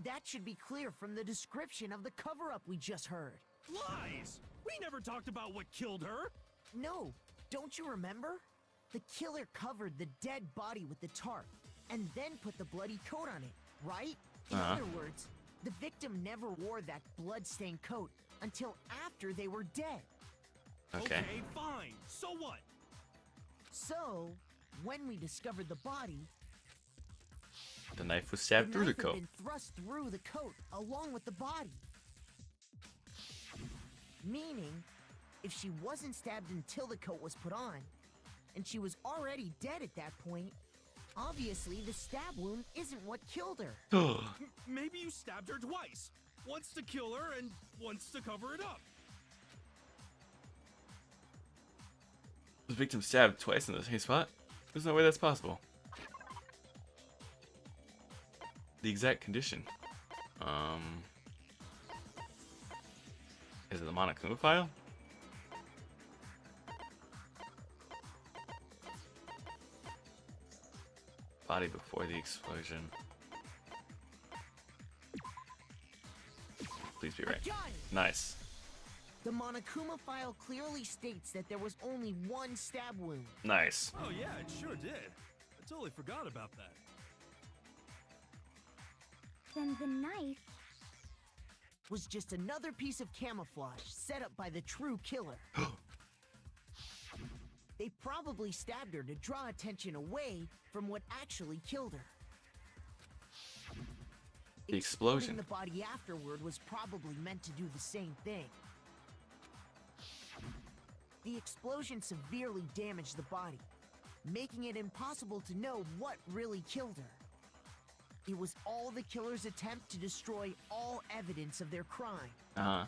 That should be clear from the description of the cover-up we just heard. Lies! We never talked about what killed her! No, don't you remember? The killer covered the dead body with the tarp, and then put the bloody coat on it, right? In other words, the victim never wore that blood-stained coat until after they were dead. Okay. Fine. So what? So, when we discovered the body, The knife was stabbed through the knife had coat. been thrust through the coat along with the body. Meaning, if she wasn't stabbed until the coat was put on, and she was already dead at that point, obviously the stab wound isn't what killed her. Maybe you stabbed her twice. Once to kill her and once to cover it up. The victim stabbed twice in the same spot? There's no way that's possible. The exact condition. Is it the Monokuma file? Body before the explosion. Please be right. I got it! Nice. The Monokuma file clearly states that there was only one stab wound. Nice. Oh yeah, it sure did. I totally forgot about that. Then the knife. Was just another piece of camouflage set up by the true killer. They probably stabbed her to draw attention away from what actually killed her. The explosion. Exploding the body afterward was probably meant to do the same thing. The explosion severely damaged the body, making it impossible to know what really killed her. It was all the killer's attempt to destroy all evidence of their crime. Uh-huh.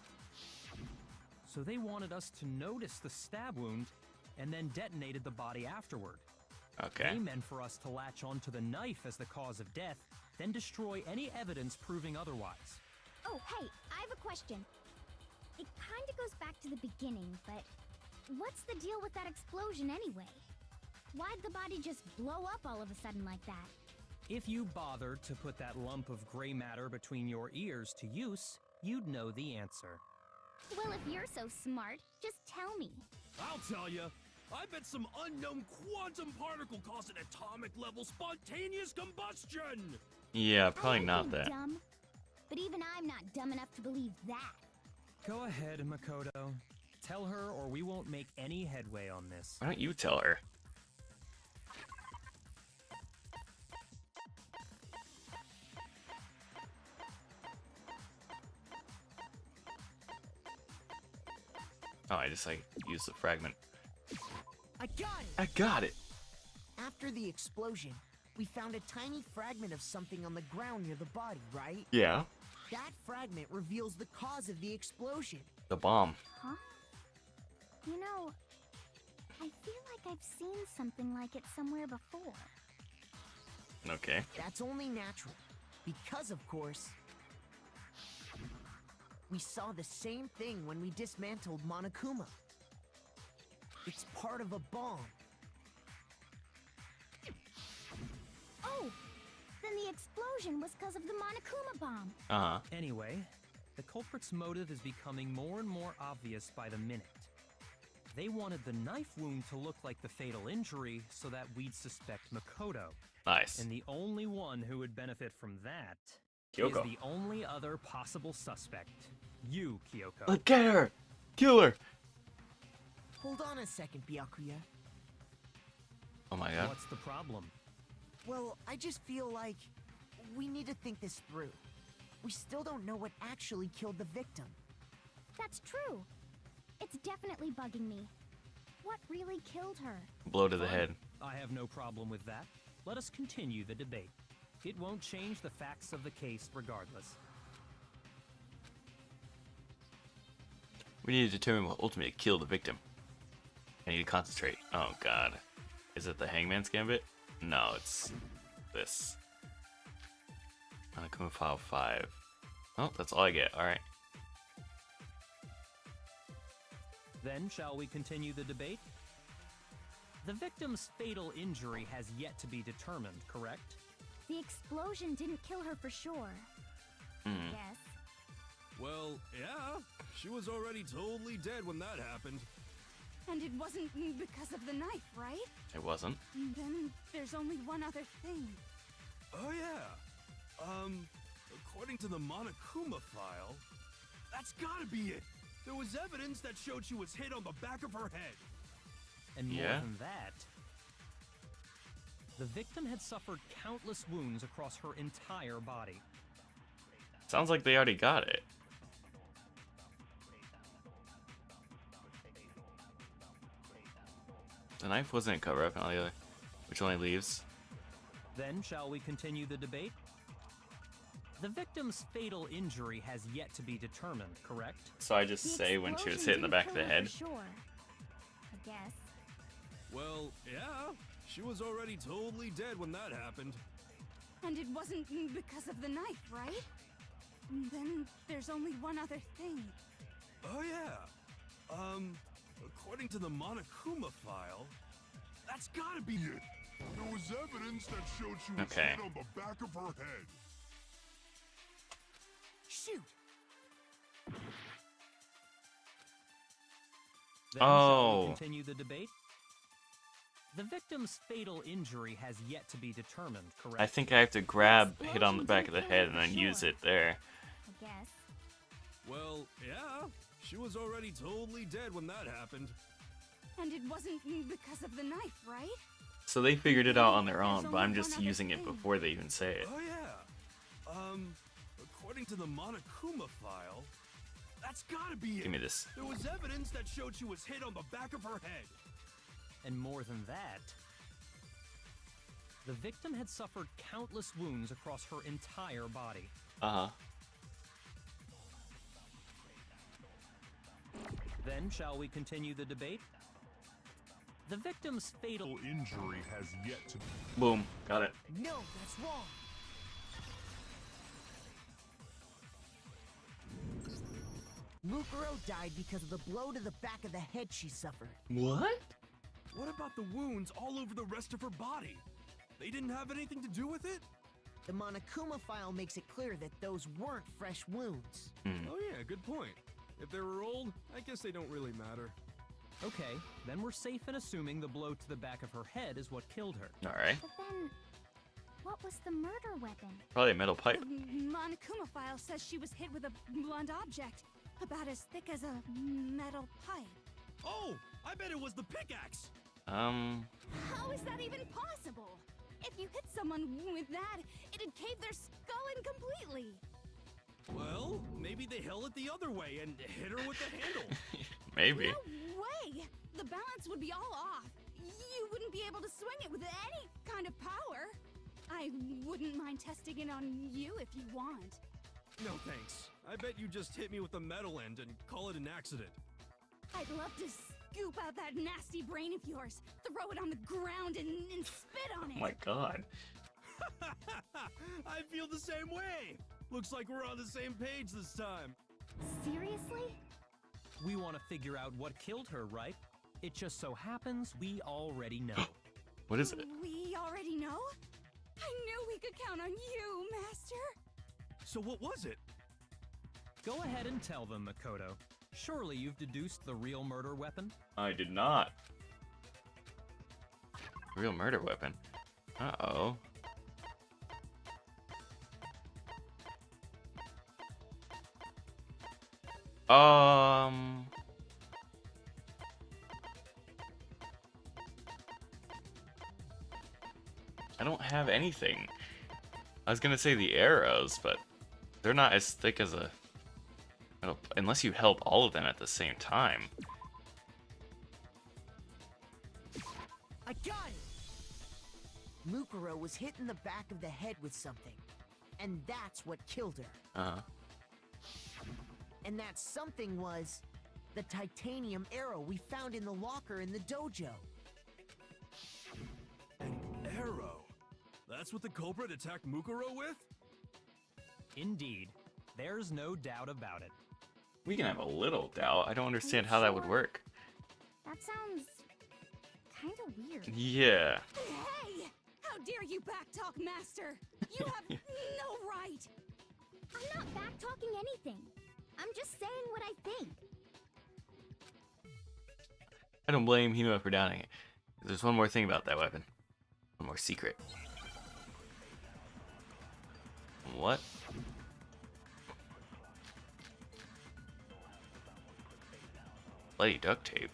So they wanted us to notice the stab wound and then detonated the body afterward. Okay. They meant for us to latch onto the knife as the cause of death, then destroy any evidence proving otherwise. Oh, hey, I have a question. It kind of goes back to the beginning, but what's the deal with that explosion anyway? Why'd the body just blow up all of a sudden like that? If you bothered to put that lump of gray matter between your ears to use, you'd know the answer. Well, if you're so smart, just tell me. I'll tell you. I bet some unknown quantum particle caused an atomic level spontaneous combustion! Yeah, probably I not ain't that. dumb, but even I'm not dumb enough to believe that. Go ahead, Makoto. Tell her or we won't make any headway on this. Why don't you tell her? Oh, I just like used the fragment. I got it! I got it. After the explosion, we found a tiny fragment of something on the ground near the body, right? Yeah. That fragment reveals the cause of the explosion. The bomb. Huh? You know, I feel like I've seen something like it somewhere before. Okay. That's only natural, because of course, we saw the same thing when we dismantled Monokuma. It's part of a bomb. Oh! Then the explosion was because of the Monokuma bomb. Uh-huh. Anyway, the culprit's motive is becoming more and more obvious by the minute. They wanted the knife wound to look like the fatal injury so that we'd suspect Makoto. Nice. And the only one who would benefit from that Kyoko. is the only other possible suspect. You, Kyoko. Let's get her! Kill her! Hold on a second, Byakuya. Oh my god. What's the problem? Well, I just feel like we need to think this through. We still don't know what actually killed the victim. That's true. It's definitely bugging me. What really killed her? Blow to the head. I have no problem with that. Let us continue the debate. It won't change the facts of the case regardless. We need to determine what ultimately killed the victim. I need to concentrate. Oh god. Is it the Hangman's Gambit? No, it's this. Monokuma File 5. Oh, that's all I get. Alright. Then, shall we continue the debate? The victim's fatal injury has yet to be determined, correct? The explosion didn't kill her for sure. Yes. Well, yeah. She was already totally dead when that happened. And it wasn't because of the knife, right? It wasn't. Then there's only one other thing. Oh, yeah. According to the Monokuma file, that's gotta be it. There was evidence that showed she was hit on the back of her head. And more Yeah? than that, the victim had suffered countless wounds across her entire body. Sounds like they already got it. The knife wasn't a cover-up, not the other, which only leaves. Then, shall we continue the debate? The victim's fatal injury has yet to be determined, correct? So I just say when she was hit in the back of the head. Sure. I guess. Well, yeah. She was already totally dead when that happened. And it wasn't because of the knife, right? Then there's only one other thing. Oh, yeah. According to the Monokuma file, that's gotta be it. There was evidence that showed she was Okay. hit on the back of her head. Shoot! Then, shall Oh. we continue the debate? The victim's fatal injury has yet to be determined, correct? I think I have to grab hit on the back of the head and then use it there. I guess. Well, yeah. She was already totally dead when that happened. And it wasn't because of the knife, right? So they figured it out on their own, but I'm just using it before they even say it. Oh, yeah. According to the Monokuma file, that's gotta be it. Give me this. There was evidence that showed she was hit on the back of her head. And more than that, the victim had suffered countless wounds across her entire body. Uh-huh. Then, shall we continue the debate? The victim's fatal Injury has yet to. Boom. Got it. No, that's wrong. Mukuro died because of the blow to the back of the head she suffered. What? What about the wounds all over the rest of her body? They didn't have anything to do with it? The Monokuma file makes it clear that those weren't fresh wounds. Oh yeah, good point. If they were old, I guess they don't really matter. Okay, then we're safe in assuming the blow to the back of her head is what killed her. Alright. But then, what was the murder weapon? Probably a metal pipe. The Monokuma file says she was hit with a blunt object, about as thick as a metal pipe. Oh, I bet it was the pickaxe! How is that even possible? If you hit someone with that, it'd cave their skull in completely. Well, maybe they held it the other way and hit her with the handle. Maybe. No way! The balance would be all off. You wouldn't be able to swing it with any kind of power. I wouldn't mind testing it on you if you want. No thanks. I bet you just hit me with the metal end and call it an accident. I'd love to scoop out that nasty brain of yours, throw it on the ground, and spit on it. Oh my god. I feel the same way. Looks like we're on the same page this time. Seriously? We want to figure out what killed her, right? It just so happens we already know. What is it? We already know? I knew we could count on you, Master. So what was it? Go ahead and tell them, Makoto. Surely you've deduced the real murder weapon? I did not. Real murder weapon. Uh-oh. I don't have anything. I was gonna say the arrows, but they're not as thick as a... unless you held all of them at the same time. I got it! Mukuro was hit in the back of the head with something. And that's what killed her. Uh-huh. And that something was the titanium arrow we found in the locker in the dojo. An arrow? That's what the culprit attacked Mukuro with? Indeed. There's no doubt about it. We can have a little doubt. I don't understand how that would work. That sounds kind of weird. Yeah. Hey! How dare you backtalk, Master? You have no right! I'm not back-talking anything. I'm just saying what I think. I don't blame Hima for doubting it. There's one more thing about that weapon. One more secret. What? Bloody duct tape.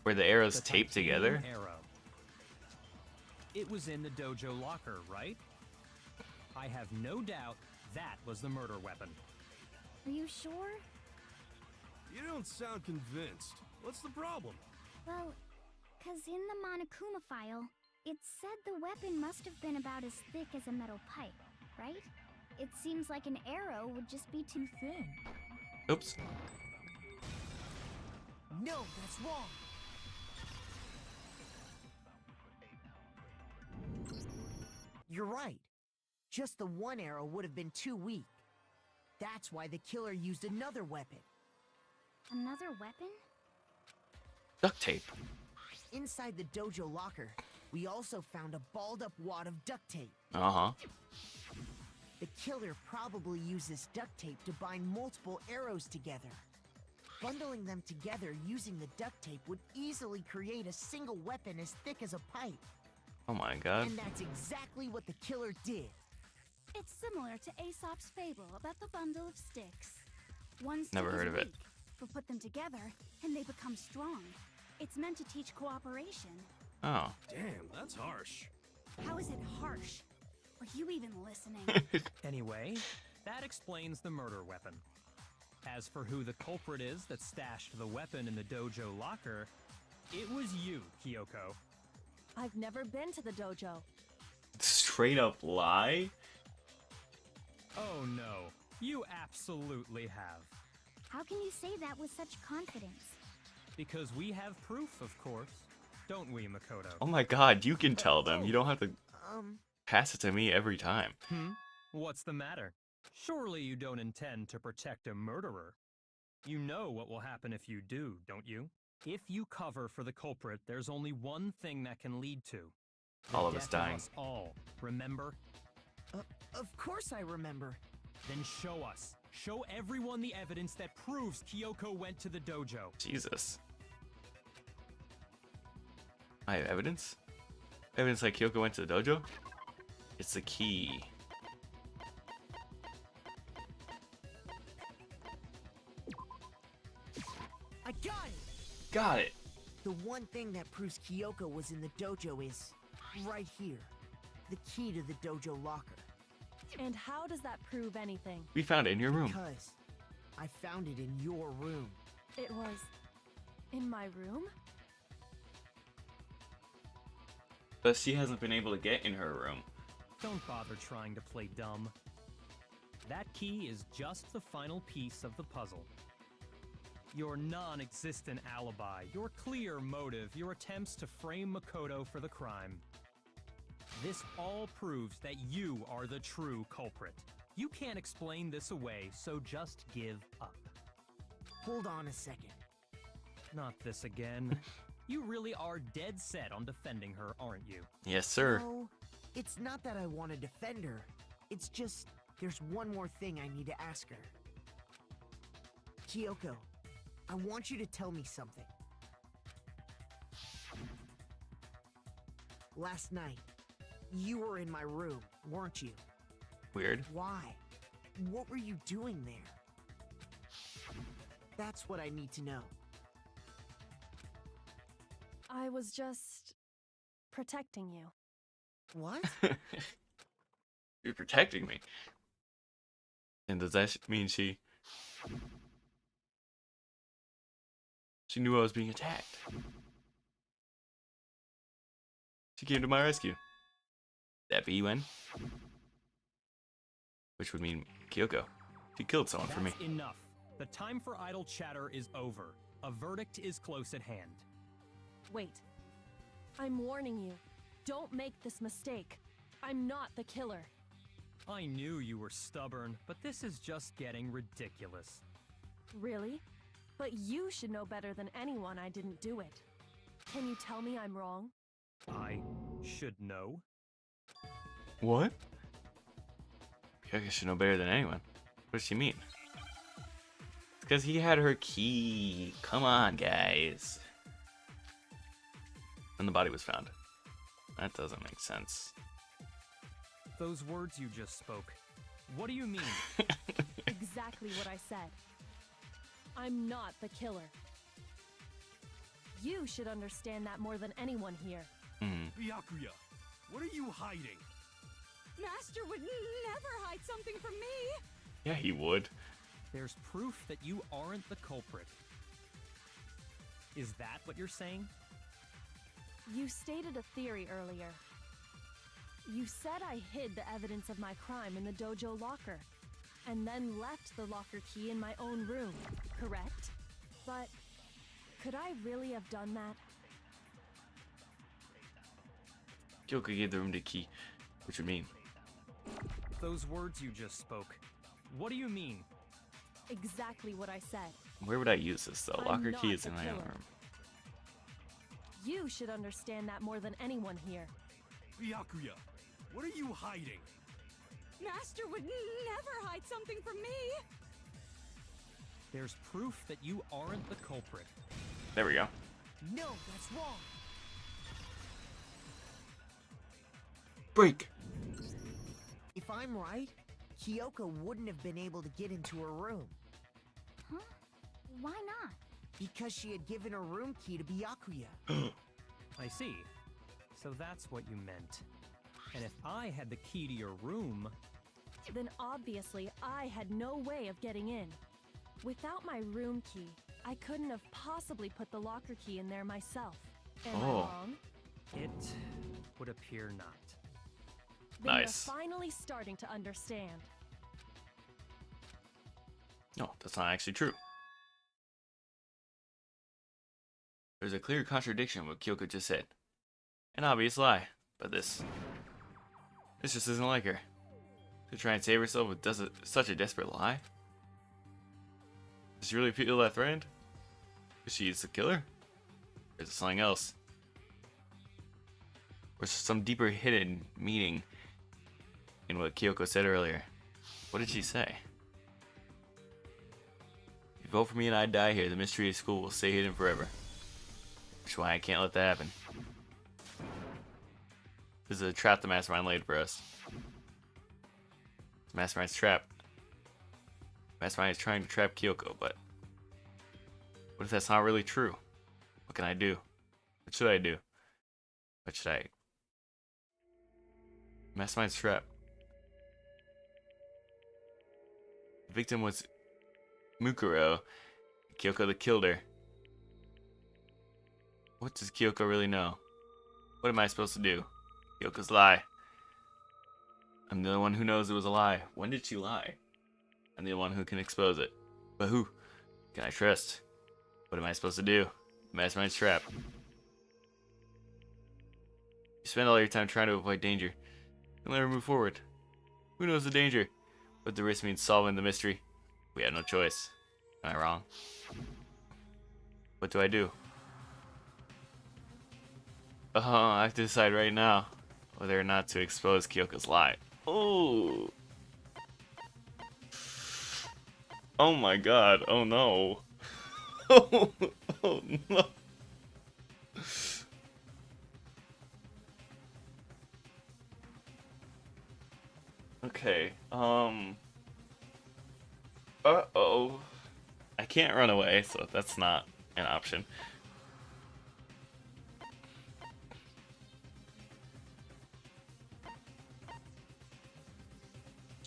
Where the arrows The taped titanium together? Arrow. It was in the dojo locker, right? I have no doubt that was the murder weapon. Are you sure? You don't sound convinced. What's the problem? Well, 'cause in the Monokuma file, it said the weapon must have been about as thick as a metal pipe, right? It seems like an arrow would just be too thin. Oops. No, that's wrong. You're right. Just the one arrow would have been too weak. That's why the killer used another weapon. Another weapon? Duct tape. Inside the dojo locker, we also found a balled-up wad of duct tape. Uh-huh. The killer probably used this duct tape to bind multiple arrows together. Bundling them together using the duct tape would easily create a single weapon as thick as a pipe. Oh my god. And that's exactly what the killer did. It's similar to Aesop's fable about the bundle of sticks. One stick Never is heard of it. weak, but put them together and they become strong. It's meant to teach cooperation. Oh. Damn, that's harsh. How is it harsh? Are you even listening? Anyway, that explains the murder weapon. As for who the culprit is that stashed the weapon in the dojo locker, it was you, Kyoko. I've never been to the dojo. Straight up lie? Oh no, you absolutely have. How can you say that with such confidence? Because we have proof, of course. Don't we, Makoto? Oh my god, you can tell them. You don't have to Um, pass it to me every time. What's the matter? Surely you don't intend to protect a murderer. You know what will happen if you do, don't you? If you cover for the culprit, there's only one thing that can lead to. The All of us death dying. us all, remember? of course I remember. Then show us. Show everyone the evidence that proves Kyoko went to the dojo. Jesus. I have evidence? Evidence like Kyoko went to the dojo? It's the key. I got it! Got it. The one thing that proves Kyoko was in the dojo is right here. The key to the dojo locker. And how does that prove anything? We found it in your room. Because I found it in your room. It was in my room? But she hasn't been able to get in her room. Don't bother trying to play dumb. That key is just the final piece of the puzzle. Your non-existent alibi, your clear motive, your attempts to frame Makoto for the crime. This all proves that you are the true culprit. You can't explain this away, so just give up. Hold on a second. Not this again. You really are dead set on defending her, aren't you? Yes, sir. No, it's not that I want to defend her. It's just there's one more thing I need to ask her. Kyoko, I want you to tell me something. Last night, you were in my room, weren't you? Weird. Why? What were you doing there? That's what I need to know. I was just protecting you. What? You're protecting me. And does that mean she knew I was being attacked? She came to my rescue. That be UN? Which would mean Kyoko. She killed someone for me. That's enough. The time for idle chatter is over. A verdict is close at hand. Wait. I'm warning you. Don't make this mistake. I'm not the killer. I knew you were stubborn, but this is just getting ridiculous. Really? But you should know better than anyone I didn't do it. Can you tell me I'm wrong? I should know. What? Kyoka should know better than anyone. What does she mean? It's because he had her key. Come on, guys. And the body was found. That doesn't make sense. Those words you just spoke. What do you mean? Exactly what I said. I'm not the killer. You should understand that more than anyone here. Byakuya, what are you hiding? Master would never hide something from me. Yeah, he would. There's proof that you aren't the culprit. Is that what you're saying? You stated a theory earlier. You said I hid the evidence of my crime in the dojo locker, and then left the locker key in my own room, correct? But could I really have done that? Kyoka gave the room the key, which would mean. Those words you just spoke. What do you mean? Exactly what I said. Where would I use this though? I'm Locker not key is the in my own killer. room. You should understand that more than anyone here. Byakuya, what are you hiding? Master would never hide something from me. There's proof that you aren't the culprit. There we go. No, that's wrong. Break. If I'm right, Kyoko wouldn't have been able to get into her room Huh? Why not? because she had given her room key to Byakuya. I see. So that's what you meant. And if I had the key to your room, Then obviously I had no way of getting in. Without my room key, I couldn't have possibly put the locker key in there myself. Am I Oh. wrong? it would appear not. Then Nice. you're finally starting to understand. No, that's not actually true. There's a clear contradiction in what Kyoko just said. An obvious lie, but this just isn't like her. To try and save herself with such a desperate lie? Does she really feel that threatened? Is she the killer? Or is it something else? Or is there some deeper hidden meaning in what Kyoko said earlier? What did she say? If you vote for me and I die here, the mystery of school will stay hidden forever. Which is why I can't let that happen. This is a trap the Mastermind laid for us. The Mastermind's trap. Mastermind is trying to trap Kyoko, but what if that's not really true? What can I do? What should I do? What should I... Mastermind's trap. The victim was Mukuro. Kyoko that killed her. What does Kyoko really know? What am I supposed to do? Kyoko's lie. I'm the only one who knows it was a lie. When did she lie? I'm the one who can expose it. But who can I trust? What am I supposed to do? Mastermind's trap. You spend all your time trying to avoid danger. You'll never move forward. Who knows the danger? But the risk means solving the mystery. We have no choice. Am I wrong? What do I do? I have to decide right now whether or not to expose Kyoko's lie. Oh. Oh my god. Oh no. Oh no. Okay. Uh-oh. I can't run away, so that's not an option.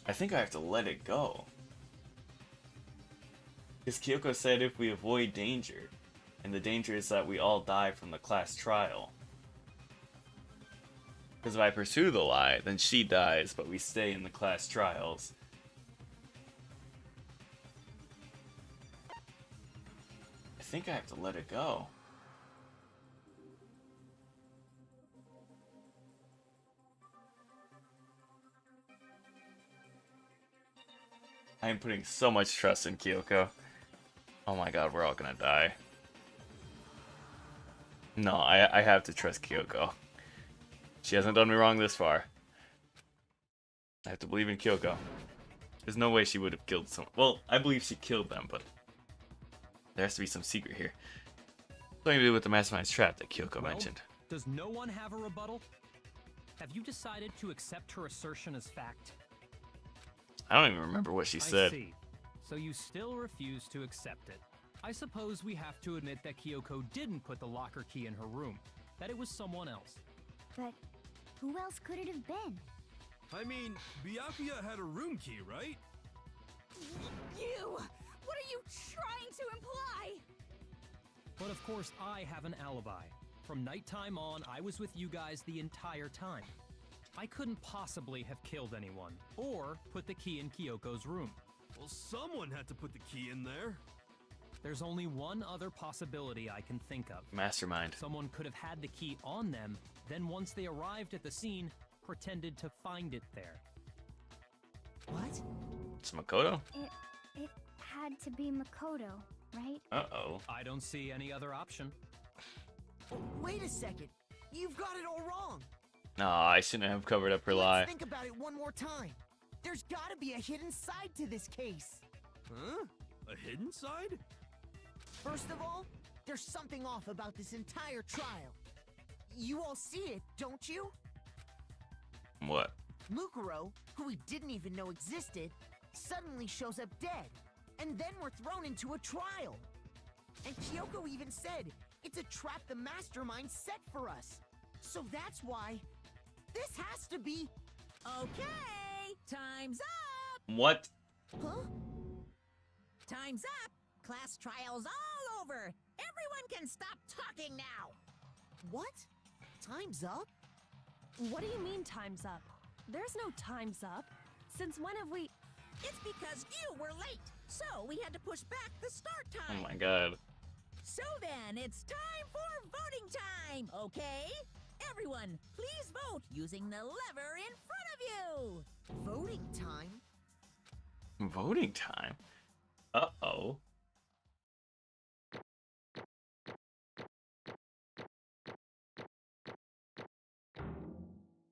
I think I have to let it go. Because Kyoko said if we avoid danger, and the danger is that we all die from the class trial. Because if I pursue the lie, then she dies, but we stay in the class trials. I think I have to let it go. I am putting so much trust in Kyoko. Oh my god, we're all gonna die. No, I have to trust Kyoko. She hasn't done me wrong this far. I have to believe in Kyoko. There's no way she would have killed someone. Well, I believe she killed them, but there has to be some secret here. Something to do with the mastermind's trap that Kyoko mentioned. Does no one have a rebuttal? Have you decided to accept her assertion as fact? I don't even remember what she said. I see. So you still refuse to accept it. I suppose we have to admit that Kyoko didn't put the locker key in her room. That it was someone else. But who else could it have been? I mean, Byakuya had a room key, right? You! What are you trying to imply? But of course I have an alibi. From nighttime on, I was with you guys the entire time. I couldn't possibly have killed anyone, or put the key in Kyoko's room. Well, someone had to put the key in there. There's only one other possibility I can think of. Mastermind. Someone could have had the key on them, then once they arrived at the scene, pretended to find it there. What? It's Makoto? It had to be Makoto, right? Uh-oh. I don't see any other option. Oh, wait a second. You've got it all wrong. No, I shouldn't have covered up her lie. Let's think about it one more time. There's gotta be a hidden side to this case. Huh? A hidden side? First of all, there's something off about this entire trial. You all see it, don't you? What? Mukuro, who we didn't even know existed, suddenly shows up dead. And then we're thrown into a trial. And Kyoko even said, it's a trap the mastermind set for us. So that's why this has to be... Okay, time's up! What? Huh? Time's up! Class trial's all over! Everyone can stop talking now! What? Time's up? What do you mean time's up? There's no time's up. Since when have we... It's because you were late, so we had to push back the start Oh time. my god. So then, it's time for voting time, okay? Everyone, please vote using the lever in front of you! Voting time? Voting time? Uh-oh.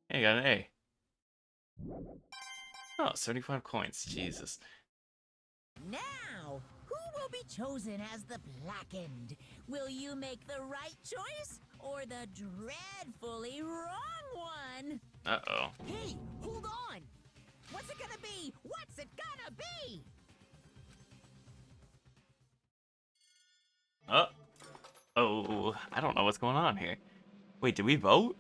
Hey, got an A. Oh, 75 coins. Jesus. Now, who will be chosen as the Blackened? Will you make the right choice or the dreadfully wrong one? Uh-oh. Hey, hold on! What's it gonna be? What's it gonna be? Oh, I don't know what's going on here. Wait, did we vote?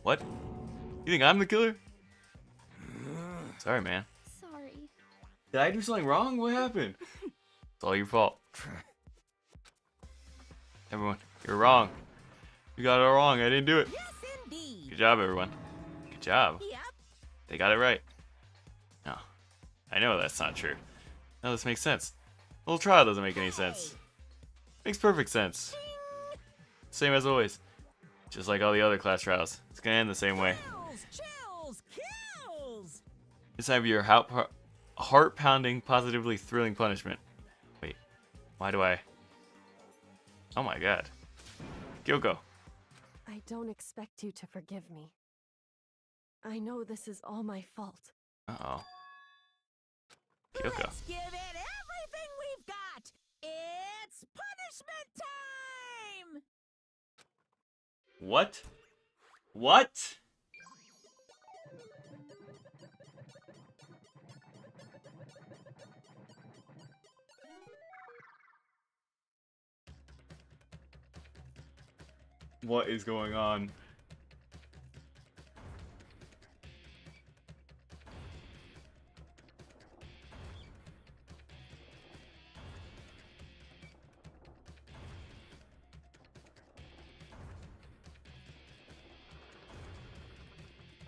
What? You think I'm the killer? Sorry, man. Sorry. Did I do something wrong? What happened? It's all your fault. Everyone, you're wrong. You got it all wrong. I didn't do it. Yes, indeed. Good job, everyone. Good job. Yep. They got it right. No. I know that's not true. No, this makes sense. The whole trial doesn't make any sense. Makes perfect sense. Same as always. Just like all the other class trials. It's gonna end the same way. Chills, kills. This time your heart-pounding, positively thrilling punishment. Wait, why do I... Oh my god. Kyoko. I don't expect you to forgive me. I know this is all my fault. Uh-oh. Kyoko. Let's give it everything we've got. It's punishment time. What? What? What is going on?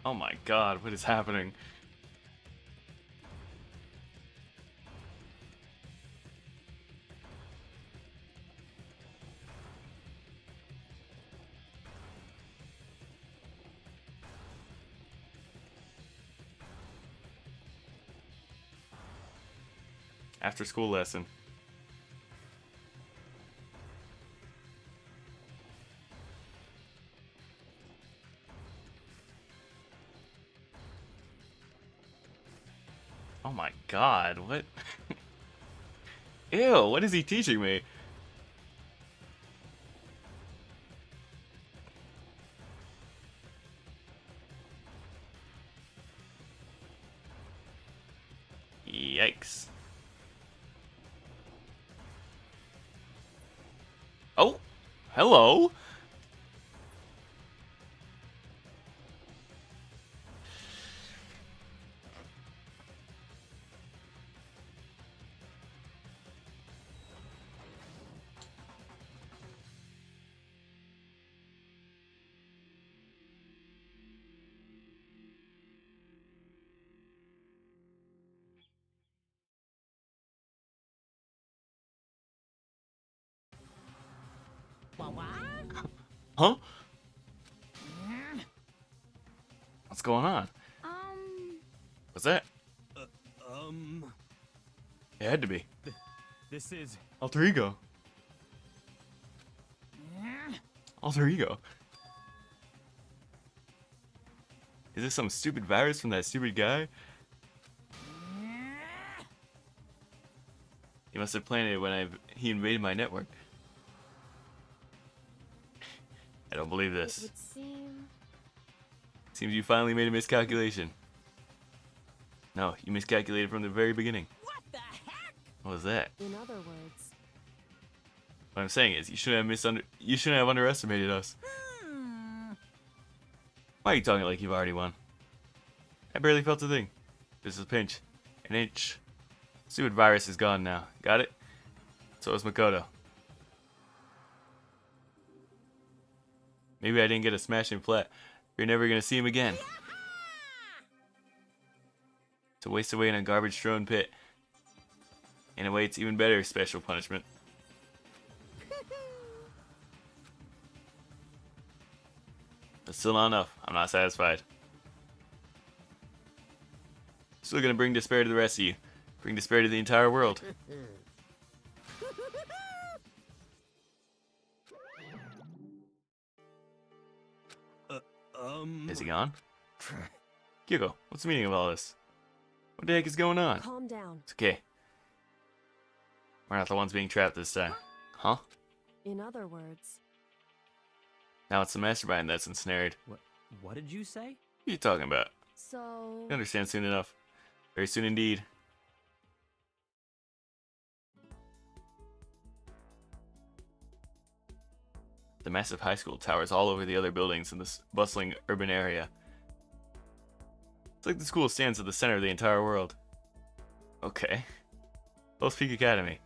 Oh my god, what is happening? After school lesson. Oh my god, what? Ew, what is he teaching me? Yikes. Oh, hello. Huh? What's going on? What's that? It had to be. This is... Alter ego. Alter ego. Is this some stupid virus from that stupid guy? He must have planted it when he invaded my network. I don't believe It this. would seem... Seems you finally made a miscalculation. No, you miscalculated from the very beginning. What the heck? What was that? In other words, What I'm saying is, you shouldn't have underestimated us. Why are you talking like you've already won? I barely felt a thing. This is a pinch. An inch. Stupid virus is gone now. Got it? So is Makoto. Maybe I didn't get a smashing flat. You're never gonna see him again. To waste away in a garbage-thrown pit. In a way, it's even better special punishment. But still not enough. I'm not satisfied. Still gonna bring despair to the rest of you. Bring despair to the entire world. Is he gone? Kyoko, what's the meaning of all this? What the heck is going on? calm down. It's okay. We're not the ones being trapped this time. Huh? In other words, Now it's the mastermind that's ensnared. What did you say? What are you talking about? so... You'll understand soon enough. Very soon indeed. The massive high school towers all over the other buildings in this bustling urban area. It's like the school stands at the center of the entire world. Okay. Post Peak Academy.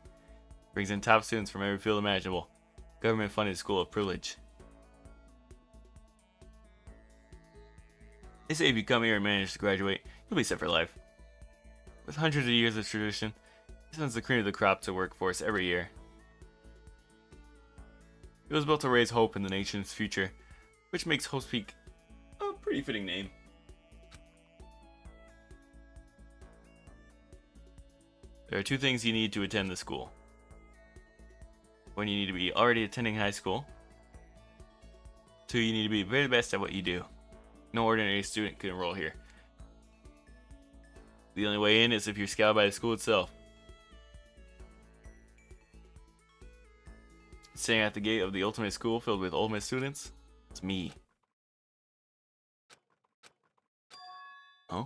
Brings in top students from every field imaginable. Government-funded school of privilege. They say if you come here and manage to graduate, you'll be set for life. With hundreds of years of tradition, it sends the cream of the crop to workforce every year. It was built to raise hope in the nation's future, which makes Host Peak a pretty fitting name. There are two things you need to attend the school. One, you need to be already attending high school. Two, you need to be very the best at what you do. No ordinary student can enroll here. The only way in is if you're scouted by the school itself. Staying at the gate of the ultimate school filled with ultimate students? It's me. Huh?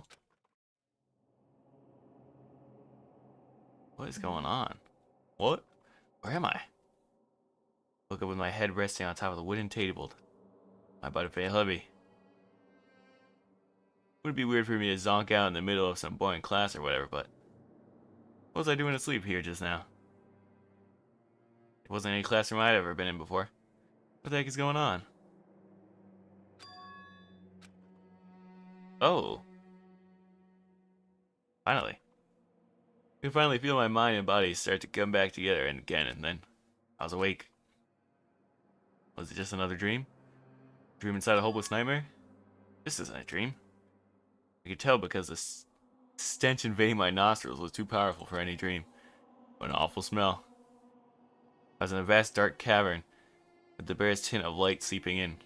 What is going on? What? Where am I? Look up with my head resting on top of the wooden table. My body felt heavy. Would be weird for me to zonk out in the middle of some boring class or whatever, but what was I doing asleep here just now? It wasn't any classroom I'd ever been in before. What the heck is going on? Oh. Finally. I could finally feel my mind and body start to come back together again, and then I was awake. Was it just another dream? Dream inside a hopeless nightmare? This isn't a dream. I could tell because the stench invading my nostrils was too powerful for any dream. What an awful smell. I was in a vast dark cavern with the barest hint of light seeping in.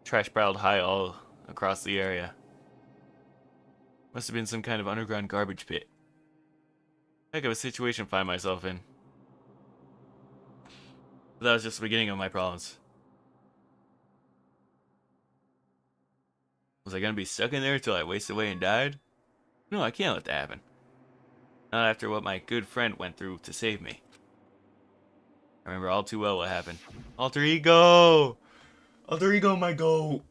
Trash piled high all across the area. Must have been some kind of underground garbage pit. Heck of a situation to find myself in. But that was just the beginning of my problems. Was I gonna be stuck in there till I wasted away and died? No, I can't let that happen. Not after what my good friend went through to save me. I remember all too well what happened. Alter ego! Alter ego, my goat!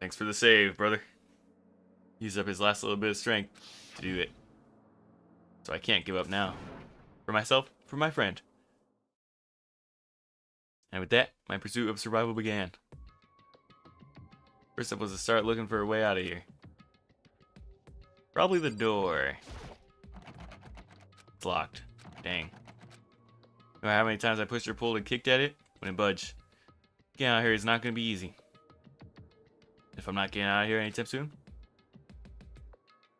Thanks for the save, brother. Used up his last little bit of strength to do it. So I can't give up now. For myself, for my friend. And with that, my pursuit of survival began. First up was to start looking for a way out of here. Probably the door. It's locked. Dang. No matter how many times I pushed or pulled and kicked at it, wouldn't budge. Getting out of here is not going to be easy. If I'm not getting out of here anytime soon,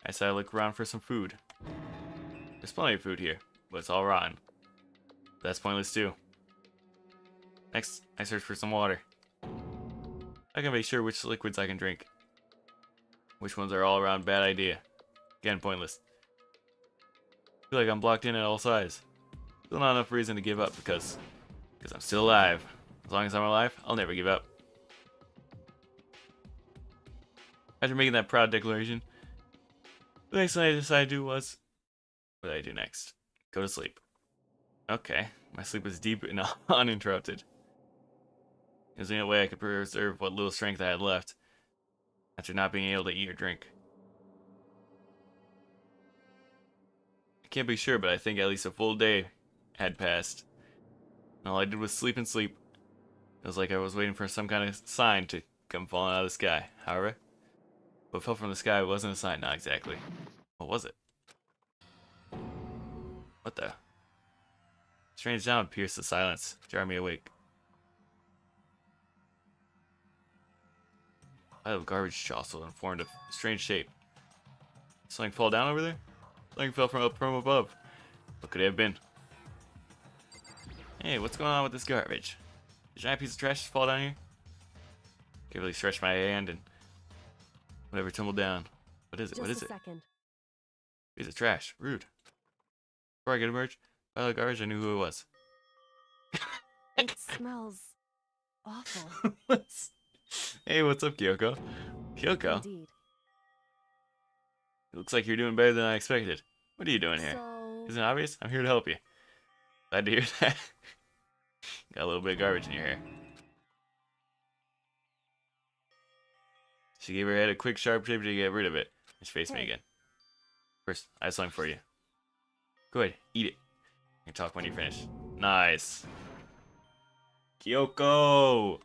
I decided to look around for some food. There's plenty of food here, but it's all rotten. That's pointless too. Next, I search for some water. I can be sure which liquids I can drink. Which ones are all around bad idea. Again, pointless. I feel like I'm blocked in at all sides. Still not enough reason to give up because I'm still alive. As long as I'm alive, I'll never give up. After making that proud declaration, the next thing I decided to do was, what did I do next? Go to sleep. Okay, my sleep was deep and uninterrupted. It was the only way I could preserve what little strength I had left after not being able to eat or drink. I can't be sure, but I think at least a full day had passed. And all I did was sleep and sleep. It was like I was waiting for some kind of sign to come falling out of the sky. However, what fell from the sky wasn't a sign, not exactly. What was it? What the? Strange sound pierced the silence, jarring me awake. A pile of garbage jostled and formed a strange shape. Did something fall down over there? Something fell from above. What could it have been? Hey, what's going on with this garbage? Did a giant piece of trash just fall down here? Carefully stretched my hand and whatever tumbled down. What is it? What is it? Second. Piece of trash. Rude. Before I could emerge, pile of garbage, I knew who it was. It smells awful. Hey, what's up, Kyoko? Kyoko? Indeed. It looks like you're doing better than I expected. What are you doing here? So, Isn't it obvious? I'm here to help you. Glad to hear that. Got a little bit of garbage in your hair. She gave her head a quick, sharp shave to get rid of it. And she faced me again. First, I have something for you. Go ahead, eat it. You can talk when you're finished. Nice. Kyoko!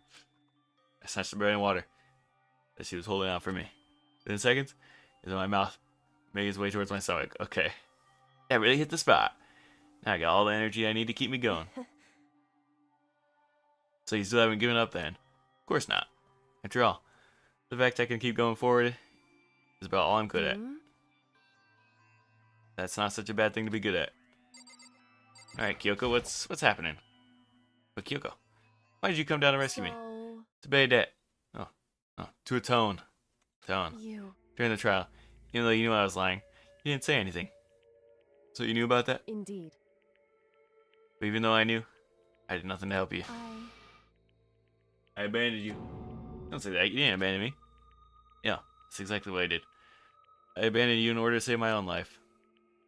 I snatched the bread and water that she was holding out for me. Within seconds, it was in my mouth, making its way towards my stomach. Okay. That really hit the spot. Now I got all the energy I need to keep me going. So you still haven't given up then? Of course not. After all, the fact I can keep going forward is about all I'm good at. That's not such a bad thing to be good at. Alright, Kyoko, what's happening? But Kyoko, why did you come down to rescue me? To pay a debt. Oh, to atone. You. During the trial, even though you knew I was lying, you didn't say anything. So you knew about that? Indeed. But even though I knew, I did nothing to help you. I abandoned you. Don't say that. You didn't abandon me. Yeah, that's exactly what I did. I abandoned you in order to save my own life.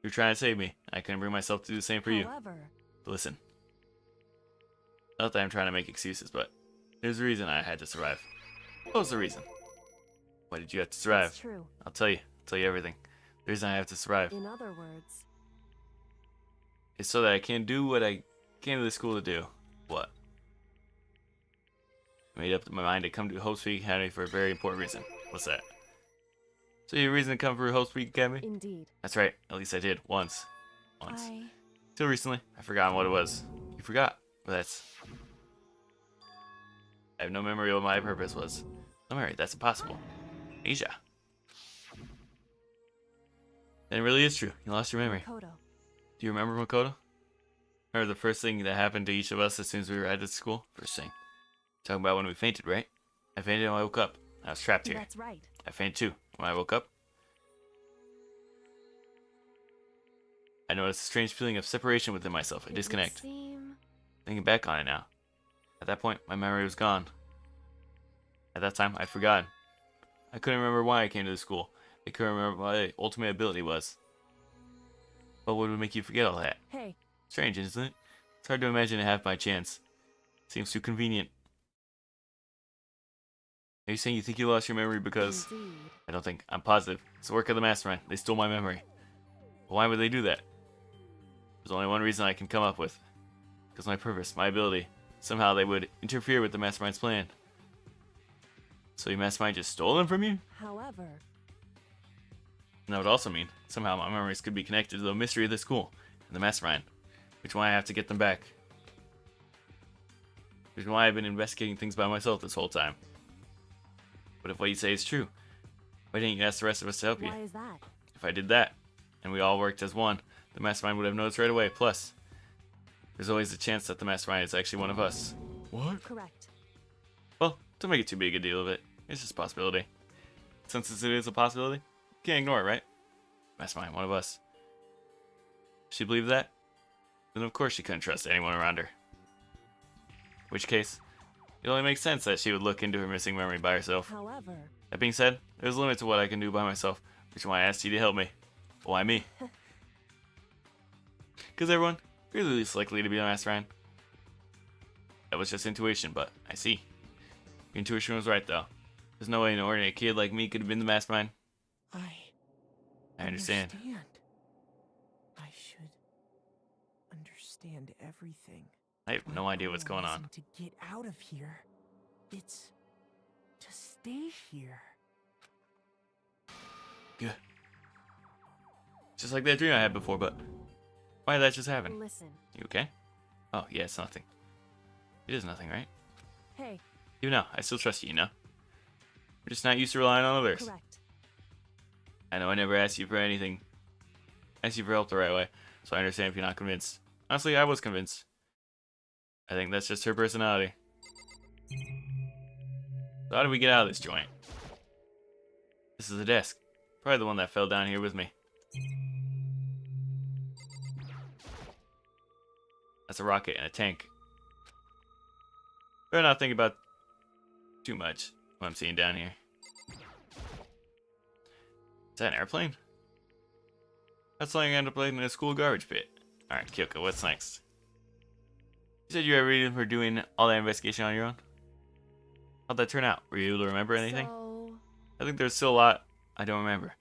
You were trying to save me. I couldn't bring myself to do the same for you. However, But listen. Not that I'm trying to make excuses, but there's a reason I had to survive. What was the reason? Why did you have to survive? it's true. I'll tell you. I'll tell you everything. The reason I have to survive In other words, is so that I can do what I came to this school to do. What? I made up my mind to come to Hope Speak Academy for a very important reason. What's that? So you have a reason to come for Hope Speak Academy? indeed. That's right. At least I did. Once. Till recently, I've forgotten what it was. You forgot? Well, that's... I have no memory of what my purpose was. No memory. That's impossible. Asia. Then it really is true. You lost your memory. Makoto. Do you remember Makoto? Or the first thing that happened to each of us as soon as we arrived at school? First thing. Talking about when we fainted, right? I fainted when I woke up. I was trapped here. That's right. I fainted too. When I woke up, I noticed a strange feeling of separation within myself, a disconnect. Thinking back on it now. At that point, my memory was gone. At that time, I'd forgotten. I couldn't remember why I came to the school. I couldn't remember what my ultimate ability was. But what would make you forget all that? Hey. Strange, isn't it? It's hard to imagine it happened by chance. Seems too convenient. Are you saying you think you lost your memory because... Indeed. I don't think. I'm positive. It's the work of the mastermind. They stole my memory. But why would they do that? There's only one reason I can come up with. Because my purpose, my ability. Somehow they would interfere with the mastermind's plan. So your mastermind just stole them from you? However... And that would also mean, somehow my memories could be connected to the mystery of the school and the mastermind. Which is why I have to get them back. Which is why I've been investigating things by myself this whole time. But if what you say is true, why didn't you ask the rest of us to help you? Why is that? If I did that, and we all worked as one, the mastermind would have noticed right away. Plus, there's always a chance that the mastermind is actually one of us. What? Correct. Well, don't make it too big a deal of it. It's just a possibility. Since it is a possibility, you can't ignore it, right? Mastermind, one of us. She believed that? Then of course she couldn't trust anyone around her. In which case, it only makes sense that she would look into her missing memory by herself. However... That being said, there's a limit to what I can do by myself, which is why I asked you to help me. Why me? Because everyone, you're the least likely to be a mastermind. That was just intuition, but I see. Your intuition was right, though. There's no way an ordinary kid like me could have been the mastermind. I understand. I should understand everything. I have no idea what's going on. To get out of here, it's to stay here. Good. Just like that dream I had before, but why did that just happen? Listen. You okay? Oh, yeah, it's nothing. It is nothing, right? Hey. You know, I still trust you, you know? We're just not used to relying on others. Correct. I know I never asked you for anything. Asked you for help the right way, so I understand if you're not convinced. Honestly, I was convinced. I think that's just her personality. So how do we get out of this joint? This is a desk. Probably the one that fell down here with me. That's a rocket and a tank. Better not think about too much what I'm seeing down here. Is that an airplane? That's something I end up landing in a school garbage pit. Alright, Kyoko, what's next? You said you had a reason for doing all that investigation on your own? How'd that turn out? Were you able to remember anything? So... I think there's still a lot I don't remember.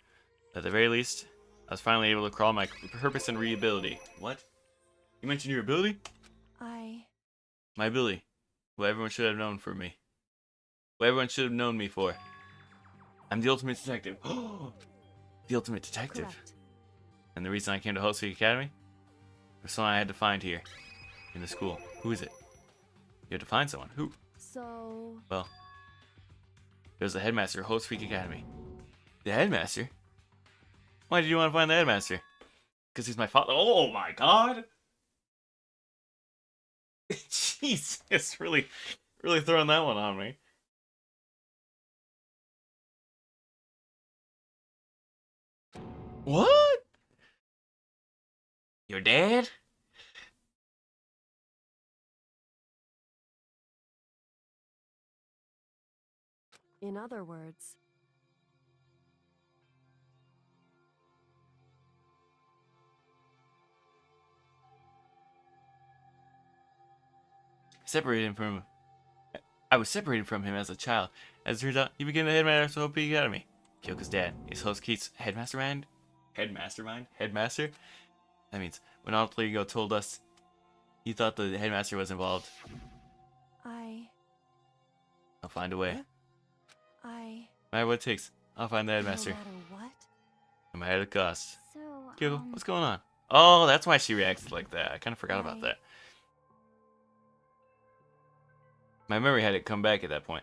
At the very least, I was finally able to crawl my purpose and reability. What? You mentioned your ability? My ability. What everyone should have known for me. What everyone should have known me for. I'm the ultimate detective. The ultimate detective. Correct. And the reason I came to Host Week Academy? There's someone I had to find here. In the school. Who is it? You had to find someone. Who? So... Well, there's the headmaster of Host Week Academy. The headmaster? Why did you want to find the headmaster? Because he's my father. Oh my god! Jesus, really throwing that one on me. What? Your dad? In other words... I was separated from him as a child. As it turns out, he became the headmaster of Hope Academy. Kyoko's dad is Host Keith's headmastermind? Headmaster? That means when Alter Ego told us he thought the headmaster was involved. I'll find a way. No matter what it takes, I'll find the headmaster. No matter what? No matter the cost. So, Kyoko, what's going on? Oh, that's why she reacted like that. I kind of forgot about that. My memory had it come back at that point.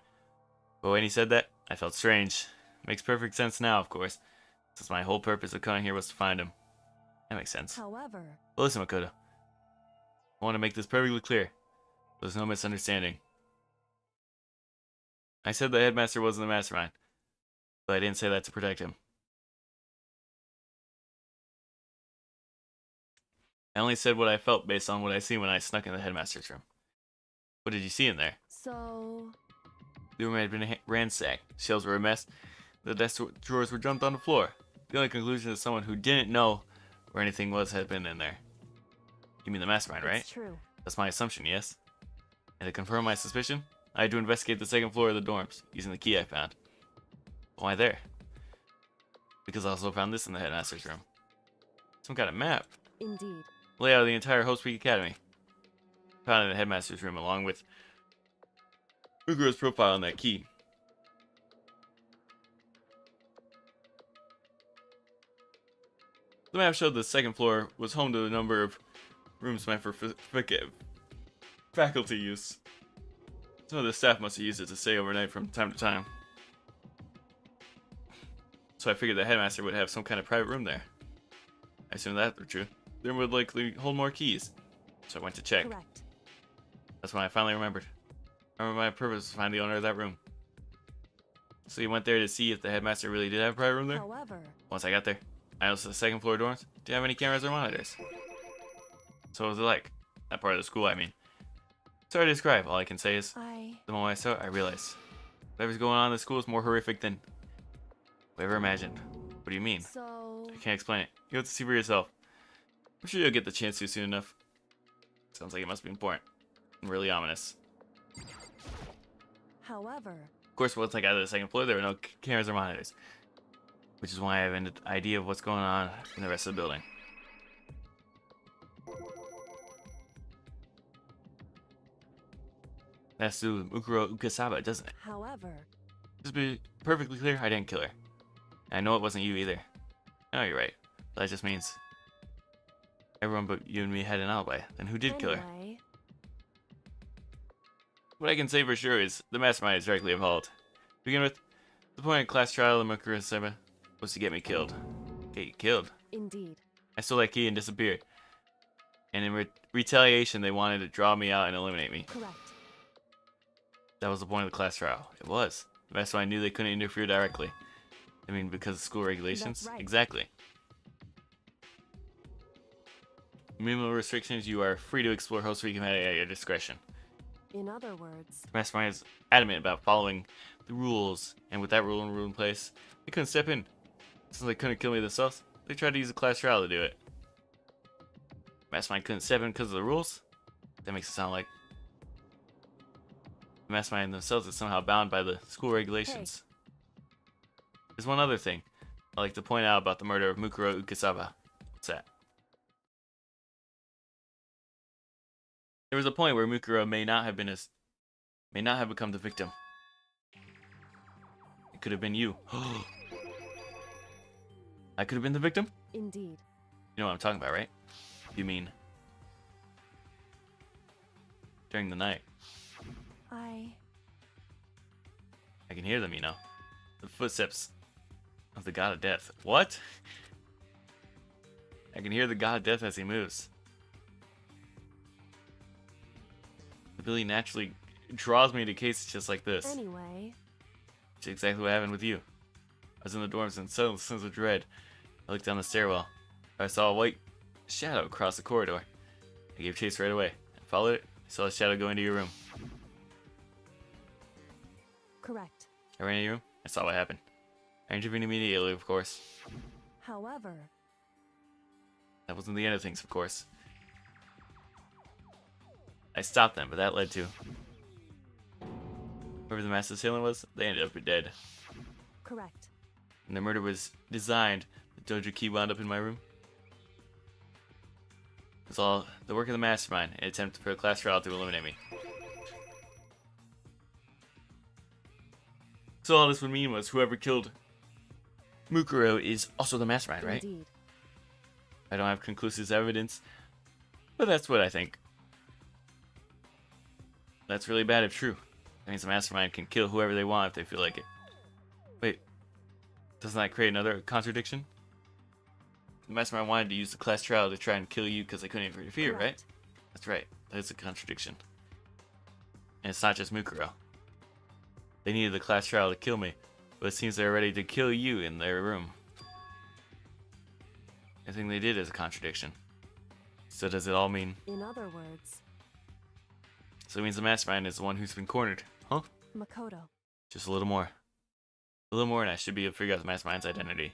But when he said that, I felt strange. Makes perfect sense now, of course. Since my whole purpose of coming here was to find him. That makes sense. However... But listen, Makoto. I want to make this perfectly clear. There's no misunderstanding. I said the headmaster wasn't the mastermind, but I didn't say that to protect him. I only said what I felt based on what I seen when I snuck in the headmaster's room. What did you see in there? So, The room had been ransacked. Shelves were a mess. The desk drawers were dumped on the floor. The only conclusion is someone who didn't know where anything was had been in there. You mean the mastermind, right? it's true. That's my assumption, yes? And to confirm my suspicion, I had to investigate the second floor of the dorms, using the key I found. Why there? Because I also found this in the headmaster's room. Some kind of map. Indeed. Layout of the entire Host Week Academy. Found in the headmaster's room along with Mukuro's profile on that key. The map showed the second floor was home to a number of rooms meant for faculty use. Some of the staff must have used it to stay overnight from time to time. So I figured the headmaster would have some kind of private room there. I assumed that were true. The room would likely hold more keys. So I went to check. Correct. That's when I finally remembered. I remember my purpose was to find the owner of that room. So you went there to see if the headmaster really did have a private room there? However, Once I got there, I noticed the second floor dorms didn't have any cameras or monitors. So what was it like? That part of the school, I mean. Sorry to describe, all I can say is, the moment I saw it, I realized whatever's going on in the school is more horrific than we ever imagined. What do you mean? so, I can't explain it. You'll have to see for yourself. I'm sure you'll get the chance to soon enough. Sounds like it must be important. And really ominous. however, Of course, once I got to the second floor, there were no cameras or monitors. Which is why I have an idea of what's going on in the rest of the building. That's to do with Mukuro Ukasaba, doesn't it? however, Just to be perfectly clear, I didn't kill her. And I know it wasn't you either. I know you're right. But that just means everyone but you and me had an alibi. Then who did kill her? anyway, What I can say for sure is the mastermind is directly involved. To begin with, the point of class trial of Mukuro Ukasaba was to get me killed. Get you killed? indeed. I stole that key and disappeared. And in retaliation, they wanted to draw me out and eliminate me. Correct. That was the point of the class trial. It was. The mastermind knew they couldn't interfere directly. I mean, because of school regulations? That's right. Exactly. Minimal restrictions, you are free to explore Host Week at your discretion. In other words, The mastermind is adamant about following the rules, and with that rule in place, they couldn't step in. Since they couldn't kill me themselves, they tried to use a class trial to do it. Mastermind couldn't step in because of the rules? That makes it sound like the mastermind themselves is somehow bound by the school regulations. There's one other thing I'd like to point out about the murder of Mukuro Ukasaba. What's that? There was a point where Mukuro may not have become the victim. It could have been you. I could have been the victim? indeed. You know what I'm talking about, right? You mean during the night. I can hear them, you know. The footsteps of the god of death. What? I can hear the god of death as he moves. The ability naturally draws me to cases just like this. Anyway, Which is exactly what happened with you. I was in the dorms and suddenly, sense of dread, I looked down the stairwell. I saw a white shadow cross the corridor. I gave chase right away. I followed it. I saw the shadow go into your room. correct. I ran into your room. I saw what happened. I intervened immediately, of course. However, That wasn't the end of things, of course. I stopped them, but that led to whoever the master assailant was, they ended up dead. correct. When the murder was designed, the dojo key wound up in my room. It was all the work of the mastermind, an attempt for a class trial to eliminate me. So all this would mean was whoever killed Mukuro is also the mastermind, right? Indeed. I don't have conclusive evidence, but that's what I think. That's really bad if true. That means the mastermind can kill whoever they want if they feel like it. Wait, doesn't that create another contradiction? The mastermind wanted to use the class trial to try and kill you because they couldn't interfere, right? Correct. That's right. That's a contradiction. And it's not just Mukuro. They needed the class trial to kill me, but it seems they're ready to kill you in their room. Everything they did is a contradiction. So does it all mean... In other words, So it means the mastermind is the one who's been cornered, huh? Makoto. Just a little more. A little more and I should be able to figure out the mastermind's identity.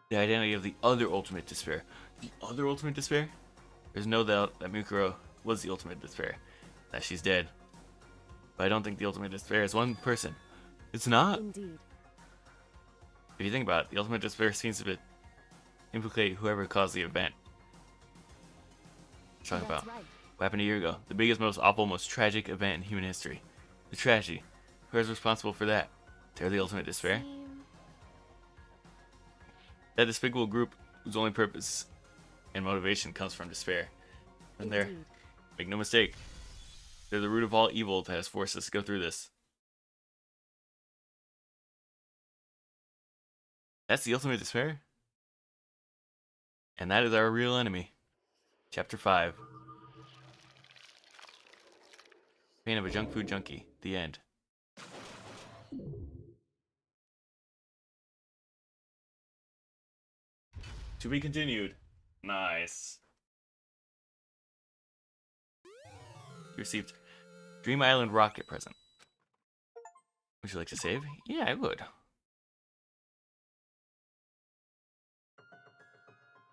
The identity of the other ultimate despair. The other ultimate despair? There's no doubt that Mukuro was the ultimate despair. That she's dead. But I don't think the ultimate despair is one person. It's not. Indeed. If you think about it, the ultimate despair seems to implicate whoever caused the event. What talking about? Right. What happened a year ago? The biggest, most awful, most tragic event in human history. The tragedy. Who is responsible for that? They're the ultimate despair? That despicable group whose only purpose and motivation comes from despair. And they're, make no mistake, they're the root of all evil that has forced us to go through this. That's the ultimate despair? And that is our real enemy. Chapter 5. Pain of a junk food junkie. The end. To be continued. Nice. You received Dream Island rocket present. Would you like to save? Yeah, I would.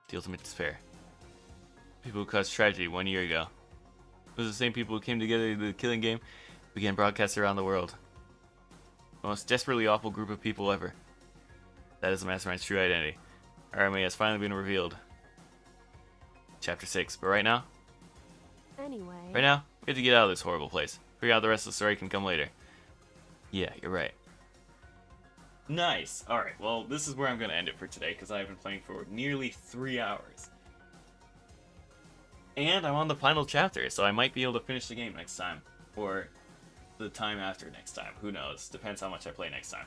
The ultimate despair. People who caused tragedy 1 year ago. It was the same people who came together to the killing game, began broadcasts around the world. The most desperately awful group of people ever. That is the Mastermind's true identity. Our enemy has finally been revealed. Chapter 6. But right now, Anyway. we have to get out of this horrible place. Figure out the rest of the story can come later. Yeah, you're right. Nice. Alright, well, this is where I'm going to end it for today, because I've been playing for nearly 3 hours. And I'm on the final chapter, so I might be able to finish the game next time. Or the time after next time. Who knows? Depends how much I play next time.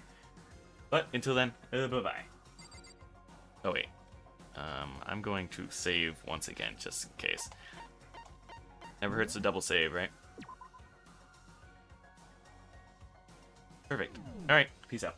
But until then, bye-bye. Oh, wait. I'm going to save once again, just in case. Never hurts to double save, right? Perfect. Alright, peace out.